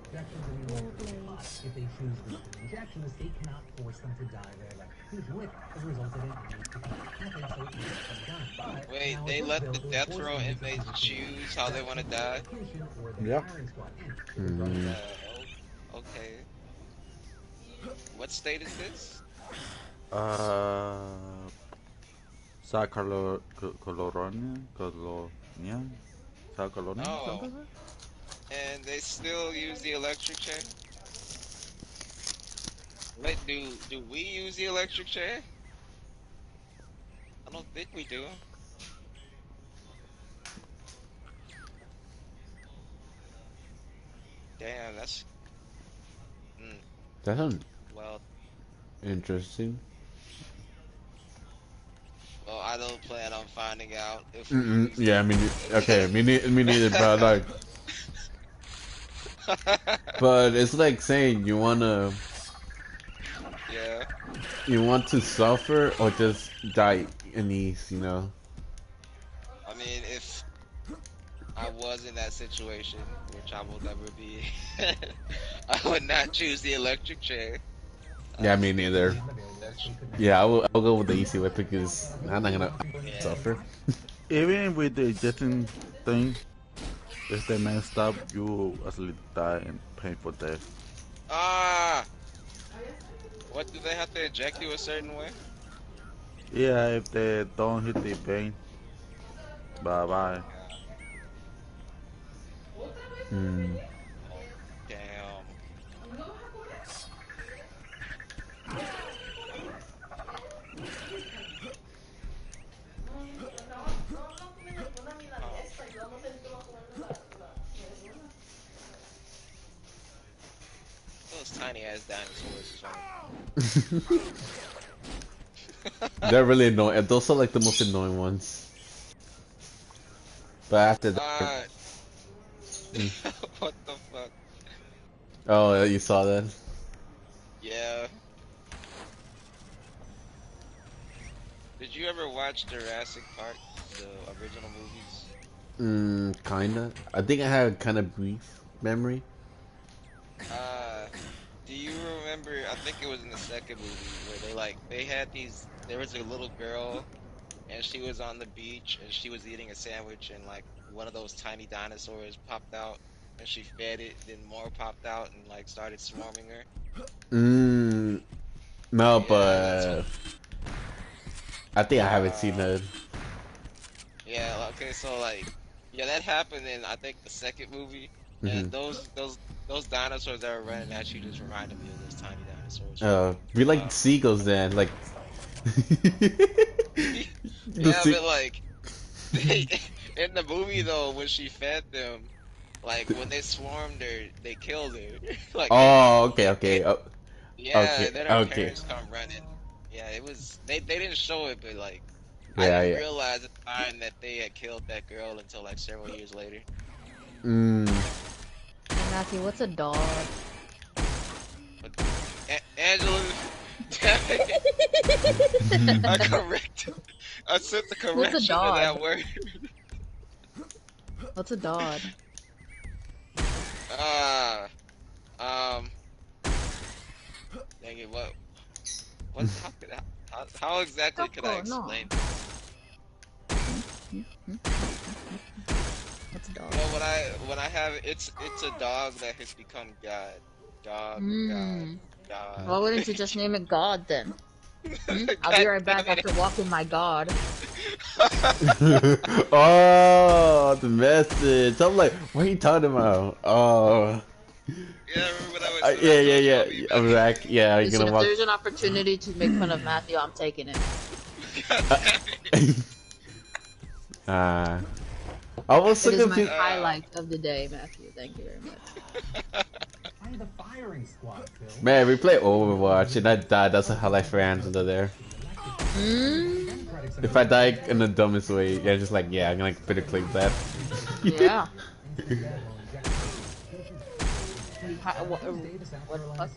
injections and but if they choose the injection, the state cannot force them to die their execution, which has resulted in methods so it can done. But wait, they let the death row inmates choose how they want to die? Yeah. Okay. What state is this? South Carolina, South Carolina. Oh. And they still use the electric chair? Wait, do we use the electric chair? I don't think we do. Damn, that's... That sounds well, interesting. well, I don't plan on finding out if Yeah, I mean, okay, me neither, but like, but it's like saying you wanna, yeah. you want to suffer or just die in ease, you know? I mean, if I was in that situation, which I will never be, I would not choose the electric chair. Yeah, me neither. Yeah, I'll go with the easy way because I'm not gonna suffer. Even with the injection thing, if they messed up, you actually die and painful death. Ah! What, do they have to inject you a certain way? Yeah, if they don't hit the pain, bye bye. Hmm. Damn. Those tiny ass dinosaurs. They're really annoying. Those are like the most annoying ones. But after that, What the fuck? oh, you saw that? Yeah. Did you ever watch Jurassic Park, the original movies? Kinda. I think I have kind of brief memory. Do you remember, I think it was in the second movie, where they had these, there was a little girl, and she was on the beach, and she was eating a sandwich, and like, one of those tiny dinosaurs popped out, and she fed it, then more popped out, and like, started swarming her? No, Yeah, but I think I haven't seen that. Yeah, okay, so like, yeah, that happened in, I think, the second movie, and those dinosaurs that were running at you just reminded me of those tiny dinosaurs. We like seagulls then, like. Yeah, but like, in the movie though, when she fed them, like when they swarmed her, they killed her. Like, Oh, okay. yeah, okay, then her okay. parents come running. Yeah, it was they didn't show it, but like, I Yeah, didn't yeah. realize at the time that they had killed that girl until like several years later. Matthew, what's a dog? But Angela, I corrected. I sent the correction to dog? that word. What's a dog? Dang it, how exactly could I explain? What's a dog? Well, when I have it's a dog that has become God. God. Why wouldn't you just name it God then? I'll be right back after walking my God. Oh, the message. I'm like, what are you talking about? Oh. Yeah, remember when I was yeah. I'm back. Yeah, you're Listen, gonna if walk. there's an opportunity to make fun of Matthew, I'm taking it. I was so It is my confused. highlight of the day, Matthew. Thank you very much. I'm the firing squad, Phil. Man, we play Overwatch and I died. That's a highlight for Angela there. If I die in the dumbest way, yeah, just like, yeah, I'm gonna better click that. Yeah. What the fuck?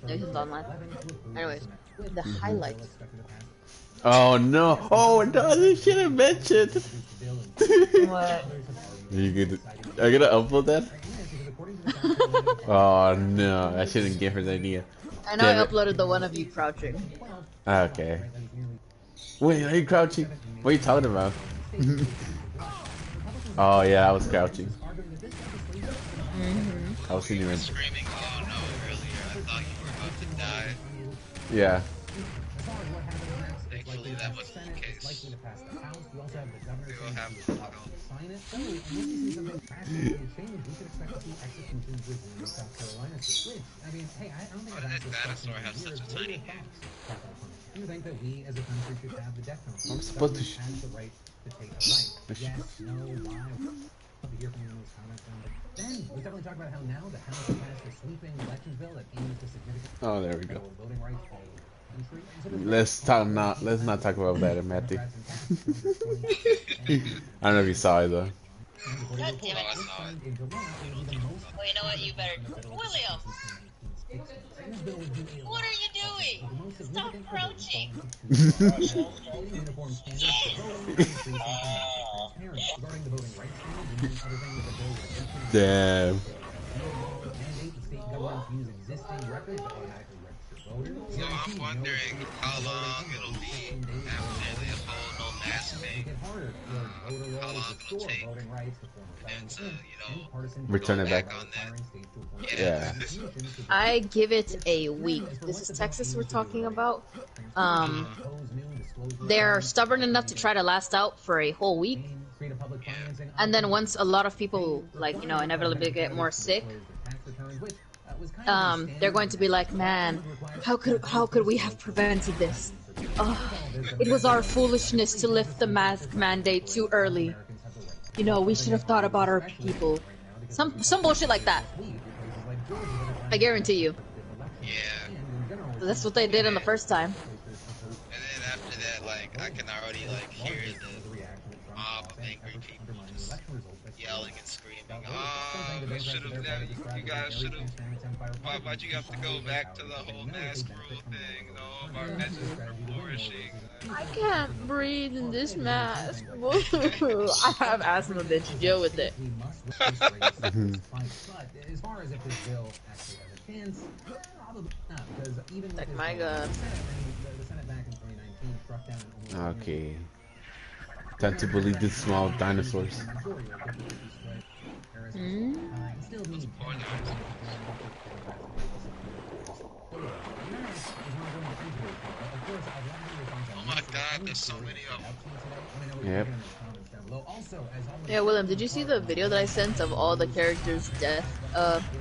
Nathan's online. Anyways, the highlight. Oh no! Oh no! This shit I mentioned. What? You good? Are you gonna upload that? Oh no! I shouldn't give her the idea. I know I uploaded the one of you crouching. Okay. Wait, are you crouching? What are you talking about? Oh yeah, I was crouching. I was seeing you in. Screaming, oh no, earlier. I thought you were about to die. Yeah. Thankfully, that wasn't the case. We will have to go. Why did that dinosaur have such a tiny hand? Do you think that we as a country should have the death penalty? I'm supposed to has the right to take a life? Yes, no, why? Love to hear from you in those comments. Then we definitely talk about how now the House has passed a sweeping elections bill that aims to significantly Oh, there we go. voting rights for the country. Let's not talk about that, Matthew. I don't know if you saw it though. God damn it. Well, you know what? You better. William! What are you doing? Stop crouching! Damn. So I'm wondering how long it'll be after they uphold no mask thing. How long it'll take them to, Return it back. on that. Yeah. I give it a week. This is Texas we're talking about. They're stubborn enough to try to last out for a whole week. And then once a lot of people, like, you know, inevitably get more sick, they're going to be like, man, how could we have prevented this? It was our foolishness to lift the mask mandate too early. You know, we should have thought about our people. Some bullshit like that. I guarantee you. Yeah. That's what they did on the first time. And then after that, like, I can already, like, hear the mob of angry people just yelling and screaming, we should have done, you guys should have, why'd you have to go back to the whole mask rule thing, our message were flourishing. I can't breathe in this mask. I have asthma, bitch. Deal with it. But as far as if this bill actually has a chance, probably not, because even with Like this my bill, god. the Senate back in 2019 struck down an almost Okay. Time to believe these small dinosaurs. Oh my god, there's so many of them. Yep. Yeah, William, did you see the video that I sent of all the characters' death,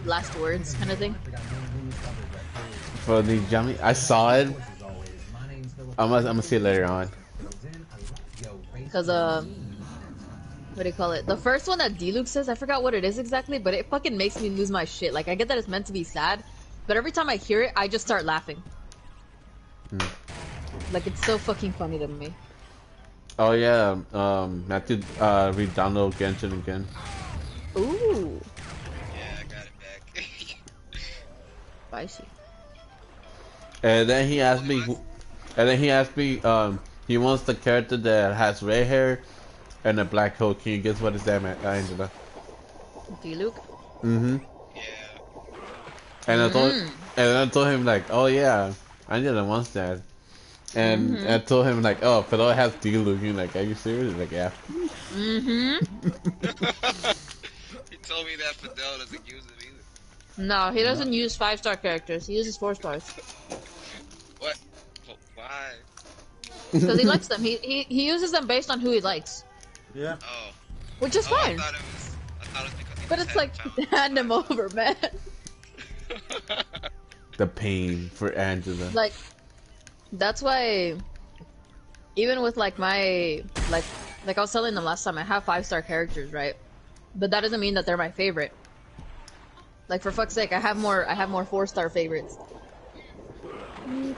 last words kind of thing? For the Johnny, I saw it. I'm gonna see it later on. Because, what do you call it? The first one that D-Luke says, I forgot what it is exactly, but it fucking makes me lose my shit. Like, I get that it's meant to be sad, but every time I hear it, I just start laughing. Like, it's so fucking funny to me. Oh yeah, Matthew, re-download Genshin again. Ooh. Yeah, I got it back. Spicy. And then he asked me, he wants the character that has red hair and a black coat. Can you guess what is that, Angela? D-Luke? Mm-hmm. Yeah. And I told him like, oh yeah, Angela wants that. And I told him like, oh, but it has D-Luke. He's like, are you serious? He's like, yeah. Mm-hmm. He told me that Fidel doesn't use it either. No, he doesn't use 5-star characters. He uses 4 stars. What? Why? Because he likes them. He uses them based on who he likes. Yeah. Oh. Which is fine. I thought it was because he But was it's like, having hand him over, man. The pain for Angela. Like, that's why, even with like my, like, Like I was telling them last time, I have 5-star characters, right? But that doesn't mean that they're my favorite. Like for fuck's sake, I have more 4-star favorites. Medium.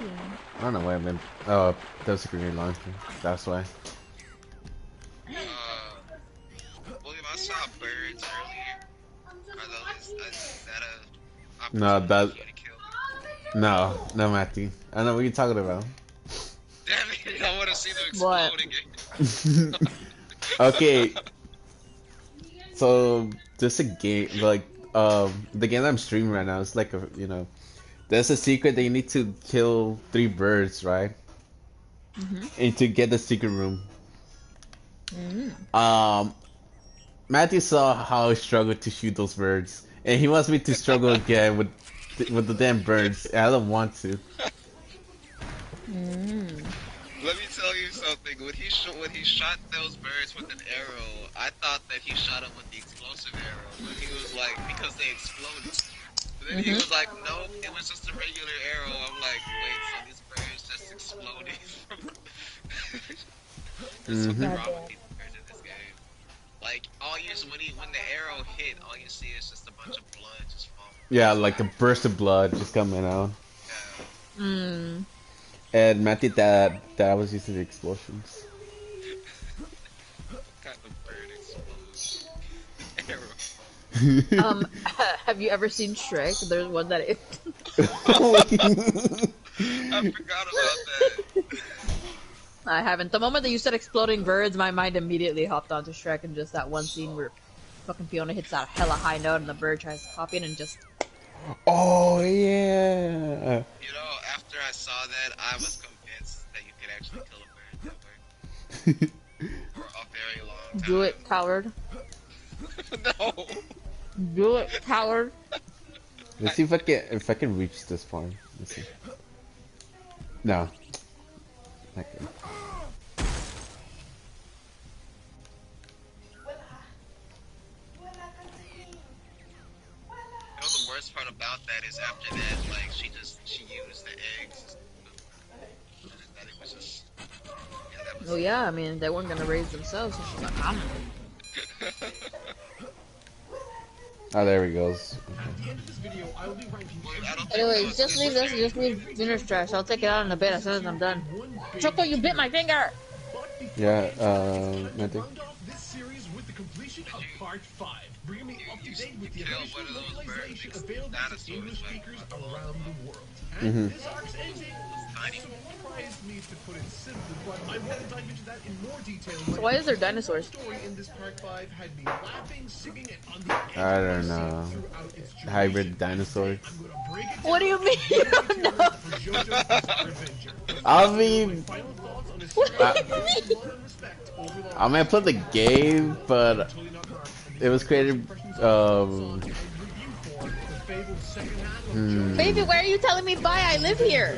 I don't know why I meant. Oh, there's a grenade launcher. That's why. William, I saw birds earlier. Are those, is that a No, that. opportunity for you to kill? No, Matthew. I don't know what you're talking about. Damn it, I want to see them What? explode again. Okay. So there's a game like the game that I'm streaming right now. It's like a there's a secret that you need to kill 3 birds, right? And to get the secret room. Matthew saw how I struggled to shoot those birds, and he wants me to struggle again with the damn birds. And I don't want to. Let me tell you something. When he shot those birds with an arrow, I thought that he shot them with the explosive arrow. But he was like, because they exploded. But then he was like, nope, it was just a regular arrow. I'm like, wait, so these birds just exploded? There's something wrong with these birds in this game. Like, when the arrow hit, all you see is just a bunch of blood just falling. Yeah, like a burst of blood just coming out. Yeah. And Matthew, that I was using the explosions. What kind of bird explodes? Arrow. Have you ever seen Shrek? There's one that is. I forgot about that. I haven't. The moment that you said exploding birds, my mind immediately hopped onto Shrek and just that one scene where fucking Fiona hits that hella high note and the bird tries to copy it and just. Oh yeah. You know, after I saw that, I was convinced that you could actually kill a bird that way. For a very long time. Do it, coward. No! Do it, coward. Let's see if I can reach this point. Let's see. No. Okay. You know the worst part about that is after that, like, she used the eggs. And it was just, yeah, that was Well, yeah, I mean, they weren't gonna raise themselves, so she's like, I'm. Oh, there he goes. Anyways, just leave this, just leave dinner trash. I'll take it out in a bit as soon as I'm done. Choco, you bit my finger! Yeah, Matthew. This series with the completion of part 5, bringing me up to date with the official localization available to English speakers around the world. And this arc's ending surprised me, to put it simply, but I want to dive into that in more detail. So why is there dinosaurs? The story in this part 5 had me laughing, singing, and on the I don't know. Hybrid dinosaurs. What do you mean you don't know? I mean, I mean, I played the game, but it was created. Baby, why are you telling me bye? I live here.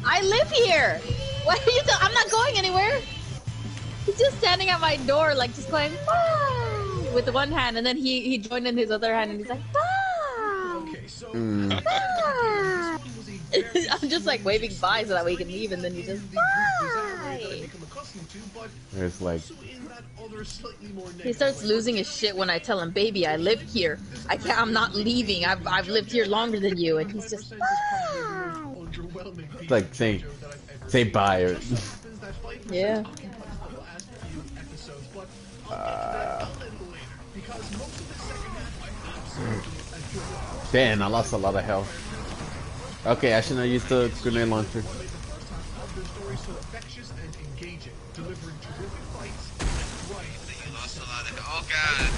I live here. Why are you? I'm not going anywhere. He's just standing at my door, like just going bye with one hand, and then he joined in his other hand, and he's like bye. Bye. I'm just like waving bye so that we can leave, and then he just bye. It's like He starts losing his shit when I tell him, "Baby, I live here. I'm not leaving. I've lived here longer than you," and he's just like say bye or yeah. Damn, I lost a lot of health. Okay, I shouldn't have used the grenade launcher. Oh god!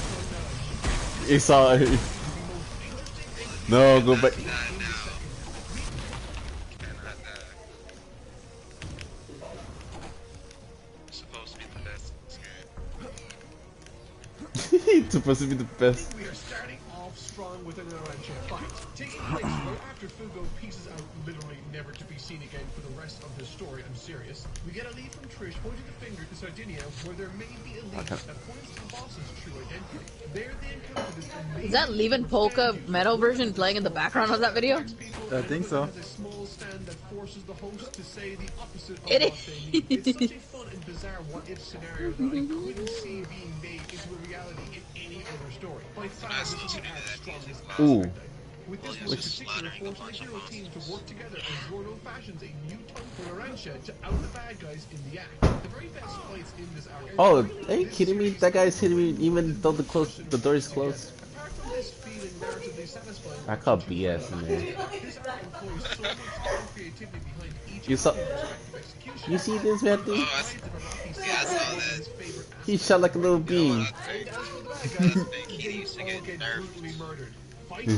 You saw it. No, go back. It's supposed to be the best. We are starting off strong with an Arancha fight, taking place right after Fugo pieces out, literally never to be seen again for the rest of the story. I'm serious. We get a lead from Trish pointing the finger to Sardinia, where there may be a lead that points to the boss's true identity. There they encounter this amazing... Is that Levin Polka metal version playing in the background of that video? I think so. ...has a small stand that forces the host to say the opposite of what they mean. It's such a fun and bizarre what-if scenario that I couldn't see being made into a reality in any other story. By far, this is the arc's strongest aspect. With this one in particular, forcing the hero team to work together as Giorno fashions a new tongue for Narancia to out the bad guys in the act. The very best fights in this arc. Oh, are you kidding me? That guy's hitting me even though the door is closed. Apart from this feeling narratively satisfying, I call BS in there. this arc employs so much creativity behind each You saw? execution. You see this, Matthew? Yeah, I saw that. He shot like a little beam. He used to get nerfed. Murdered. I know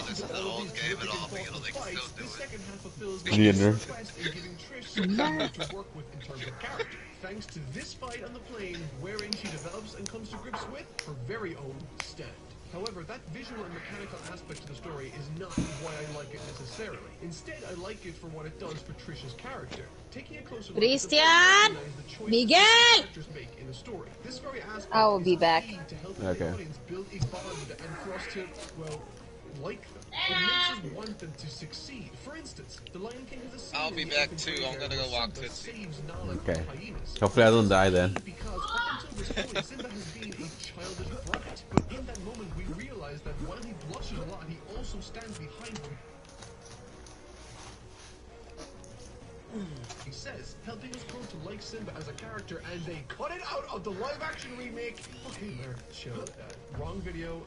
this is the old game and all, but you know they can still do it. Need a nerf. To work with in terms of character. Thanks to this fight on the plane, wherein she develops and comes to grips with her very own stand. However, that visual and mechanical aspect of the story is not why I like it necessarily. Instead, I like it for what it does for Trish's character. Taking a closer look Christian! at the choices Miguel! characters make in a story. This very aspect I will be back. is key to helping the audience build a bond and for us to, well, like them. It makes us want them to succeed. For instance, The Lion King has a scene I'll be back too. I'm gonna go walk to Okay. Hopefully I don't die then. because up until this point, Simba has been a childish brat. But in that moment, we realize that while he blushes a lot, he also stands behind him. He says, helping us grow to like Simba as a character, and they cut it out of the live-action remake. Okay, Mark, show. Wrong video.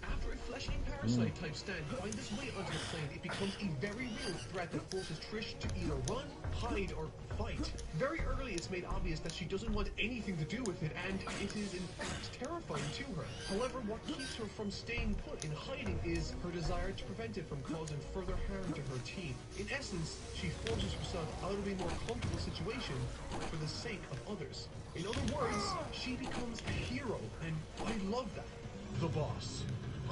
After a fleshing parasite type stand finds its way onto the plane, it becomes a very real threat that forces Trish to either run, hide, or fight. Very early, it's made obvious that she doesn't want anything to do with it, and it is in fact terrifying to her. However, what keeps her from staying put in hiding is her desire to prevent it from causing further harm to her team. In essence, she forces herself out of a more comfortable situation for the sake of others. In other words, she becomes a hero, and I love that. The boss.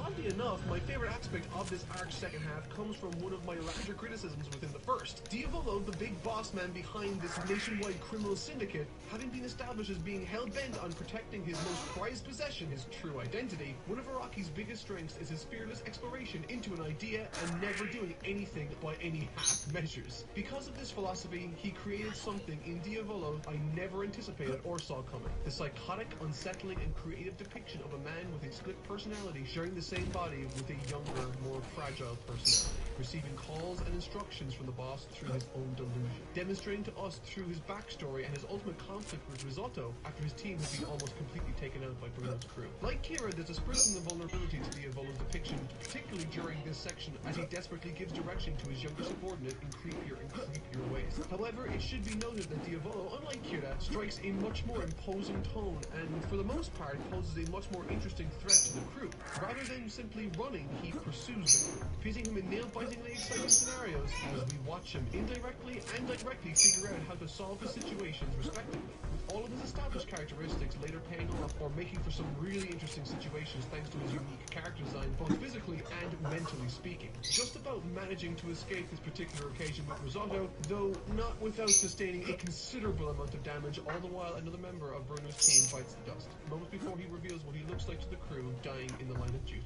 Oddly enough, my favorite aspect of this arc's second half comes from one of my larger criticisms within the first. Diavolo, the big boss man behind this nationwide criminal syndicate, having been established as being hell-bent on protecting his most prized possession, his true identity, one of Araki's biggest strengths is his fearless exploration into an idea and never doing anything by any half measures. Because of this philosophy, he created something in Diavolo I never anticipated or saw coming. The psychotic, unsettling, and creative depiction of a man with a split personality sharing the same body with a younger, more fragile personality, receiving calls and instructions from the boss through his own delusion, demonstrating to us through his backstory and his ultimate conflict with Risotto after his team had been almost completely taken out by Bruno's crew. Like Kira, there's a sprinkling of vulnerability to Diavolo's depiction, particularly during this section as he desperately gives direction to his younger subordinate in creepier and creepier ways. However, it should be noted that Diavolo, unlike Kira, strikes a much more imposing tone and, for the most part, poses a much more interesting threat to the crew. Rather than simply running, he pursues them, pitting him in nail-bitingly exciting scenarios as we watch him indirectly and directly figure out how to solve his situations respectively, with all of his established characteristics later paying off or making for some really interesting situations thanks to his unique character design, both physically and mentally speaking. Just about managing to escape this particular occasion with Risotto, though not without sustaining a considerable amount of damage, all the while another member of Bruno's team bites the dust, moments before he reveals what he looks like to the crew dying in the line of duty.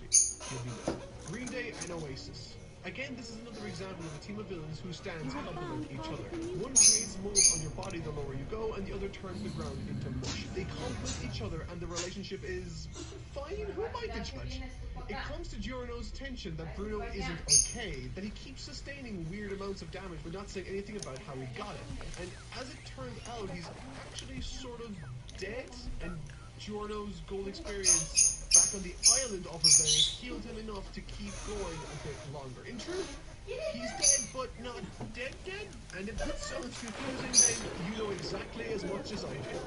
Green Day and Oasis. Again, this is another example of a team of villains who stands complement each other. One creates mold on your body the lower you go, and the other turns the ground into mush. They complement each other, and the relationship is fine. Who am I to judge? It comes to Giorno's attention that Bruno isn't okay, that he keeps sustaining weird amounts of damage but not saying anything about how he got it. And as it turns out, he's actually sort of dead, and Giorno's gold experience back on the island off of Venice healed him enough to keep going a bit longer. In truth, he's dead, but not dead. And if that sounds confusing, then you know exactly as much as I do.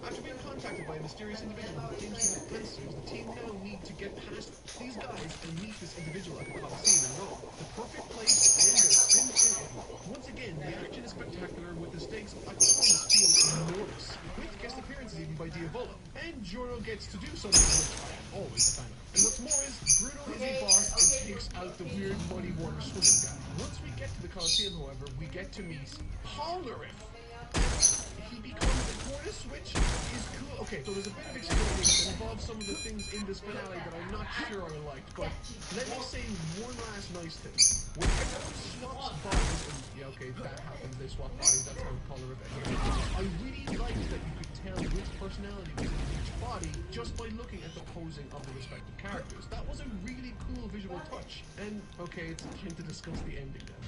After being contacted by a mysterious individual who claims to have answers, the team now need to get past these guys and meet this individual at the Colosseum in Rome. The perfect place to end their stint in Italy. Once again, the action is spectacular, with the stakes at times feeling enormous, with guest appearances even by Diavolo. And Giorno gets to do something which I'm always a fan of. And what's more is, Bruno is a boss and takes out the weird muddy water swimming guy. Once we get to the Colosseum, however, we get to meet Polnareff. He becomes a tortoise, which is cool. Okay, so there's a bit of explaining that involves some of the things in this finale that I'm not sure I liked, but let me say one last nice thing. When everyone swaps bodies, and yeah, okay, that happens, they swap bodies, that's how color of it. I really liked that you could tell which personality was in each body just by looking at the posing of the respective characters. That was a really cool visual touch. And, okay, it's time to discuss the ending now.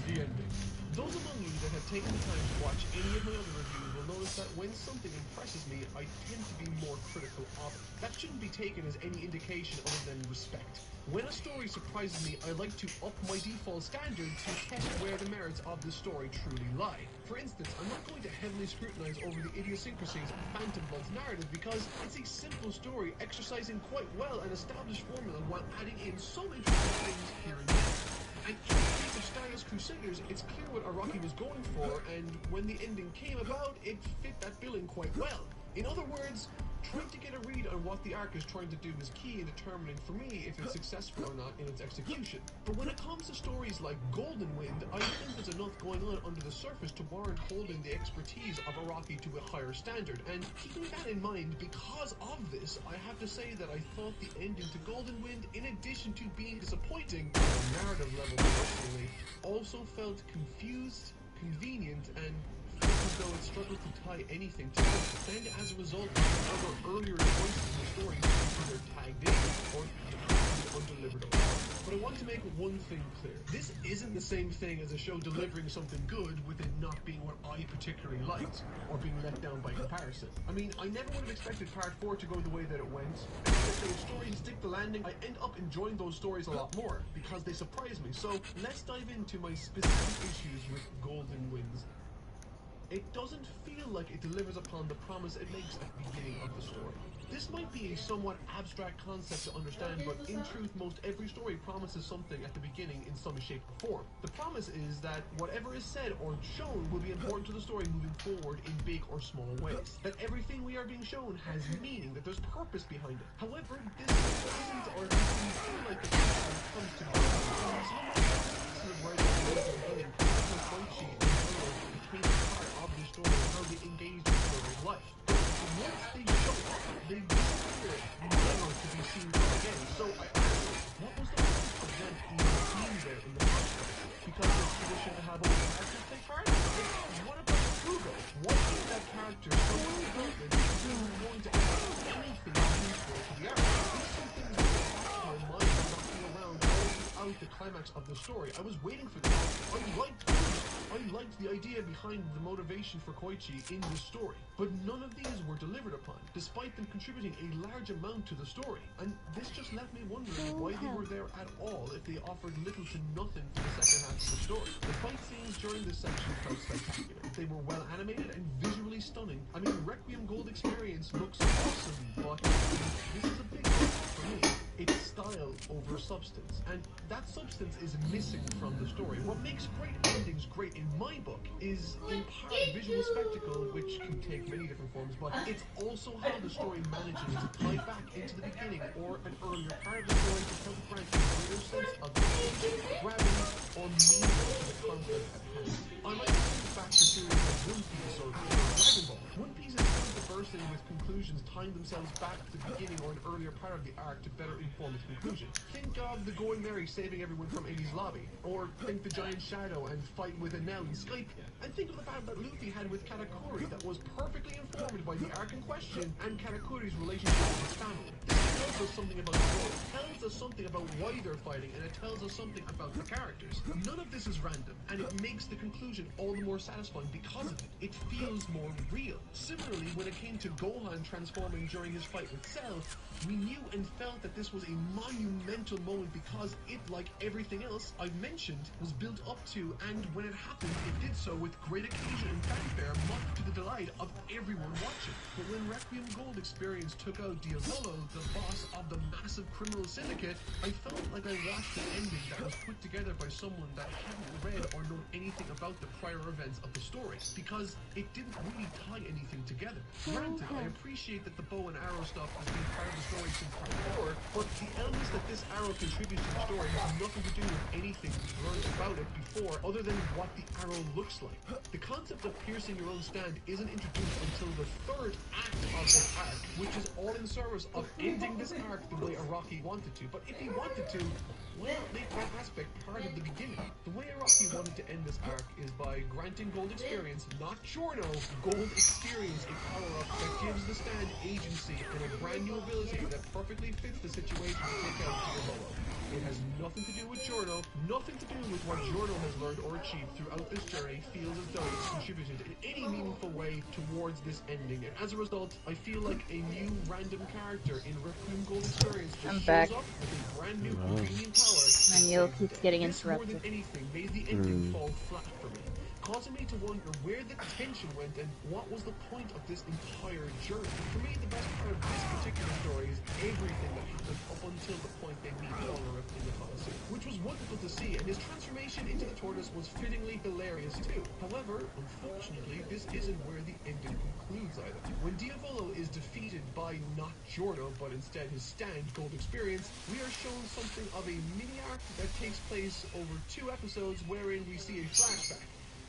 The ending. Those among you that have taken the time to watch any of my other reviews will notice that when something impresses me, I tend to be more critical of it. That shouldn't be taken as any indication other than respect. When a story surprises me, I like to up my default standard to test where the merits of the story truly lie. For instance, I'm not going to heavily scrutinize over the idiosyncrasies of Phantom Blood's narrative because it's a simple story exercising quite well an established formula while adding in some interesting things here and there. And in the case of Stardust Crusaders, it's clear what Araki was going for, and when the ending came about, it fit that billing quite well. In other words, trying to get a read on what the arc is trying to do is key in determining for me if it's successful or not in its execution. But when it comes to stories like Golden Wind, I think there's enough going on under the surface to warrant holding the expertise of Araki to a higher standard. And keeping that in mind, because of this, I have to say that I thought the ending to Golden Wind, in addition to being disappointing on a narrative level personally, also felt confused, convenient, and as though it struggled to tie anything together, and as a result, other earlier choices in the story either tagged in or undelivered. But I want to make one thing clear. This isn't the same thing as a show delivering something good with it not being what I particularly liked, or being let down by comparison. I mean, I never would have expected Part 4 to go the way that it went. If the stories stick the landing, I end up enjoying those stories a lot more, because they surprise me. So, let's dive into my specific issues with Golden Winds. It doesn't feel like it delivers upon the promise it makes at the beginning of the story. This might be a somewhat abstract concept to understand, but in truth, most every story promises something at the beginning in some shape or form. The promise is that whatever is said or shown will be important to the story moving forward in big or small ways. That everything we are being shown has meaning, that there's purpose behind it. However, this isn't, or at least we feel like the picture comes to be. Where the beginning, between the part of the story and how they engage the story's life. Once they show up, they disappear, never to be seen again. So I asked, what was the point of them even being there in the first place? Because it's tradition to have all the characters take part? What about Fugo? What is that character so well development isn't going to add anything useful to the arc? These two things that my mind is not being around all throughout the climax of the story. I was waiting for this. I liked the idea behind the motivation for Koichi in this story, but none of these were delivered upon, despite them contributing a large amount to the story. And this just left me wondering why they were there at all if they offered little to nothing to the second half of the story. The fight scenes during this section felt spectacular. They were well animated and visually stunning. I mean, Requiem Gold Experience looks awesome, but this is a big one for me. It's style over substance, and that substance is missing from the story. What makes great endings great in my book is in part visual spectacle, which can take many different forms, but it's also how the story manages to tie back into the beginning or an earlier part of the story to help grant a greater sense of gravity or meaning to the conflict at hand. I like to think back to series like One Piece or Dragon Ball. One Piece is kind of bursting with conclusions tying themselves back to the beginning or an earlier part of the arc to better inform its conclusion. Think of the Going Merry saving everyone from Eddie's lobby, or think the Giant Shadow and fight with Enel in Skypiea, and think of the battle that Luffy had with Katakuri that was perfectly informed by the arc in question and Katakuri's relationship with his family. This tells us something about the world, it tells us something about why they're fighting, and it tells us something about the characters. None of this is random, and it makes the conclusion all the more satisfying because of it. It feels more real. Similarly, when it came to Gohan transforming during his fight with Cell, we knew and felt that this was a monumental moment because it, like everything else I've mentioned, was built up to, and when it happened, it did so with great occasion and fanfare, much to the delight of everyone watching. But when Requiem Gold Experience took out Diavolo, the boss of the massive criminal syndicate, I felt like I watched an ending that was put together by someone that hadn't read or known anything about the prior events of the story, because it didn't really tie anything together. Granted, I appreciate that the bow and arrow stuff has been part of the story since part 4, But the elements that this arrow contributes to the story have nothing to do with anything we've learned about it before, other than what the arrow looks like. The concept of piercing your own stand isn't introduced until the third act of this arc, which is all in service of ending this arc the way Araki wanted to. But if he wanted to, well, make that aspect part of the beginning. The way Araki wanted to end this arc is by granting Gold Experience, not Giorno, Gold Experience, a power-up that gives the stand agency and a brand new ability that perfectly fits the situation to take out Diavolo. It has nothing to do with Giorno, nothing to do with what Giorno has learned or achieved throughout this journey feels as though it's contributed in any meaningful way towards this ending. And as a result, I feel like a new random character in Requiem Gold Experience just shows up with a brand new convenient power. And you'll keep getting interrupted. More than anything, made the ending fall flat for me, causing me to wonder where the tension went and what was the point of this entire journey. For me, the best part of this particular story is everything that happened up until the point they meet Dolorith in the Colosseum, which was wonderful to see, and his transformation into the tortoise was fittingly hilarious too. However, unfortunately, this isn't where the ending concludes either. When Diavolo is defeated by not Giorno, but instead his stand, Gold Experience, we are shown something of a mini-arc that takes place over 2 episodes wherein we see a flashback,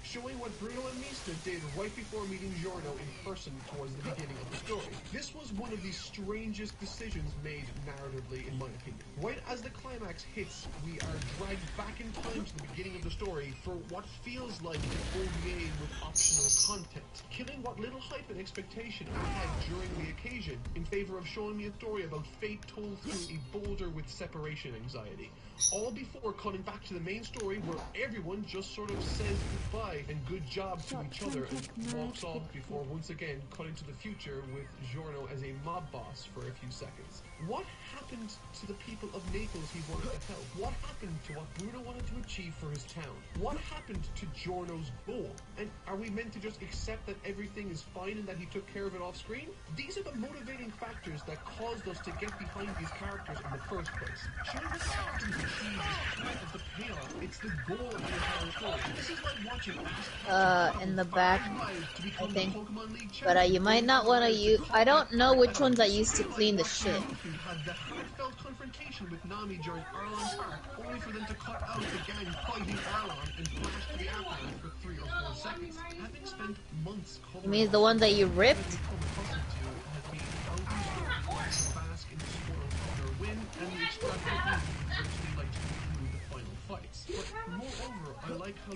showing what Bruno and Mista did right before meeting Giorno in person towards the beginning of the story. This was one of the strangest decisions made narratively, in my opinion. Right as the climax hits, we are dragged back in time to the beginning of the story for what feels like an OVA with optional content, killing what little hype and expectation I had during the occasion in favor of showing me a story about fate told through a boulder with separation anxiety. All before cutting back to the main story where everyone just sort of says goodbye and good job to each other and walks off before once again cutting to the future with Giorno as a mob boss for a few seconds. What happened to the people of Naples he wanted to help? What happened to what Bruno wanted to achieve for his town? What happened to Giorno's goal? And are we meant to just accept that everything is fine and that he took care of it off screen? These are the motivating factors that caused us to get behind these characters in the first place. Showing the characters achieve is part of the payoff. It's the goal of the entire story. This is like watching in the back, I think. But you might not want to use. I don't know which ones I used to clean the shit. Had the heartfelt confrontation with Nami during Arlon's arc, only for them to cut out the gang fighting Arlon and flash to the aftermath for 3 or 4 seconds. Having spent months covering, You mean the one that you ripped?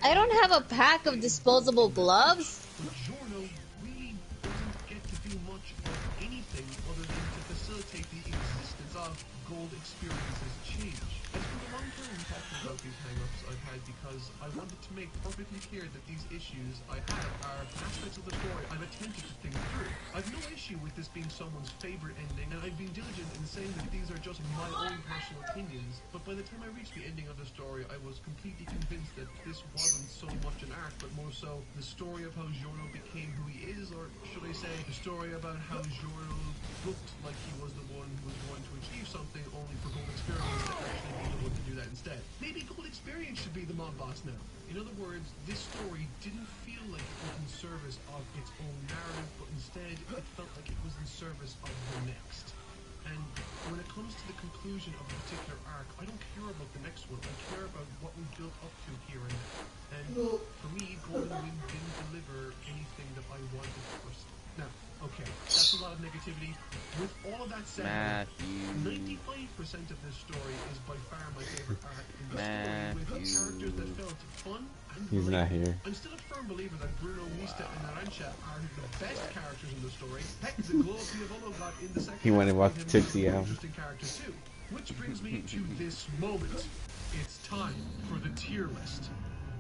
I don't have a pack of disposable gloves. Giorno really doesn't get to do much of anything other than to facilitate the existence of Gold Experience's change. It's been a long time talking about these hang-ups I've had because I wanted to make perfectly clear that these issues I have are aspects of the story I've attempted to think through. I've no issue with this being someone's favorite ending, and I've been diligent in saying that these are just my own personal opinions, but by the time I reached the ending of the story, I was completely convinced that this wasn't so much an arc, but more so the story of how Giorno became who he is, or should I say, the story about how Giorno looked like he was the one who was going to achieve something, only for Gold Experience to actually be the one to do that instead. Maybe Gold Experience should be the mob boss now. In other words, this story didn't feel like it was in service of its own narrative, but instead it felt like it was in service of the next. And when it comes to the conclusion of a particular arc, I don't care about the next one. I care about what we built up to here and now. And for me, Golden Wind didn't deliver anything that I wanted first. Now, okay, that's a lot of negativity. With all of that said, 95% of this story is by far my favorite arc in the story, with characters that felt fun and He's not here. I'm still a firm believer that Bruno, Mista, and Arantxa are the best characters in the story. Heck, the glow Diavolo got in the second He went and half watched made him Tipsy an out. interesting character too. Which brings me to this moment. It's time for the tier list.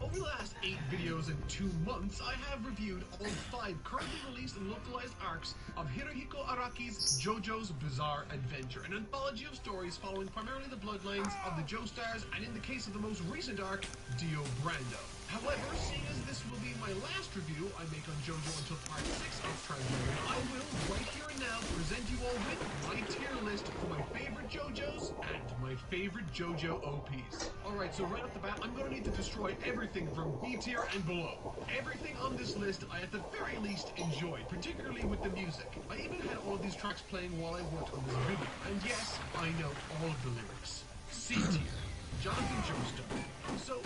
Over the last 8 videos and 2 months, I have reviewed all 5 currently released and localized arcs of Hirohiko Araki's JoJo's Bizarre Adventure, an anthology of stories following primarily the bloodlines of the Joestars, and in the case of the most recent arc, Dio Brando. However, seeing as this will be my last review I make on JoJo until part 6 of Transmedia, I will, right here and now, present you all with my tier list for my favorite JoJo's and my my favorite JoJo OPs. Alright, so right off the bat, I'm gonna need to destroy everything from B tier and below. Everything on this list I at the very least enjoyed, particularly with the music. I even had all of these tracks playing while I worked on this video. And yes, I know all of the lyrics. C tier, Jonathan Joestar. So,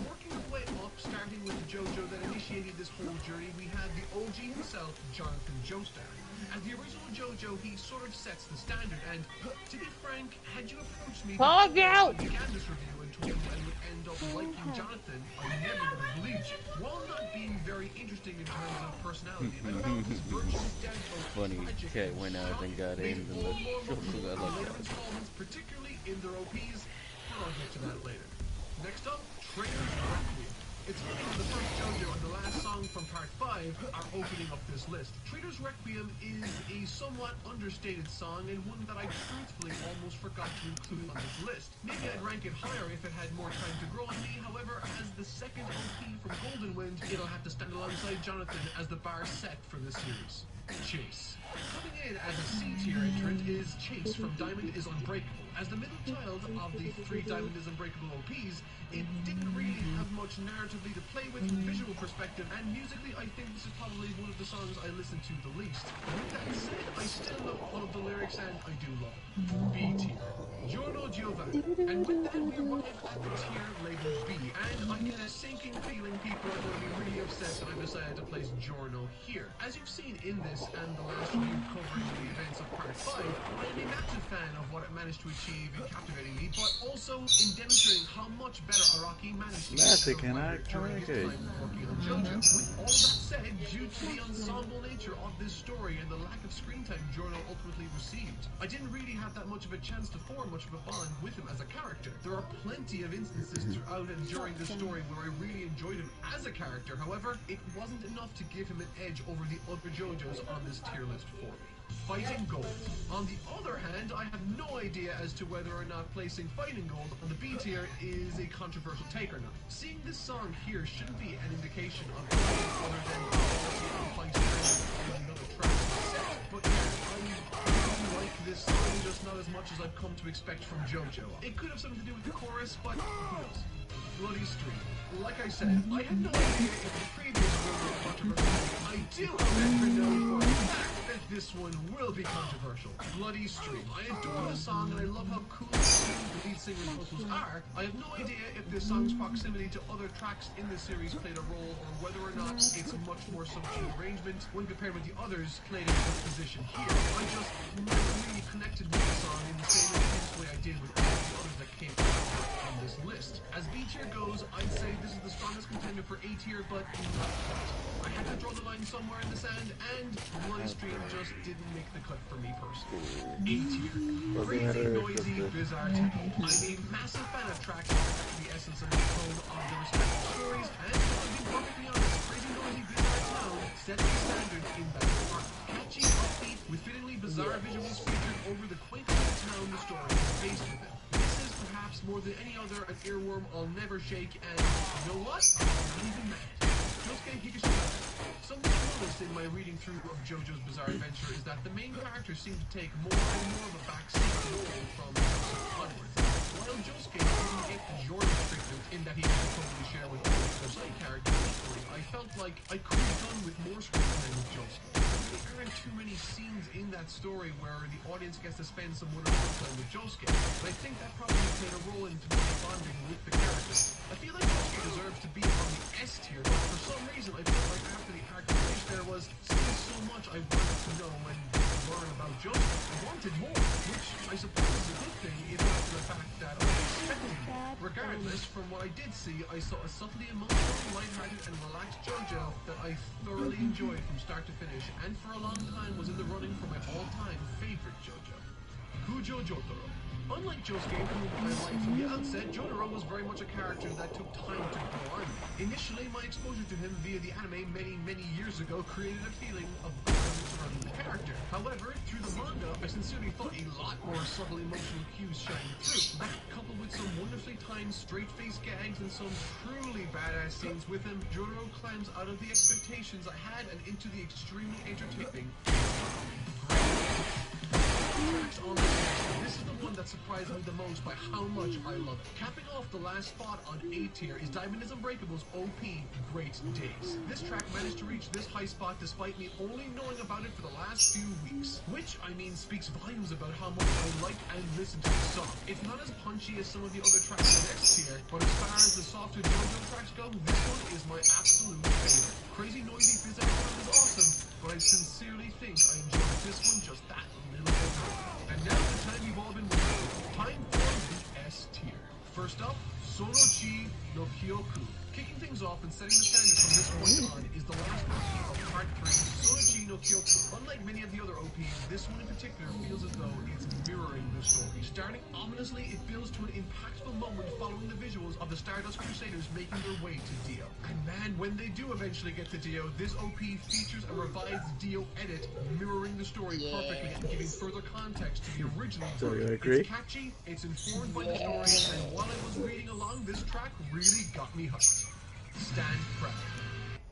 working our way up, starting with the JoJo that initiated this whole journey, we had the OG himself, Jonathan Joestar. As the original JoJo, he sort of sets the standard, and to be frank, had you approached me before I began this review and told me I would end up liking Jonathan, I never would have believed you. While not being very interesting in terms of personality, I found his virtuous death Funny cat went out and got in the later installments, particularly in their OPs, but I'll get to that later. Next up, Traitor's Requiem. It's funny that the first JoJo and the last song from Part 5 are opening up this list. Traitor's Requiem is a somewhat understated song and one that I truthfully almost forgot to include on this list. Maybe I'd rank it higher if it had more time to grow on me, however, as the second OP from Golden Wind, it'll have to stand alongside Jonathan as the bar set for this series. Chase. Coming in as a C tier entrant is Chase from Diamond is Unbreakable. As the middle child of the 3 Diamond is Unbreakable OPs, it didn't really have much narratively to play with from a visual perspective, and musically I think this is probably one of the songs I listen to the least. With that said, I still love all of the lyrics and I do love it. B tier. Giorno Giovanni. And with that, we arrive at the tier labeled B, and I get a sinking feeling people are going to be really upset that I decided to place Giorno here. As you've seen in this and the last review covering the events of Part 5, I am a massive fan of what it managed to achieve in captivating me, but also in demonstrating how much better Araki managed to get during his time working on JoJo. With all that said, due to the ensemble nature of this story and the lack of screen time Giorno ultimately received, I didn't really have that much of a chance to form much of a bond with him as a character. There are plenty of instances throughout and during the story where I really enjoyed him as a character, however, it wasn't enough to give him an edge over the other JoJos on this tier list for me. Fighting Gold. On the other hand, I have no idea as to whether or not placing Fighting Gold on the B tier is a controversial take or not. Seeing this song here shouldn't be an indication of anything other than fighting and another track set, but I really like this song, just not as much as I've come to expect from JoJo. It could have something to do with the chorus, but who knows? Bloody Street. Like I said, I had no idea if the previous one was controversial. I do, however, know for a fact that this one will be controversial. Bloody Street. I adore the song and I love how cool the lead singer's vocals are. I have no idea if this song's proximity to other tracks in the series played a role or whether or not it's a much more subtle arrangement when compared with the others played in this position here. I just never really connected with the song in the same intense way I did with all the others that came on this list. As B tier goes, I'd say this is the strongest contender for A tier, but not quite. I had to draw the line somewhere in the sand, and Bloody Stream just didn't make the cut for me personally. A tier. Crazy, noisy, bizarre techno. I'm a massive fan of tracks that capture the essence of the tone of the respective stories, and to be perfectly honest, Crazy, Noisy, Bizarre Town set the standard in that part. Catchy, upbeat, with fittingly bizarre visuals featured over the quaint little town the story is based within. Perhaps more than any other, an earworm I'll never shake, and you know what? I'm not even mad. Josuke Higashioka. Something I noticed in my reading through of JoJo's Bizarre Adventure is that the main characters seem to take more and more of a backseat role from onwards. While Josuke didn't get the Jordan treatment in that he could totally share with all of the side characters, I felt like I could have done with more screen time with Josuke. There aren't too many scenes in that story where the audience gets to spend some one-on-one time with Josuke, but I think that probably played a role into my bonding with the characters. I feel like Josuke deserves to be on the S tier, but for some reason I felt like after the arc finish there was still so much I wanted to know and learn about Josuke. I wanted more, which I suppose is a good thing, even after the fact that I expected more. Regardless, from what I did see, I saw a subtly emotional, lighthearted and relaxed JoJo that I thoroughly enjoyed from start to finish, and for a long time was in the running for my all-time favorite JoJo. Kujo Jotaro. Unlike Josuke, who I liked from the outset, Jotaro was very much a character that took time to grow on me. Initially, my exposure to him via the anime many years ago created a feeling of boredom surrounding the character. However, through the manga, I sincerely thought a lot more subtle emotional cues shined through. That, coupled with some wonderfully timed straight-faced gags and some truly badass scenes with him, Jotaro climbs out of the expectations I had and into the extremely entertaining. This is the one that that surprised me the most by how much I love it. Capping off the last spot on A tier is Diamond is Unbreakable's OP Great Days. This track managed to reach this high spot despite me only knowing about it for the last few weeks, which, I mean, speaks volumes about how much I like and listen to the song. It's not as punchy as some of the other tracks in S tier, but as far as the softer JoJo tracks go, this one is my absolute favorite. Crazy Noisy Physical is awesome, but I sincerely think I enjoyed this one just that little bit more. And now the time you've all been waiting for. Time for the S tier. First up, Sonochi no Kyoku. Kicking things off and setting the standard from this point on is the last OP of Part 3, Sonochi no Kyoku. Unlike many of the other OPs, this one in particular feels as though it's mirroring the story. Starting ominously, it builds to an impactful moment following the visuals of the Stardust Crusaders making their way to Dio. And man, when they do eventually get to Dio, this OP features a revised Dio edit mirroring the story perfectly and giving further context to the original Do you version. agree? It's catchy, it's informed by the story, and while I was reading along, this track really got me hyped. Stand Proud.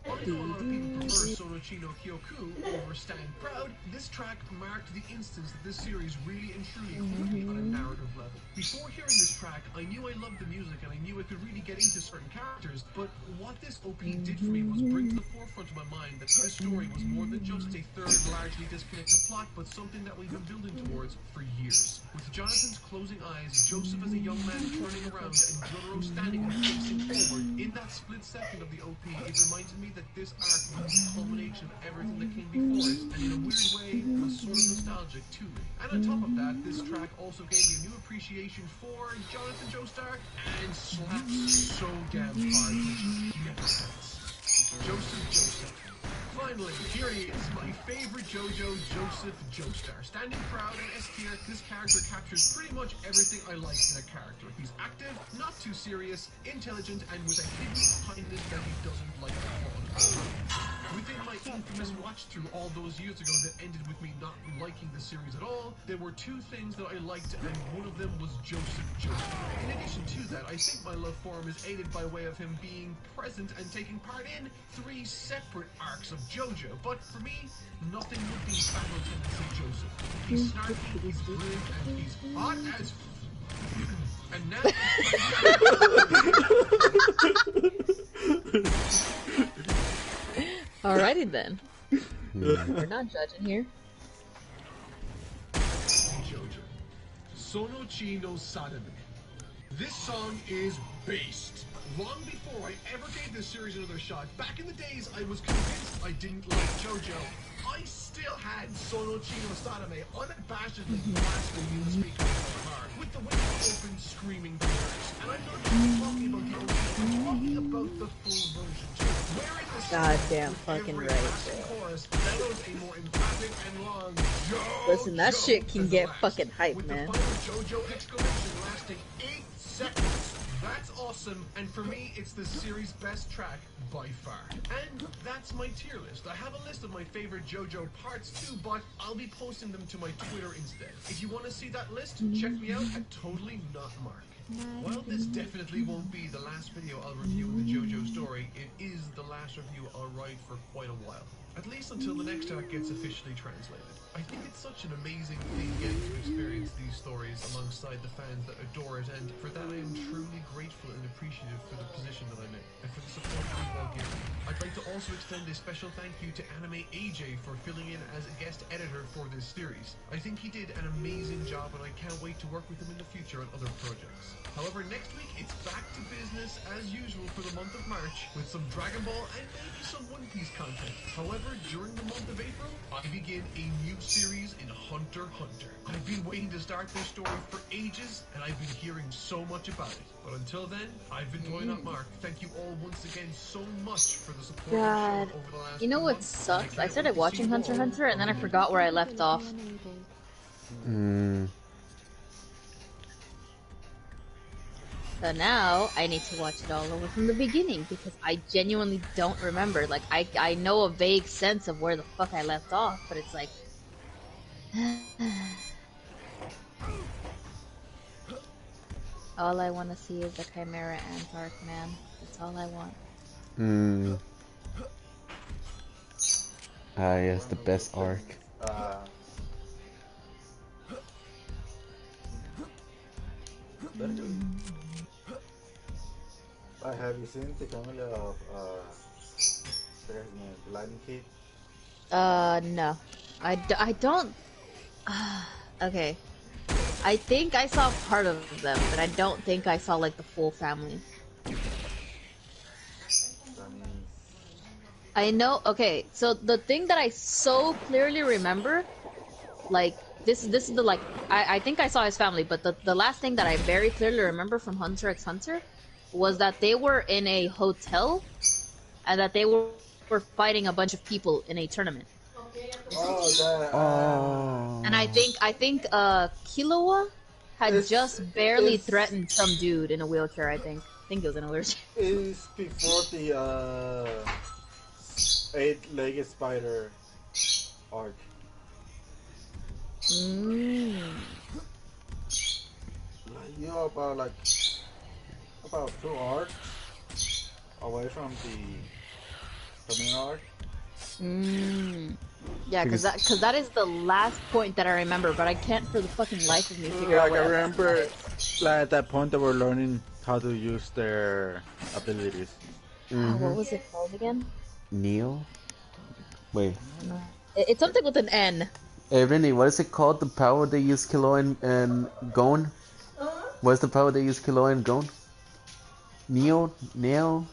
Although a lot of people prefer Sonochi no Kyoku over Stand Proud, this track marked the instance that this series really and truly hooked me on a narrative level. Before hearing this track, I knew I loved the music and I knew I could really get into certain characters, but what this OP did for me was bring to the forefront of my mind that this story was more than just a third largely disconnected plot, but something that we've been building towards for years. With Jonathan's closing eyes, Joseph as a young man turning around, and Jotaro standing and facing forward, in that split second of the OP, it reminded me that this arc was the culmination of everything that came before it, and in a weird way, was sort of nostalgic to me. And on top of that, this track also gave me a new appreciation for Jonathan Joestar, and slaps so damn hard when she never hits. Joseph. Finally, here he is, my favorite JoJo, Joseph Joestar. Standing proud in S tier, this character captures pretty much everything I like in a character. He's active, not too serious, intelligent, and with a hidden kindness that he doesn't like to flaunt. Within my infamous watch through all those years ago that ended with me not liking the series at all, there were two things that I liked, and one of them was Joseph Joestar. In addition to that, I think my love for him is aided by way of him being present and taking part in 3 separate arcs of JoJo, but for me, nothing would be battle tendency Joseph. He's snarky, he's brilliant, and he's hot as and now Alrighty then. We're not judging here. JoJo. Sonochi no Sadame. This song is based. Long before I ever gave this series another shot, back in the days I was convinced I didn't like JoJo. I still had Sonochi no Sadame unabashedly blasting in the speaker of my car, with the window open screaming the lyrics. And I'm not just talking about the OG, I'm talking about the full version too. Where in the Goddamn fucking every right, last bro. chorus bellows a more emphatic and long JoJo. Listen, that shit can as get the last, fucking hype, with man. the final JoJo exclamation lasting 8 seconds. That's awesome, and for me, it's the series' best track by far. And that's my tier list. I have a list of my favorite JoJo parts too, but I'll be posting them to my Twitter instead. If you want to see that list, check me out at Totally Not Mark. While this definitely won't be the last video I'll review of the JoJo story, it is the last review I'll write for quite a while. At least until the next arc gets officially translated. I think it's such an amazing thing getting to experience these stories alongside the fans that adore it, and for that I am truly grateful and appreciative for the position that I'm in, and for the support that we've all given. I'd like to also extend a special thank you to Anime AJ for filling in as a guest editor for this series. I think he did an amazing job, and I can't wait to work with him in the future on other projects. However, next week it's back to business as usual for the month of March, with some Dragon Ball and maybe some One Piece content. However, during the month of April, I begin a new series in Hunter x Hunter. I've been waiting to start this story for ages, and I've been hearing so much about it. But until then, I've been Toy Not Mark. Thank you all once again so much for the support God. I've shown over the last You know few what months. sucks? I can't started wait to watching see Hunter x more Hunter and then I of forgot where I left off. So now I need to watch it all over from the beginning because I genuinely don't remember. Like I know a vague sense of where the fuck I left off, but it's like all I want to see is the Chimera Ant arc, man. That's all I want. Ah, yes, the best arc. very good. Have you seen the family of Lightning Kid? No. I don't... okay. I think I saw part of them, but I don't think I saw, like, the full family. I know, okay, so the thing that I so clearly remember, like, this is the, like, I think I saw his family, but the last thing that I very clearly remember from Hunter x Hunter was that they were in a hotel, and that they were fighting a bunch of people in a tournament. And I think Killua had just barely threatened some dude in a wheelchair, I think. I think it was in a wheelchair. It's before the 8-legged spider arc. You are about 2 arcs away from the main arc. Yeah, because that is the last point that I remember, but I can't for the fucking life of me figure out what I remember at that point they were learning how to use their abilities. What was it called again? Neo? Wait. It's something with an N. Hey, Rennie, what is it called? The power they use Killua and Gon? What is the power they use Killua and Gon? Neo? Nen?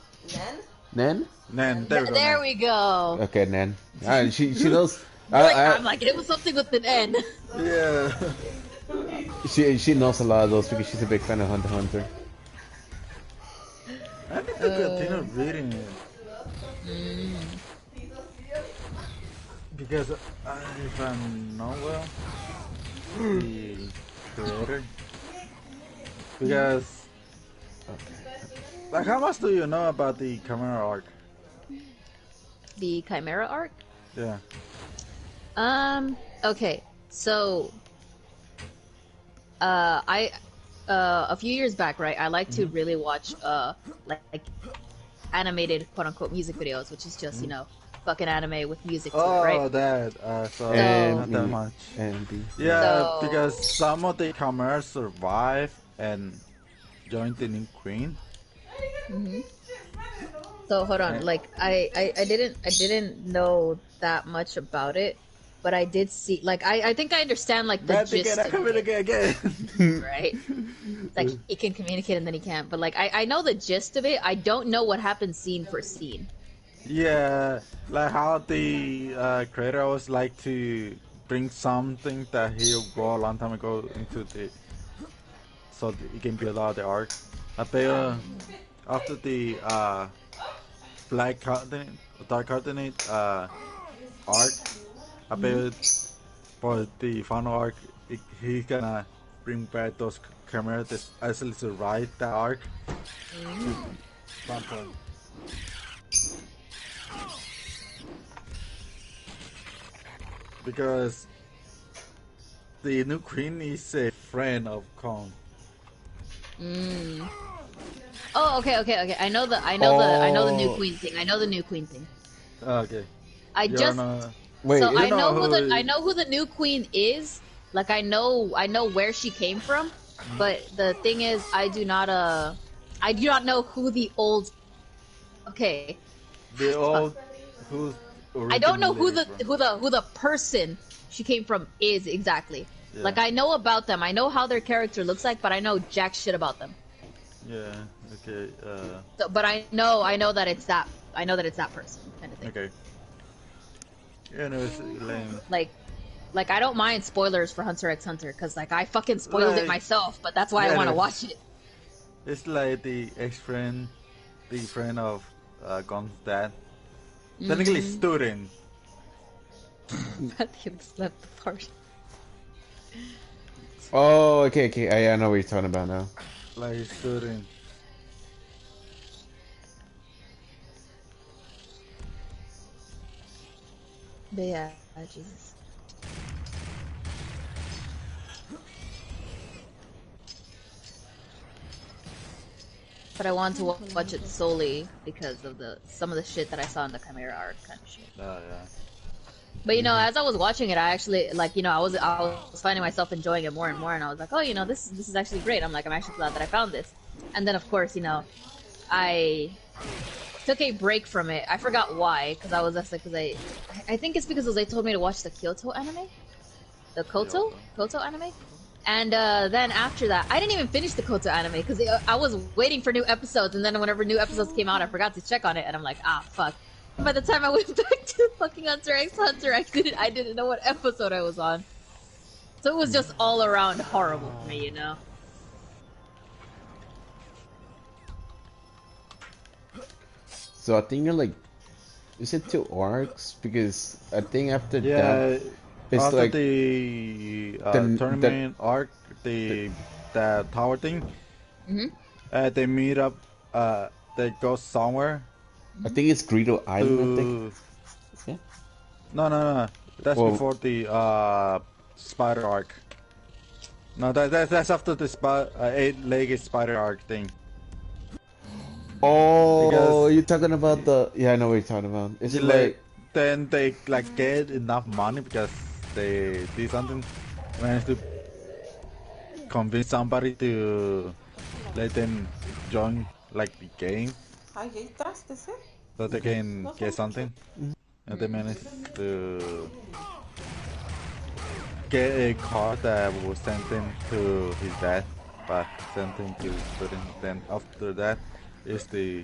Nen? Nen, there we go. Okay, Nen. She knows. I'm like, it was something with an N. Yeah. She knows a lot of those because she's a big fan of Hunter x Hunter. I need to continue reading it. Because if I know well, the creator. Because, like, how much do you know about the Chimera arc? The Chimera arc? Yeah. Okay, so, a few years back, right, I like to really watch, like animated, quote-unquote, music videos, which is just, you know, fucking anime with music to it, right? Oh, that, so not that much. Yeah, because some of the Chimeras survive and join the new queen. So, hold on, like, I didn't know that much about it, but I did see, like, I think I understand, like, the gist of it. Again. Right? Like, he can communicate and then he can't, but, like, I know the gist of it. I don't know what happens scene for scene. Yeah, like how the creator always like to bring something that he wrote a long time ago into the, so it can build out the arc. I bet after the Black Continent, Dark Continent arc, I bet for the final arc, he's gonna bring back those cameras that actually survived that arc. Because the new queen is a friend of Kong. Oh, okay. I know the new queen thing. I know the new queen thing. Okay. I know who the new queen is. Like, I know where she came from, but the thing is, I do not know who the old. Okay. The old who's. I don't know who the person she came from is exactly. Yeah. Like, I know about them. I know how their character looks like, but I know jack shit about them. Yeah. Okay. So, but I know that it's that. I know that it's that person kind of thing. Okay. Yeah, no, it's lame. Like I don't mind spoilers for Hunter x Hunter because, like, I fucking spoiled it myself, but that's why I want to watch it. It's like the ex-friend, the friend of Gon's dad. Technically student. That he slept the party. Oh, okay. I know what you're talking about now. Like student. But yeah, Jesus. But I want to watch it solely because of some of the shit that I saw in the Chimera arc kind of shit. Oh, yeah. But you know, as I was watching it, I actually like, you know, I was finding myself enjoying it more and more, and I was like, oh, you know, this is actually great. I'm actually glad that I found this. And then of course, you know, I took a break from it. I forgot why, because I was just like, I think it's because they told me to watch the Kyoto anime, the Koto anime. And then after that, I didn't even finish the Koto anime because I was waiting for new episodes, and then whenever new episodes came out, I forgot to check on it, and I'm like, ah, fuck. By the time I went back to fucking Hunter x Hunter, I didn't know what episode I was on. So it was just all around horrible for me, you know? So I think you're like, is it 2 arcs? Because I think after Yeah, that, it's after like the tournament arc, the tower thing. They meet up. They go somewhere. I think it's Greedo Island. I think. Yeah. No. That's before the spider arc. No, that's after the 8-legged spider arc thing. Oh, Because you're talking about the? Yeah, I know what you're talking about. Is it like? Then they like get enough money because they did something, managed to convince somebody to let them join like the game, so they can get something, and they managed to get a card that was sent him to his dad, but sent him to student. Then after that is the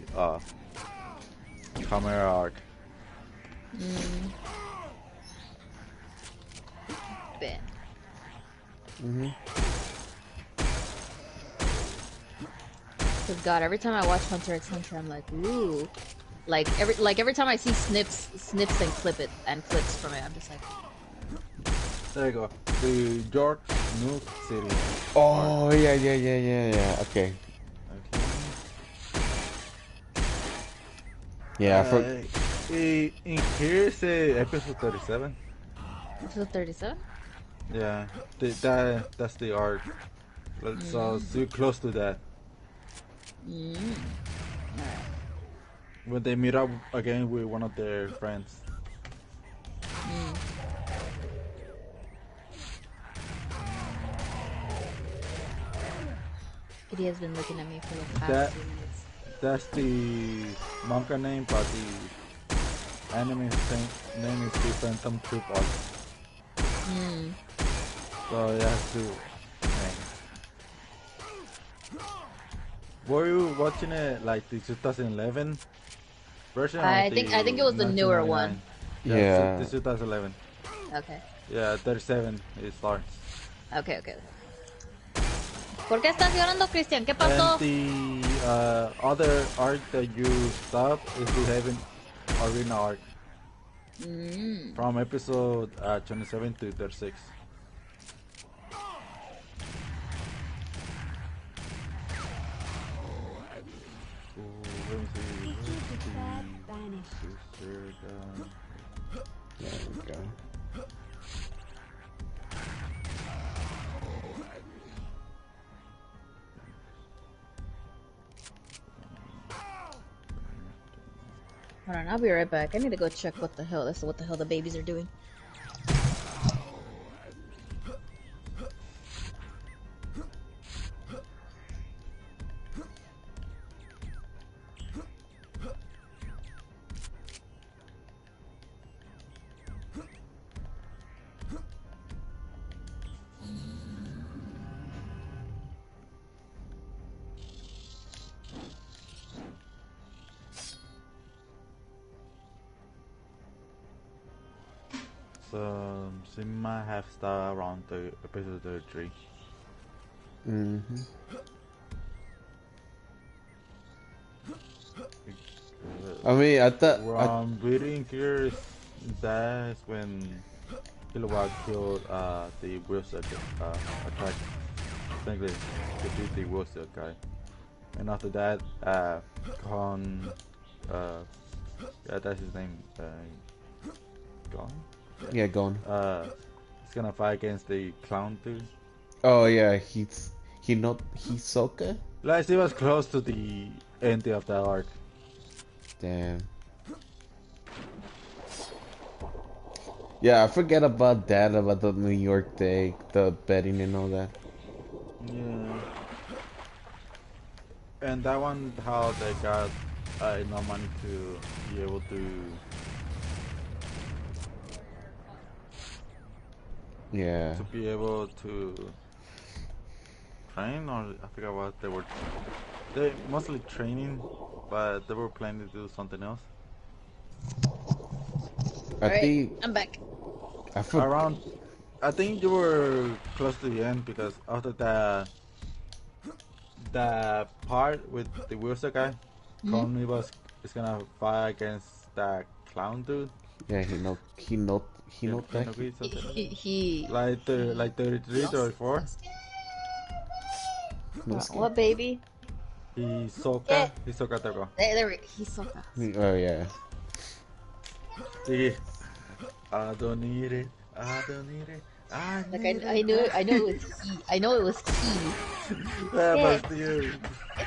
camera arc. Bet. Cause God, every time I watch Hunter x Hunter, I'm like, ooh, like every time I see snips and clips from it, I'm just like, There you go. The York Nuke City. Oh yeah. Okay. Yeah, in here say episode 37. episode 37. Yeah, that's the arc. So close to that. When they meet up again with one of their friends. Kitty has been looking at me for the past few minutes. That's the manga name, but the anime name is the Phantom Troop arc. So you have to. Were you watching it like the 2011 version? I think it was the newer one. Yeah. The 2011. Okay. Yeah, 37 it starts. Okay. ¿Por qué estás llorando, Christian? ¿Qué pasó? And the other arc that you stopped is the Heaven Arena arc. From episode 27 to 36. There we go. Hold on, I'll be right back. I need to go check what the hell the babies are doing. So she might have started around the episode 33. I mean, I thought. What I'm reading here is that's when Killua killed the Wilson attack. I think they defeated the Wilson guy. And after that, Gon, yeah, that's his name, Gon? Yeah, Gon. He's gonna fight against the clown dude. Oh yeah, Hisoka? Like, he was close to the end of that arc. Damn. Yeah, I forget about that, about the New York thing, the betting and all that. Yeah. And that one, how they got enough money to be able Yeah. to be able to train, or I forgot what they were. They mostly training, but they were planning to do something else. I Alright, think I'm back. Around, I think you were close to the end because after the part with the Wilson guy, Conley is gonna fight against that clown dude. Yeah, he know that. He like 33, 34. What baby? Hisoka. Hisoka Toko. There, Hisoka. Oh yeah. See, I don't need it. I don't need it. I know it was he. I know it was he. Yeah, Yeah. but still,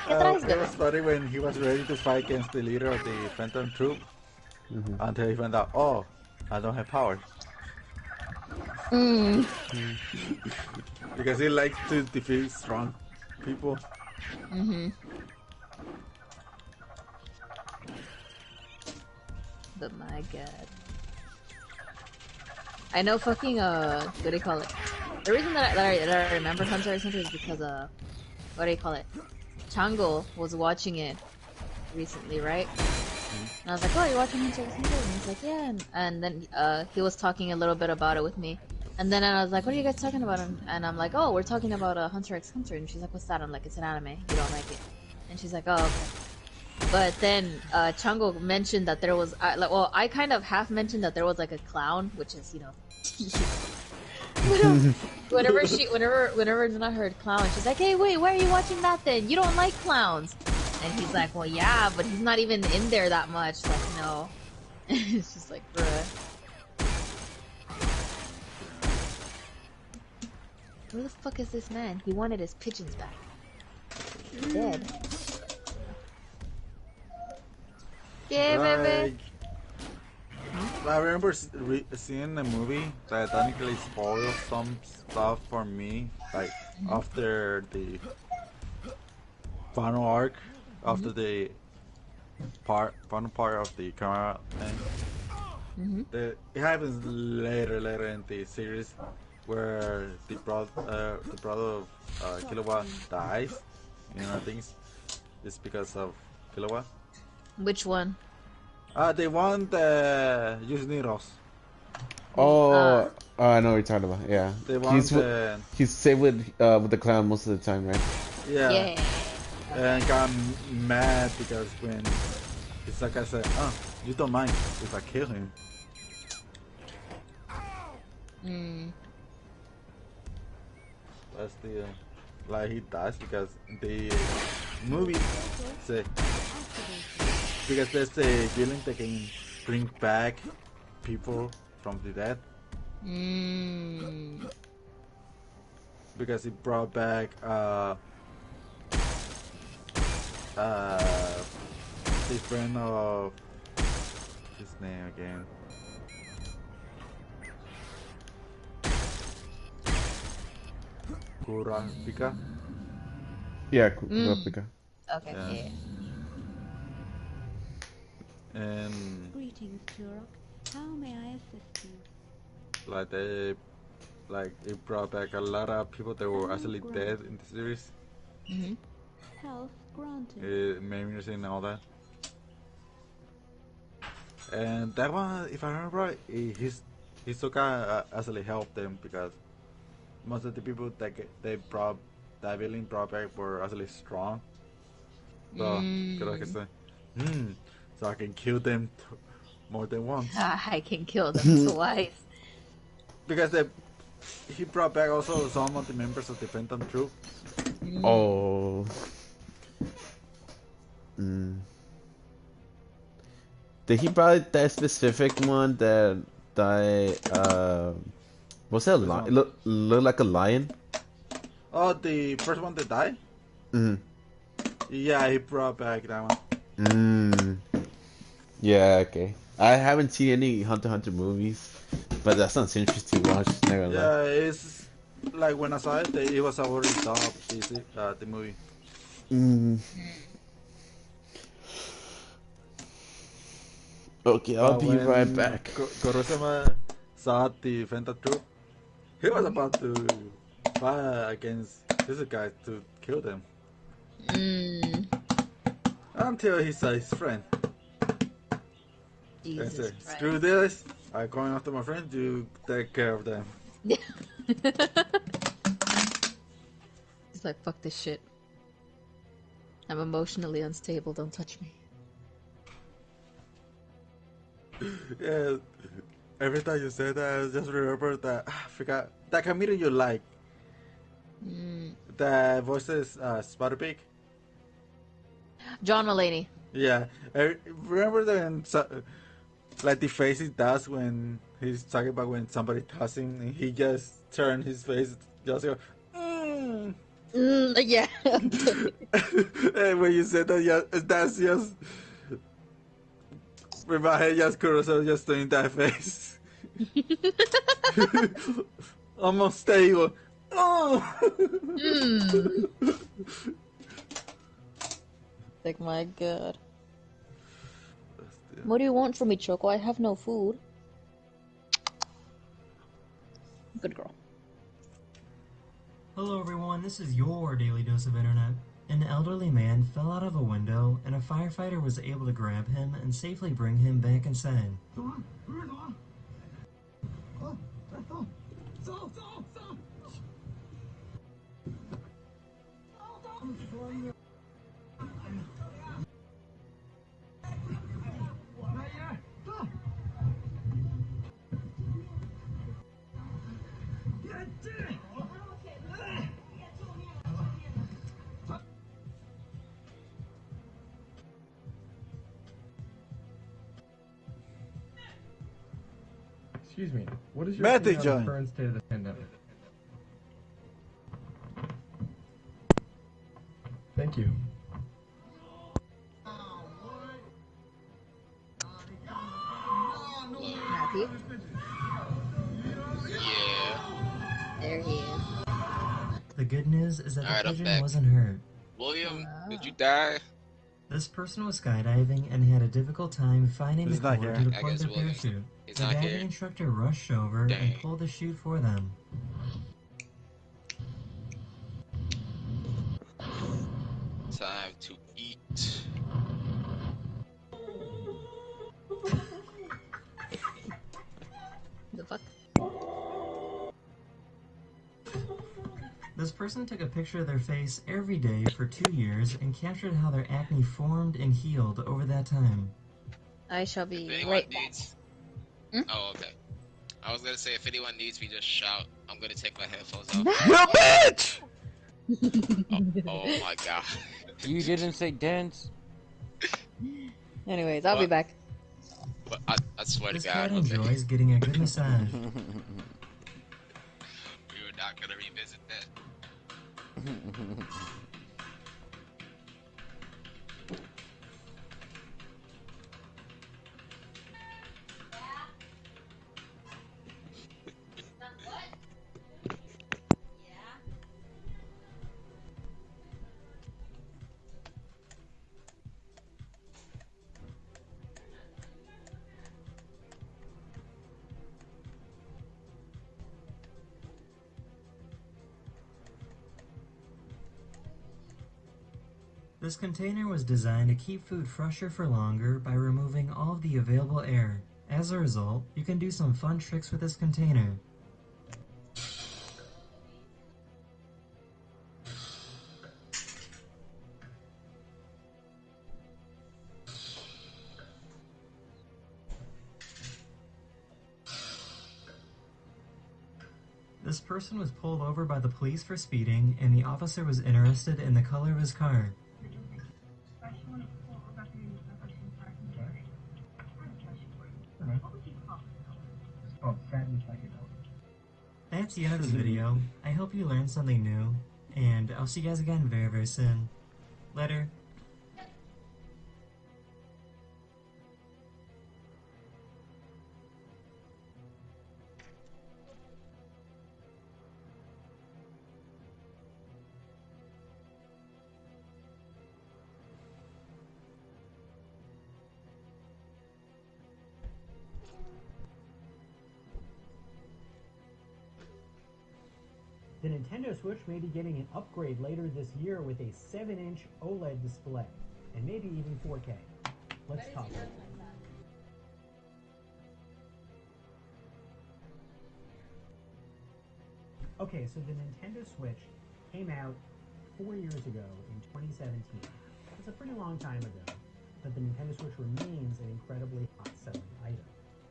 traes, it was funny when he was ready to fight against the leader of the Phantom Troop until he found out, oh, I don't have power. Because he likes to defeat strong people. But my god. I know fucking what do you call it? The reason that I remember Hunter x Hunter is because what do you call it? Chango was watching it recently, right? And I was like, oh, you're watching Hunter x Hunter? And he's like, yeah. And then he was talking a little bit about it with me. And then I was like, what are you guys talking about? And I'm like, oh, we're talking about Hunter x Hunter. And she's like, what's that? I'm like, it's an anime. You don't like it. And she's like, oh, okay. But then Chango mentioned that there was, I kind of half mentioned that there was like a clown, which is, you know, whenever it's not heard clown, she's like, hey, wait, why are you watching that then? You don't like clowns. And he's like, well, yeah, but he's not even in there that much. Like, no. It's just like, bruh. Who the fuck is this man? He wanted his pigeons back. He's dead. Yeah, baby. I remember seeing the movie that technically spoiled some stuff for me, like after the final arc, after the final part of the camera thing. It happens later in the series, where the brother of Killua dies. You know, I think it's because of Killua. Which one? They want the Yusniros. Oh, I know what you're talking about. Yeah, They want he's saved with the clown most of the time, right? Yeah. And got mad because when Hisaka said, "Oh, you don't mind if I kill him?" That's the like he dies because the movie say because there's a villain that can bring back people from the dead. Because he brought back the friend of his name again. Kurapika. Yeah, Kurapika. Okay. Yeah. And Greetings, Turok. How may I assist you? like it brought back a lot of people that were actually dead in the series. Health granted. Memories and all that. And that one, if I remember right, Hisoka actually helped them because most of the people that that villain brought back were actually strong. So, so I can kill them more than once. I can kill them twice. Because he brought back also some of the members of the Phantom Troop. Oh. Did he brought that specific one that what's that lion? Look like a lion? Oh, the first one that died? Yeah, he brought back that one. Yeah, okay. I haven't seen any Hunter x Hunter movies, but that sounds interesting to watch. Not gonna lie. Yeah, it's like when I saw it, it was already dubbed. The movie. Mm. Okay, I'll But be right when back. Kurosama saw the Fenta troop, he was about to fight against this guy to kill them. Until he saw his friend. Jesus Said, Christ. screw this, I'm going after my friend to take care of them. He's like, fuck this shit. I'm emotionally unstable, don't touch me. Yeah, every time you say that, I just remember that, I forgot, that comedian you like. That voices Spider-Pig. John Mulaney. Yeah, I remember like the face he does when he's talking about when somebody touches him and he just turns his face, just go, Yeah. And when you said that, yeah, that's just, in my head, just Kurosawa just doing that face. Almost stable. Like, my god. What do you want from me, Choco? I have no food. Good girl. Hello everyone, this is your Daily Dose of Internet. An elderly man fell out of a window and a firefighter was able to grab him and safely bring him back inside. Excuse me, what is your Matthew opinion on John. the current state of the pandemic? Thank you. Matthew? Yeah. There he is. The good news is that Alright, the I'm pigeon back. wasn't hurt. William, did you die? This person was skydiving and had a difficult time finding He's the not cord here. to I deploy guess their William's- parachute. he's The not diving here. instructor rushed over Dang. and pulled the chute for them. Time to eat. The fuck? This person took a picture of their face every day for 2 years and captured how their acne formed and healed over that time. I shall be If anyone right back. needs... Hmm? Oh, okay. I was gonna say, if anyone needs me, just shout. I'm gonna take my headphones off. You bitch! Oh my god. You didn't say dance. Anyways, I'll be What? back. But I swear to This God, cat okay. enjoys getting a good massage. We were not gonna revisit that. This container was designed to keep food fresher for longer by removing all of the available air. As a result, you can do some fun tricks with this container. This person was pulled over by the police for speeding, and the officer was interested in the color of his car. That's the end of the video. I hope you learned something new, and I'll see you guys again very, very soon. Later. The Nintendo Switch may be getting an upgrade later this year with a 7-inch OLED display, and maybe even 4K. Let's talk about that. Okay, so the Nintendo Switch came out 4 years ago in 2017. It's a pretty long time ago, but the Nintendo Switch remains an incredibly hot-selling item.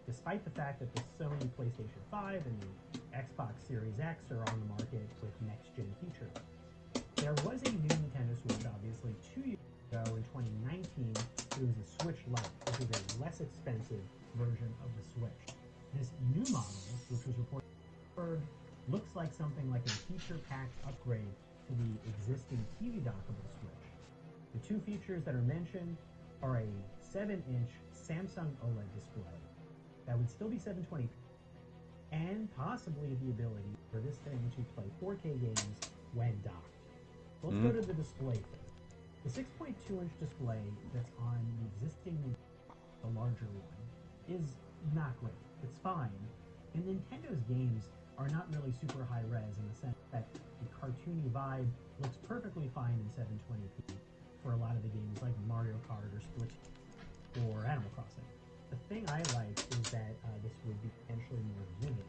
Despite the fact that the Sony PlayStation 5 and the Xbox Series X are on the market with next-gen features. There was a new Nintendo Switch, obviously, 2 years ago in 2019. It was a Switch Lite, which is a less expensive version of the Switch. This new model, which was reported, looks like something like a feature-packed upgrade to the existing TV dockable Switch. The two features that are mentioned are a 7-inch Samsung OLED display that would still be 720p, and possibly the ability for this thing to play 4K games when docked. Let's go to the display first. The 6.2-inch display that's on the existing, the larger one, is not great. It's fine. And Nintendo's games are not really super high res in the sense that the cartoony vibe looks perfectly fine in 720p for a lot of the games like Mario Kart or Splatoon or Animal Crossing. The thing I like is that this would be potentially more vivid.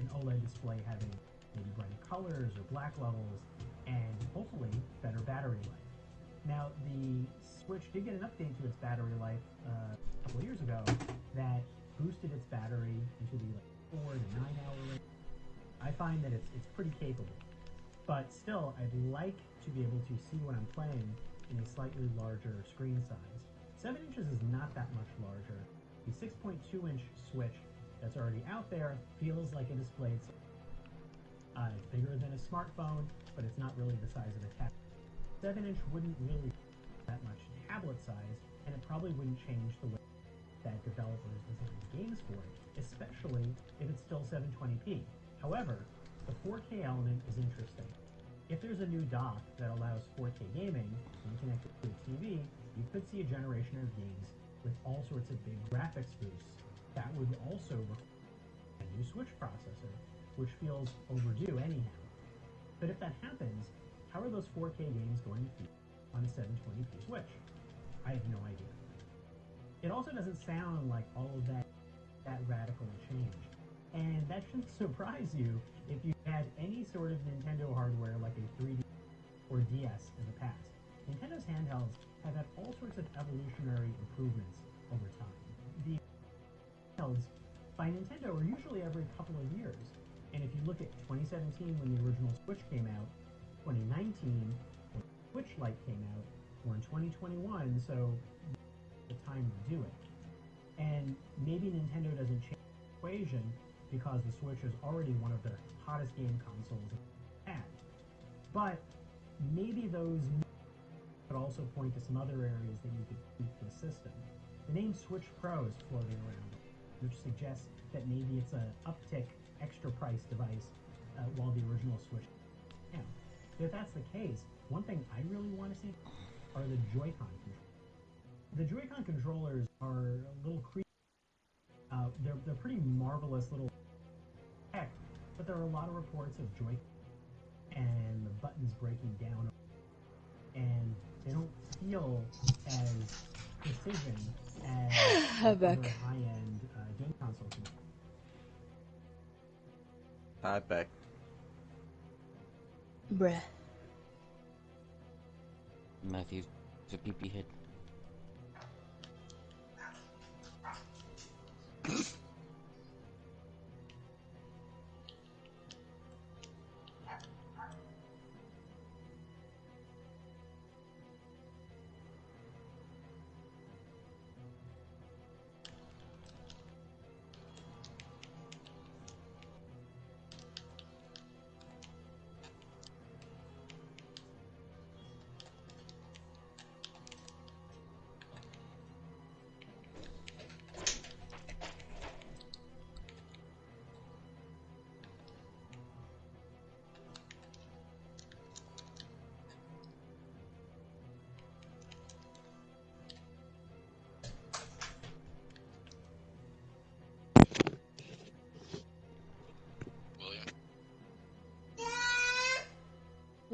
An OLED display having maybe brighter colors or black levels, and hopefully better battery life. Now, the Switch did get an update to its battery life a couple of years ago that boosted its battery into the 4 to 9 hour range. I find that it's pretty capable, but still, I'd like to be able to see what I'm playing in a slightly larger screen size. 7 inches is not that much larger. The 6.2-inch Switch that's already out there feels like a display. It's bigger than a smartphone, but it's not really the size of a tablet. 7-inch wouldn't really be that much tablet size, and it probably wouldn't change the way that developers design games for it, especially if it's still 720p. However, the 4K element is interesting. If there's a new dock that allows 4K gaming and connected to a TV, you could see a generation of games with all sorts of big graphics boosts. That would also require a new Switch processor, which feels overdue anyhow. But if that happens, how are those 4K games going to feel on a 720p Switch? I have no idea. It also doesn't sound like all of that radical a change. And that shouldn't surprise you if you had any sort of Nintendo hardware like a 3D or DS in the past. Nintendo's handhelds have had all sorts of evolutionary improvements over time. The handhelds by Nintendo are usually every couple of years. And if you look at 2017 when the original Switch came out, 2019 when Switch Lite came out, or in 2021, so the time to do it. And maybe Nintendo doesn't change the equation because the Switch is already one of their hottest game consoles they've had. But maybe those could also point to some other areas that you could tweak the system. The name Switch Pro is floating around, which suggests that maybe it's an uptick, extra price device while the original Switch. Yeah. So if that's the case, one thing I really want to see are the Joy-Con controllers. The Joy-Con controllers are a little creepy. They're pretty marvelous little tech, but there are a lot of reports of Joy-Con and the buttons breaking down, and they don't feel as precision as other high-end game console controllers. Hi, back. Bruh. Matthew's a pee-pee head.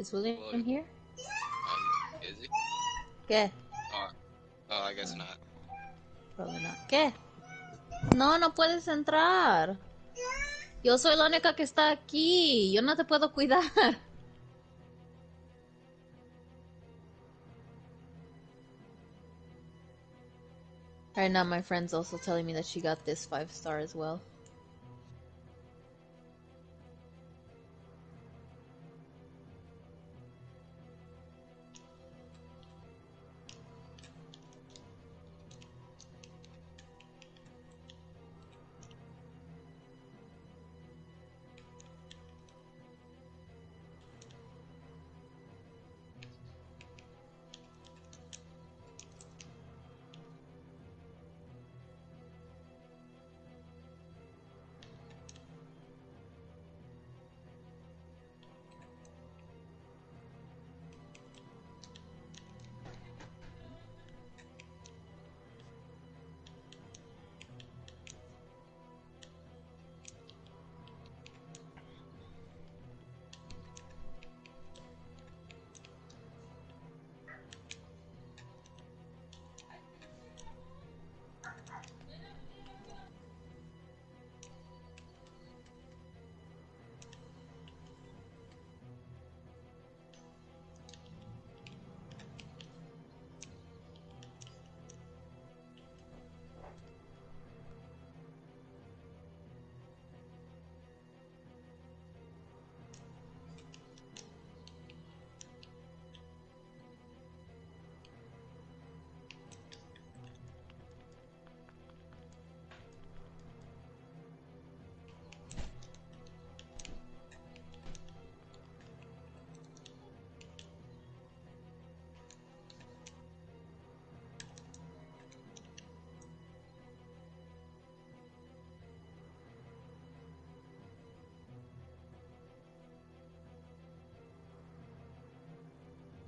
Is William William. here? Is he? ¿Qué? Oh, I guess not. Probably not. ¿Qué? No, no puedes entrar. Yo soy la única que está aquí. Yo no te puedo cuidar. Right now, my friend's also telling me that she got this 5-star as well.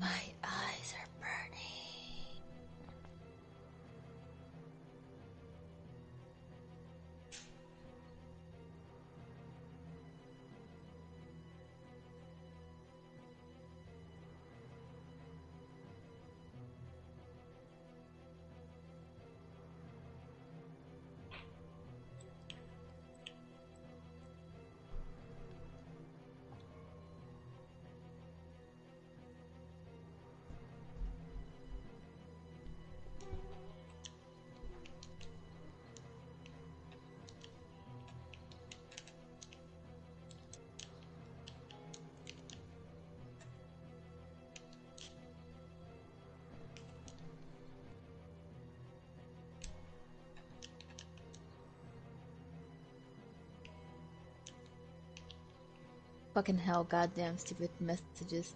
My eyes are burning. Fucking hell, goddamn stupid messages.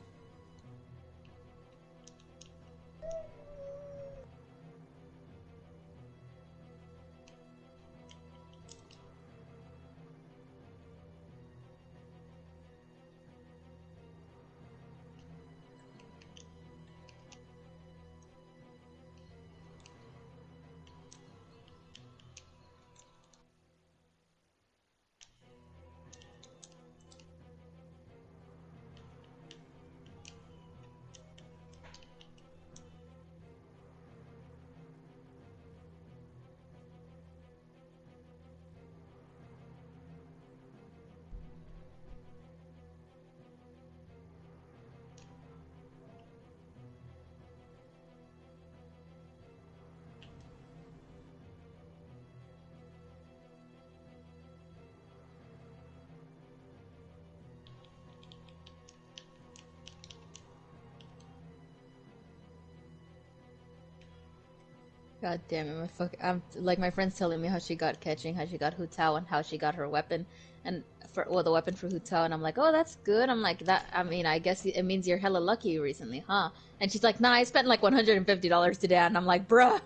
God damn it, I'm like my friend's telling me how she got catching, how she got Hu Tao, and how she got her weapon, and the weapon for Hu Tao, and I'm like, oh, that's good. I'm like, that. I mean, I guess it means you're hella lucky recently, huh? And she's like, nah, I spent like $150 today, and I'm like, bruh,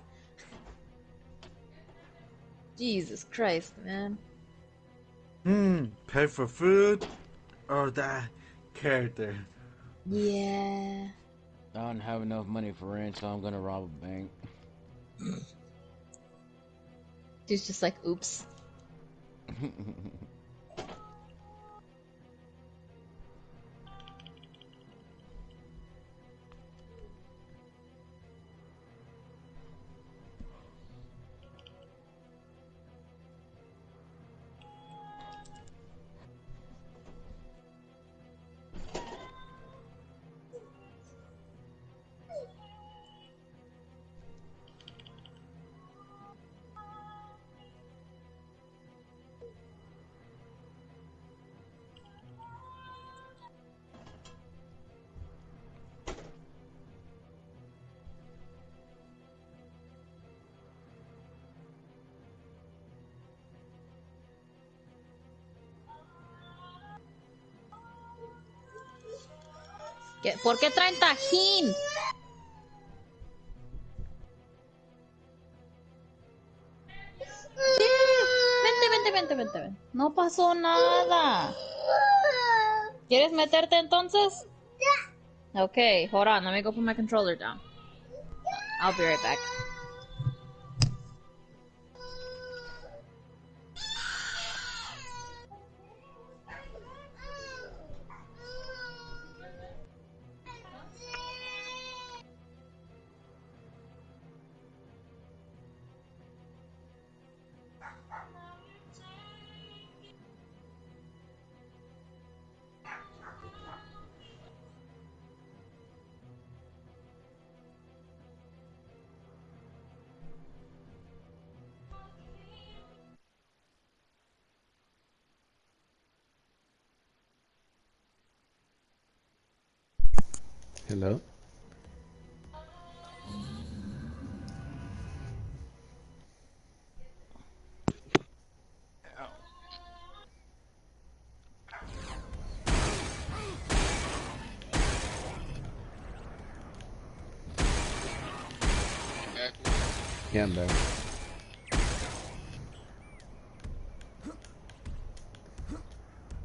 Jesus Christ, man. Pay for food or that character? Yeah. I don't have enough money for rent, so I'm gonna rob a bank. She's just like, oops. ¿Por qué traen tajín? Vente. No pasó nada. ¿Quieres meterte entonces? Okay, hold on. Let me go put my controller down. I'll be right back. Hello? Yeah, I'm back.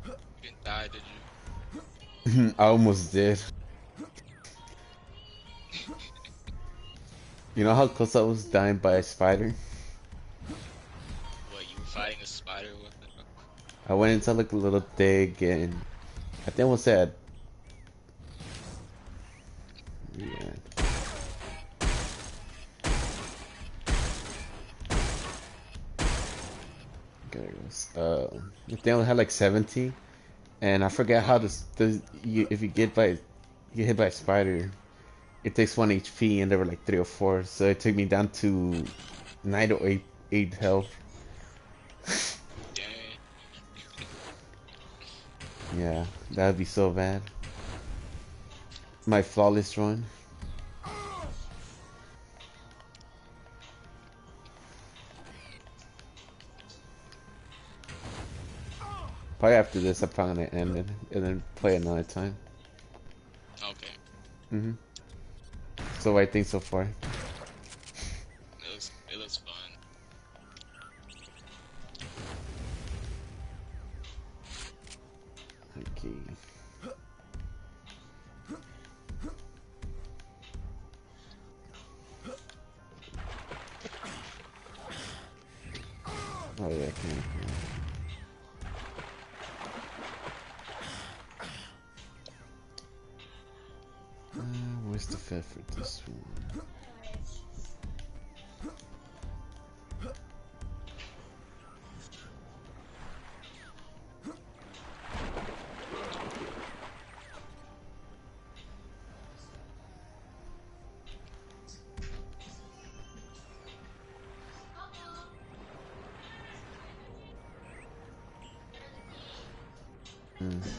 You didn't die, did you? I almost did. You know how close I was dying by a spider? What, you were fighting a spider with it? I went into like a little dig and I think I was at... Yeah. Okay, I think I had like 70 and I forget how this if you get hit by a spider, it takes 1 HP and there were like 3 or 4, so it took me down to 9 or 8 health. Yeah, that'd be so bad. My flawless run. Probably after this, I'm probably gonna end it and then play another time. Okay. So what I think so far? It looks fun. Okay. Oh yeah, I can. Where's the fifth for this one?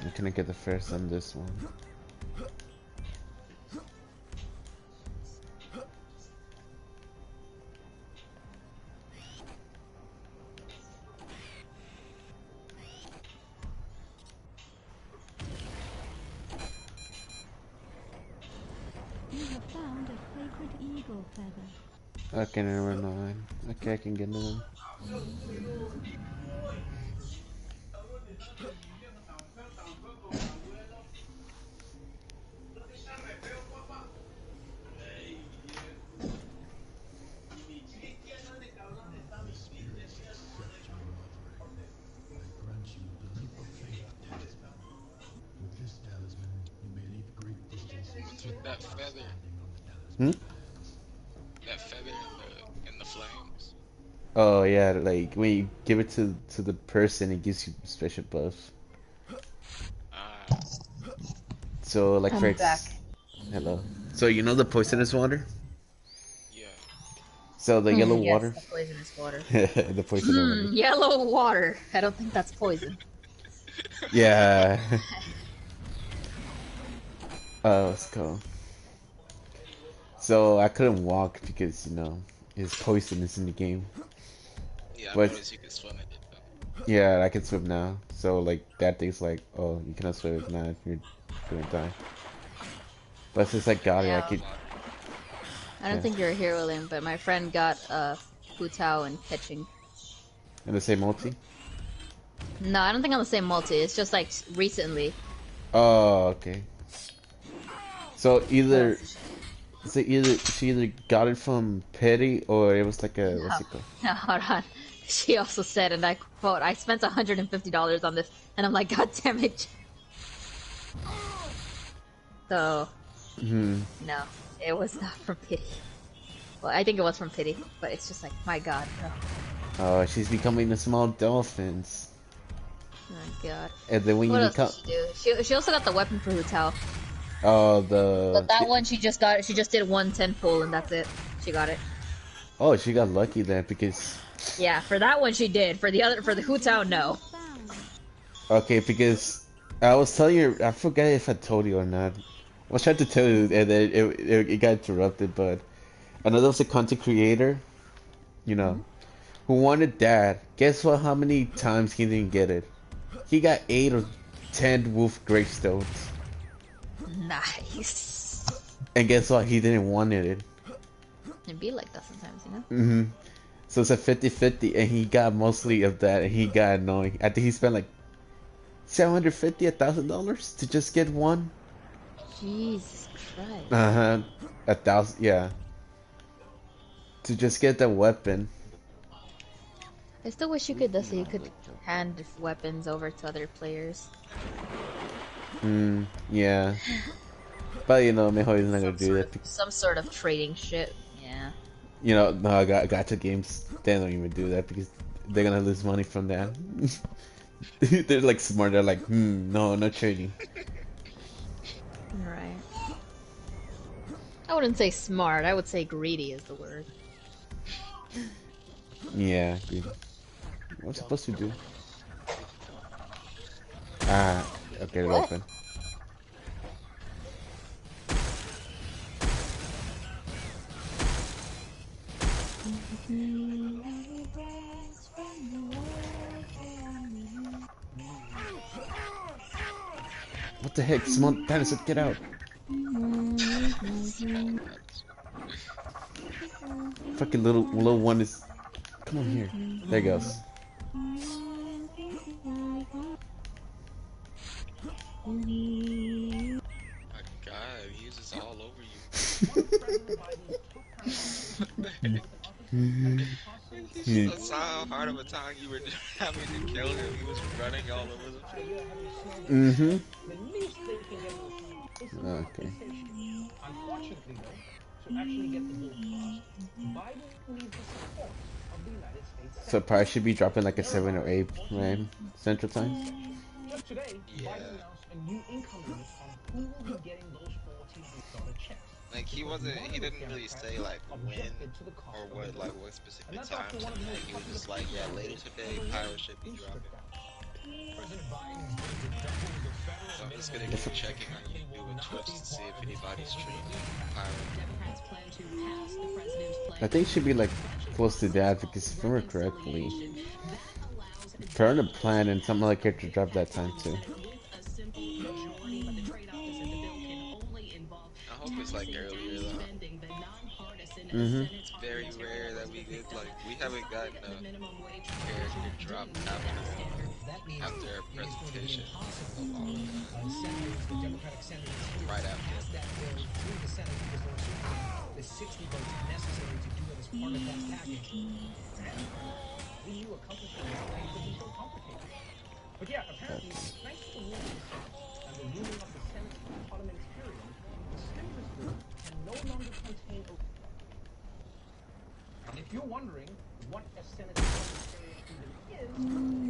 I couldn't get the first on this one. You have found a fragrant eagle feather. Okay, never mind. Okay, I can get into them. That feather. Hmm? That feather in the flames. Oh yeah, like when you give it to the person, it gives you special buffs. So like I'm back. Hello. So you know the poisonous water? Yeah. So the yellow yes, water. The poisonous water. The poisonous water. Yellow water. I don't think that's poison. Yeah. Let's go. So I couldn't walk because it's poisonous in the game. Yeah, I But noticed you can swim in it though. yeah, I can swim now. So like that thing's like, oh, you cannot swim now. You're gonna die. But since I got it, I Yeah. could. I don't Yeah. think you're a hero lane, but my friend got Hu Tao and catching. In the same multi. No, I don't think on the same multi. It's just like recently. Oh, okay. So either, she either got it from Petty or it was like a what's it called? Now, hold on. She also said, and I quote, "I spent $150 on this," and I'm like, "God damn it!" So, no, it was not from pity. Well, I think it was from pity, but it's just like, my God, no. Oh, she's becoming the small dolphins. Oh my God. And then when What you else become, did she do? She also got the weapon for Hu Tao. oh But that one she just got. She just did 110 pull, and that's it. She got it. oh, she got lucky then because Yeah, for that one she did. For the Hu Tao, no. okay, because I was telling you, I forget if I told you or not. I was trying to tell you, and then it got interrupted. But another was a content creator, you know, who wanted that. Guess what? How many times he didn't get it? He got 8 or 10 wolf gravestones. Nice. And guess what? He didn't want it. It be like that sometimes, you know? Mm-hmm. So it's a 50-50, and he got mostly of that, and he got annoying. I think he spent like $750, $1,000 to just get one. Jesus Christ. 1,000, yeah. To just get the weapon. I still wish you could, so you could hand weapons over to other players. Yeah. But you know, Miho is not gonna do that. Some sort of trading shit. Yeah. You know, no, gacha games, they don't even do that because they're gonna lose money from that. They're like smart. They're like, no trading. Right. I wouldn't say smart. I would say greedy is the word. Yeah. Dude. What's it supposed to do? Ah, okay, they're open. What the heck? Simone Dinosaur, get out! Fucking little one is. Come on here. There he goes. My God, he uses all over you. That's how hard of a time you were having to kill him. He was running all over the place. Okay. Unfortunately, though, to actually get the bill passed, Biden needs the support of the United States. So probably should be dropping like a 7 or 8, right? Central Time. Just today, Biden announced a new income limit on who will be getting those $14 checks. Like he didn't really say like when or what specific time. He was just like, yeah, later today, Pyro should be dropping. So I'm just gonna keep checking on YouTube and Twitch to see if anybody's streaming Pyro. I think it should be like close to that because if I remember correctly, fair on the plan and some other character dropped that time too. I hope it's like earlier though. It's very rare that we get we haven't gotten a character drop after a presentation right after. The 60 votes necessary to do it as part of that package. We knew a couple things that could be so complicated. But yeah, apparently, thanks to the ruling and the ruling of the Senate parliamentarian, the stimulus bill can no longer contain a... And if you're wondering what a Senate parliamentarian even is,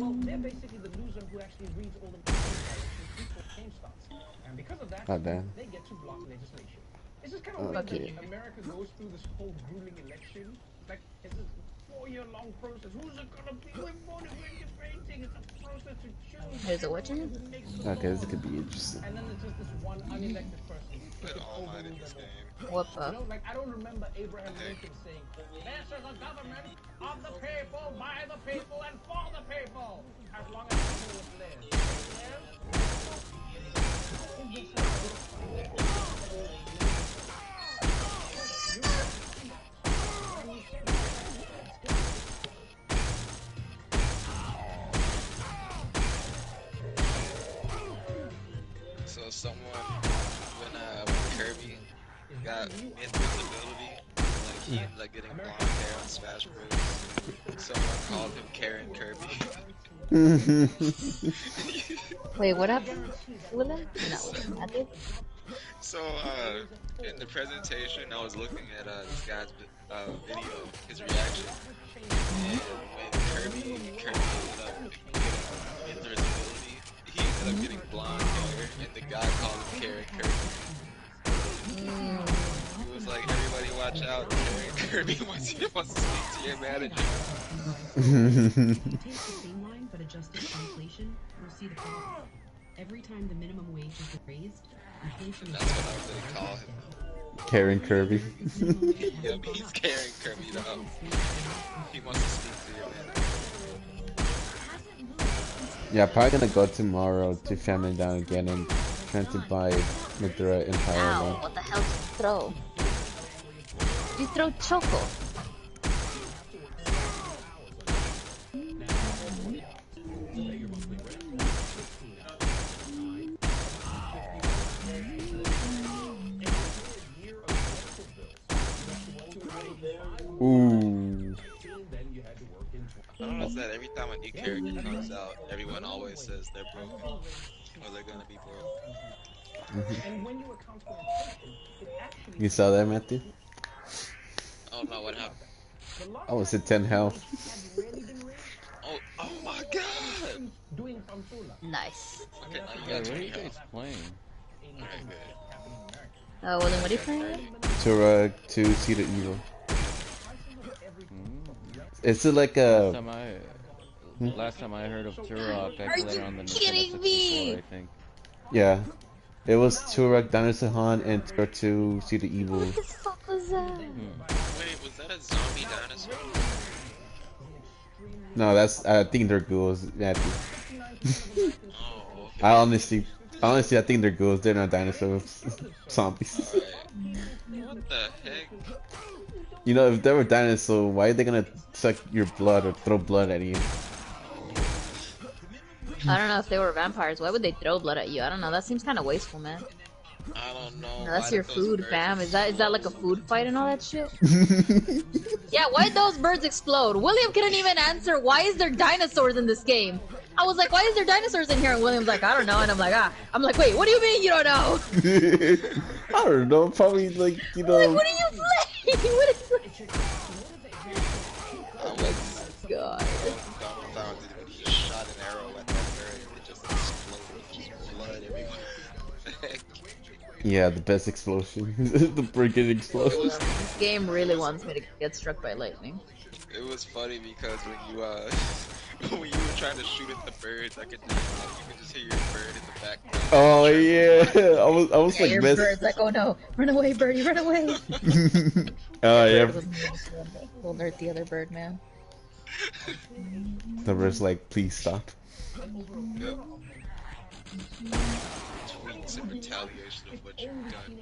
well, they're basically the loser who actually reads all the before game starts. And because of that, they get to block legislation. This is kind of weird that America goes through this whole grueling election. Like, it's a 4-year-long process. Who's it gonna be? We're voting, we're debating. It's a process to choose. There's a watching? Okay, this could be interesting. And then there's just this one unelected person. What the? You know, like, I don't remember Abraham Lincoln saying, "This is a government of the people, by the people, and for the people, as long as the people live." invisibility. Like he ended up getting blonde hair on Smash Bros. Someone called him Karen Kirby. Wait, what happened? William? No, Matthew? So, in the presentation, I was looking at this guy's video, his reaction, and when Kirby ended up getting invisibility, he ended up getting blonde hair, and the guy called him Karen Kirby. He was like, everybody watch out, Karen Kirby wants to speak to your manager. Take the same line, but adjusted for inflation, you'll see the problem. Every time the minimum wage is raised, inflation is... That's what I was going to call him. Karen Kirby. Yeah, but he's Karen Kirby, though. He wants to speak to your manager. Yeah, probably gonna go tomorrow to Family Down again and trying to buy Madura Empire. Ow, what the hell did you throw? You throw Choco. Ooh. I noticed that every time a new character comes out, everyone always says they're broken, or they're gonna be broke. You saw that, Matthew? Oh no, what happened? I was at 10 health. Oh my god! Nice. Okay, now you Yeah, got what are 20 you guys health. playing? Okay, good. Oh, well then what are you playing? Turok 2 Seed of Evil. Is it like a... Last time I heard of Turok, I Are played you on the Nintendo kidding 64, me? I think. Yeah. It was Turok Dinosaur Han and Turok 2 Seed of Evil. What the fuck was that? Wait, was that a zombie dinosaur? No, that's... I think they're ghouls, Matthew. Oh, okay. Honestly, I think they're ghouls. They're not dinosaurs. Zombies. What the heck? You know, if they were dinosaurs, why are they gonna suck your blood or throw blood at you? I don't know if they were vampires. Why would they throw blood at you? I don't know. That seems kind of wasteful, man. I don't know. No, that's Why your did those food, birds fam. Is that like a food fight and all that shit? Mm. Yeah, why'd those birds explode? William couldn't even answer. Why is there dinosaurs in this game? I was like, why is there dinosaurs in here? And William's like, I don't know. And I'm like, I'm like, wait, what do you mean you don't know? I don't know. Probably like, you know. Like, what are you playing? What is God. dumbfounded when he shot an arrow at that bird and it just exploded. Just blood everywhere. Yeah, the best explosion. The brigade explosion. This game really wants me to get struck by lightning. It was funny because when you when you were trying to shoot at the birds, I could you could just hear your bird in the background. Oh yeah, I was Yeah, like, your bird's like, oh no, run away, birdie, run away. Oh yeah. We'll alert the other bird, man. The bird's like, please stop. Yep. Tweets in retaliation of what you've done.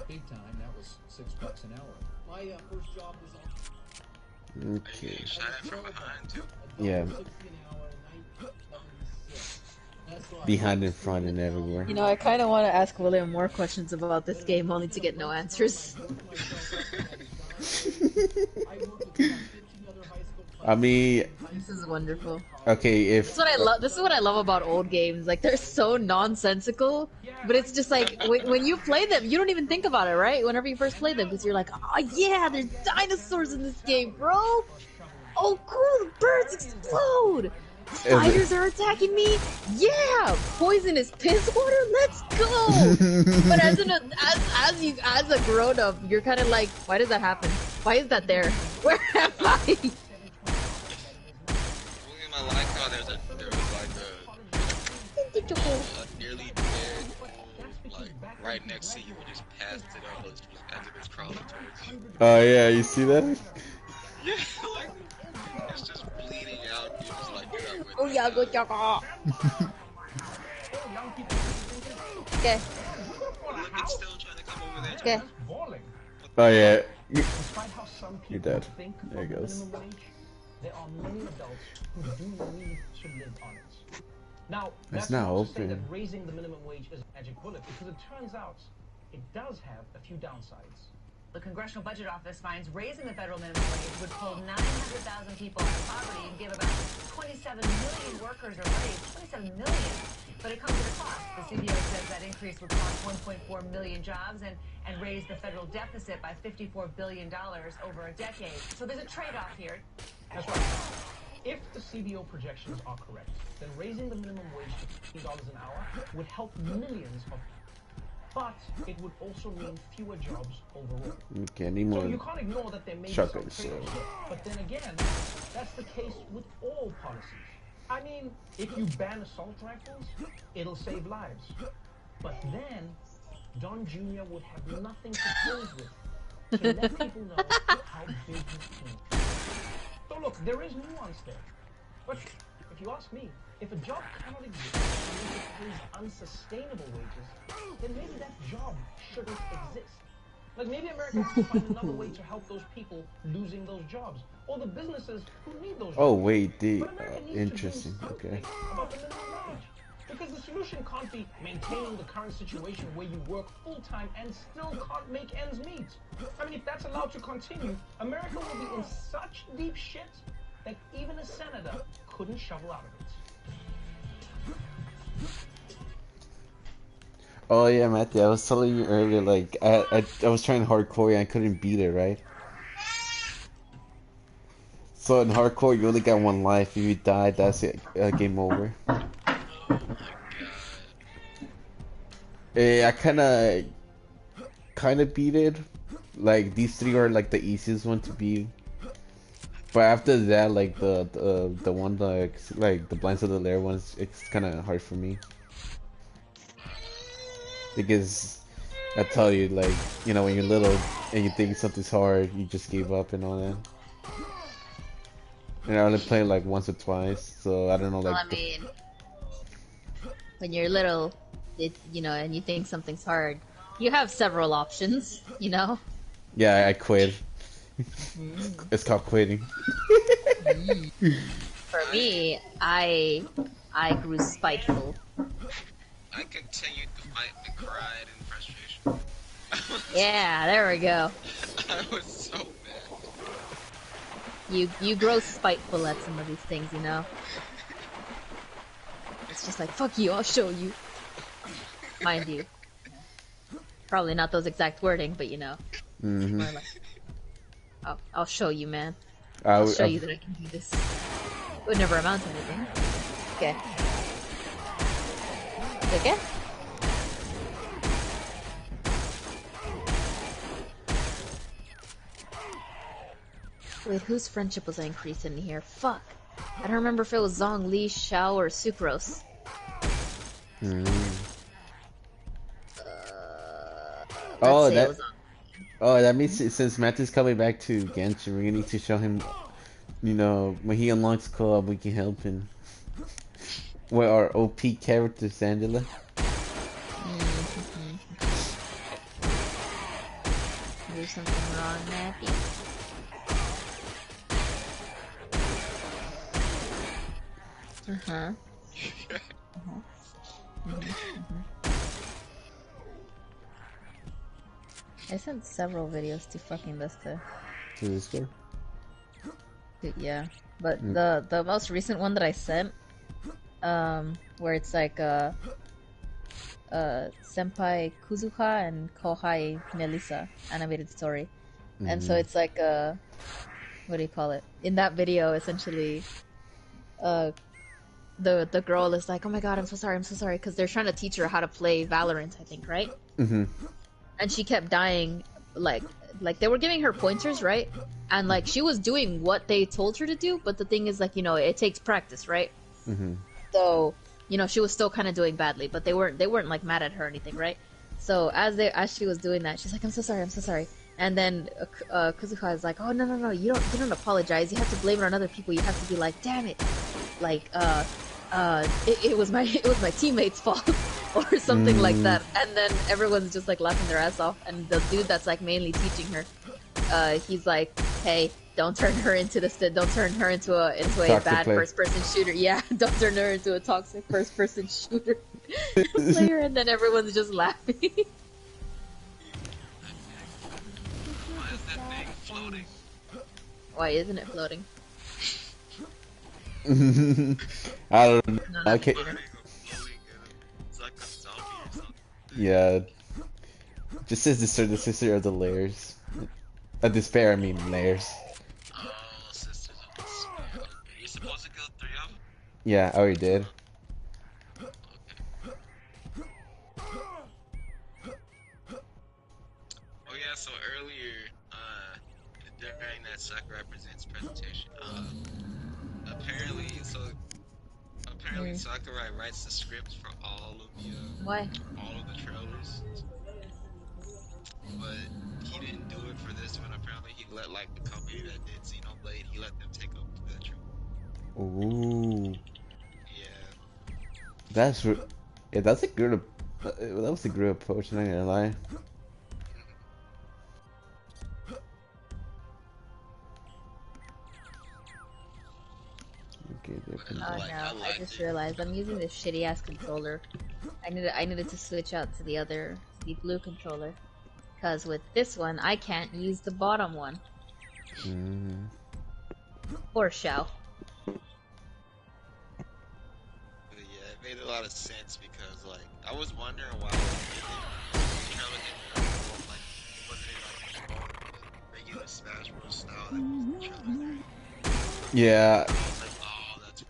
Big time, that was $6 an hour. My first job was on. Okay. Shot it from behind too. Yeah. Behind, in front, and everywhere. You know, I kind of want to ask William more questions about this game, only to get no answers. I mean, This is wonderful. okay, if This is what I love. This is what I love about old games. Like, they're so nonsensical, but it's just like when you play them, you don't even think about it, right? Whenever you first play them, because you're like, oh yeah, there's dinosaurs in this game, bro. Oh cool, the birds explode. Spiders are attacking me. Yeah, poisonous piss water. Let's go. But as a grown up, you're kind of like, why does that happen? Why is that there? Where am I? I like how there was like a nearly dead, like right next to you, and just passed it up as it was crawling towards you. Oh yeah, you see that? Yeah, like it's just bleeding out. You're just like, Oh yeah, go Jaka. Okay. Look, it's still trying to come over there. Okay. Oh yeah. Despite how some You're people dead. think There of he the goes. minimum wage, there are many adults who do need to live on it. Now, It's that's not not to say open. that raising the minimum wage is a magic bullet, because it turns out it does have a few downsides. The Congressional Budget Office finds raising the federal minimum wage would pull 900,000 people out of poverty and give about 27 million workers a raise. 27 million! But it comes at a cost. The CBO says that increase would cost 1.4 million jobs and raise the federal deficit by $54 billion over a decade. So there's a trade-off here. That's right. If the CBO projections are correct, then raising the minimum wage to $15 an hour would help millions of people. But it would also mean fewer jobs overall. Okay, I need So more you can't ignore that there may be shotgun some trade-offs shells. here. But then again, that's the case with all policies. I mean, if you ban assault rifles, it'll save lives. But then, Don Jr. would have nothing to pose with to let people know how big his team is. So look, there is nuance there. But if you ask me, if a job cannot exist unless it pays unsustainable wages, then maybe that job shouldn't exist. Like maybe America has to find another way to help those people losing those jobs, or the businesses who need those jobs. Oh wait, the But America needs to do interesting. something Okay. about the minimum wage. Because the solution can't be maintaining the current situation where you work full-time and still can't make ends meet. I mean, if that's allowed to continue, America will be in such deep shit that even a senator couldn't shovel out of it. Oh yeah, Matthew, I was telling you earlier, like I was trying hardcore and I couldn't beat it, right? So in hardcore, you only got one life. If you die, that's it. Game over. I kind of beat it. Like these three are like the easiest one to beat. But after that, like the one like the Blinds of the Lair ones, it's kind of hard for me. Because I tell you, like, you know, when you're little and you think something's hard, you just give up and all that. And I only played like once or twice, so I don't know, like. Well, I mean, when you're little, you know, and you think something's hard, you have several options, you know. Yeah, I quit. It's called quitting. For me, I grew spiteful. I continued to fight and cried in frustration. Yeah, there we go. I was so mad. You grow spiteful at some of these things, you know. It's just like, fuck you, I'll show you. Mind you, probably not those exact wording, but you know. Mm-hmm. More like, I'll show you, man. I I'll would- show you that I can do this. It would never amount to anything. Okay. Okay. Wait, whose friendship was I increasing here? Fuck. I don't remember if it was Zhongli, Xiao, or Sucrose. Oh, say it that. was Oh, that means since Matthew's coming back to Genshin, we need to show him. You know, when he unlocks co-op, we can help him. With our OP characters, Angela. Do something wrong, Matthew. Uh-huh. I sent several videos to fucking Vista. To this guy. Yeah, but Mm. the most recent one that I sent, where it's like Senpai Kuzuha and Kohai Melissa animated story, and so Mhm. it's like what do you call it? In that video, essentially, the girl is like, "Oh my god, I'm so sorry," because they're trying to teach her how to play Valorant, I think, right? Mm-hmm. And she kept dying, like they were giving her pointers, right? And like she was doing what they told her to do, but the thing is, like, you know, it takes practice, right? Mm-hmm. So you know, she was still kind of doing badly, but they weren't like mad at her or anything, right? So as she was doing that, she's like, I'm so sorry. And then Kuzuka is like, oh no, you don't apologize. You have to blame it on other people. You have to be like, damn it, like it was my teammate's fault or something like that. And then everyone's just like laughing their ass off. And the dude that's like mainly teaching her, he's like, hey, don't turn her into a bad first-person shooter. Yeah, don't turn her into a toxic first-person shooter player. And then everyone's just laughing. Why is that thing floating? Why isn't it floating? I don't know. No, I can't. It's like a zombie or something. Yeah. Just says the sister of the layers. A despair, I mean layers. Oh, Sisters of Despair. You're supposed to kill 3 of them? Yeah, I already did. Oh yeah, so earlier, during that Sakurai Presents presentation, apparently Sakurai writes the scripts for all of the trailers, but he didn't do it for this one. Apparently, he let like the company that did Xenoblade, he let them take over the trailer. Ooh. Yeah. That's a good. That was a good approach. I'm not gonna lie. Okay, Oh no, I just realized I'm using this shitty ass controller. I needed to switch out to the blue controller. Cause with this one, I can't use the bottom one. Poor Shao. Yeah, it made a lot of sense because like I was wondering why like, it wasn't like regular Smash Bros. Style that was in the trailer. Yeah. I was like, oh, that's why.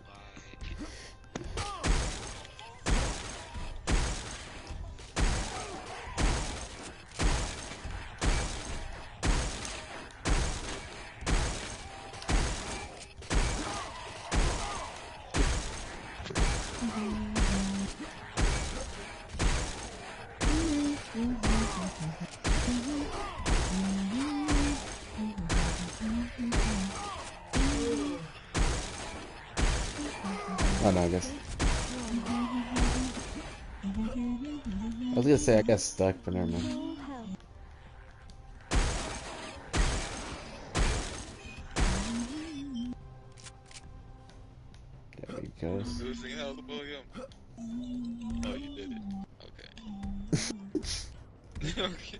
Oh no, I guess. I was gonna say I got stuck, but never mind. There he goes. Losing health, William. Oh, you did it. Okay. Okay.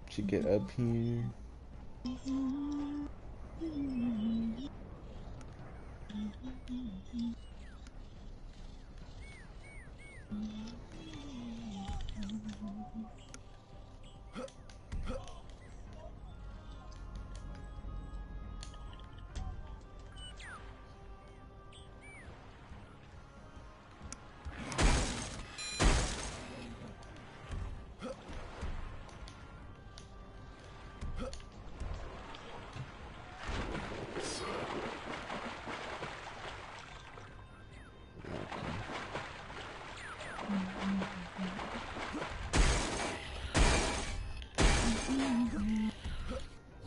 Should get up here.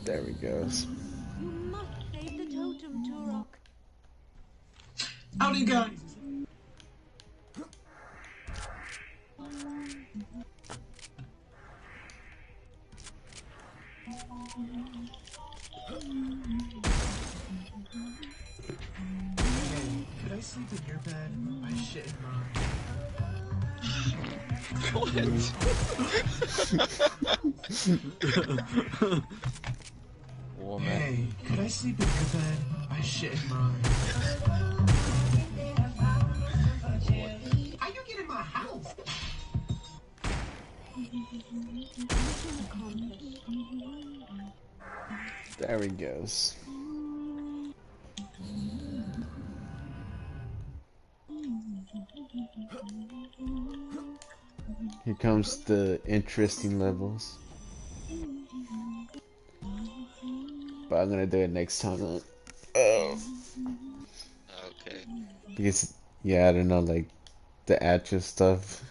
There he goes. You must save the totem, Turok. Howdy, guys. Could I sleep in your bed? I shit in mine. Woman. Hey, could I sleep in your bed? I shit in mine. How you get in my house? There he goes. Here comes the interesting levels. but I'm gonna do it next time. Okay. Because yeah, I don't know, like the address stuff.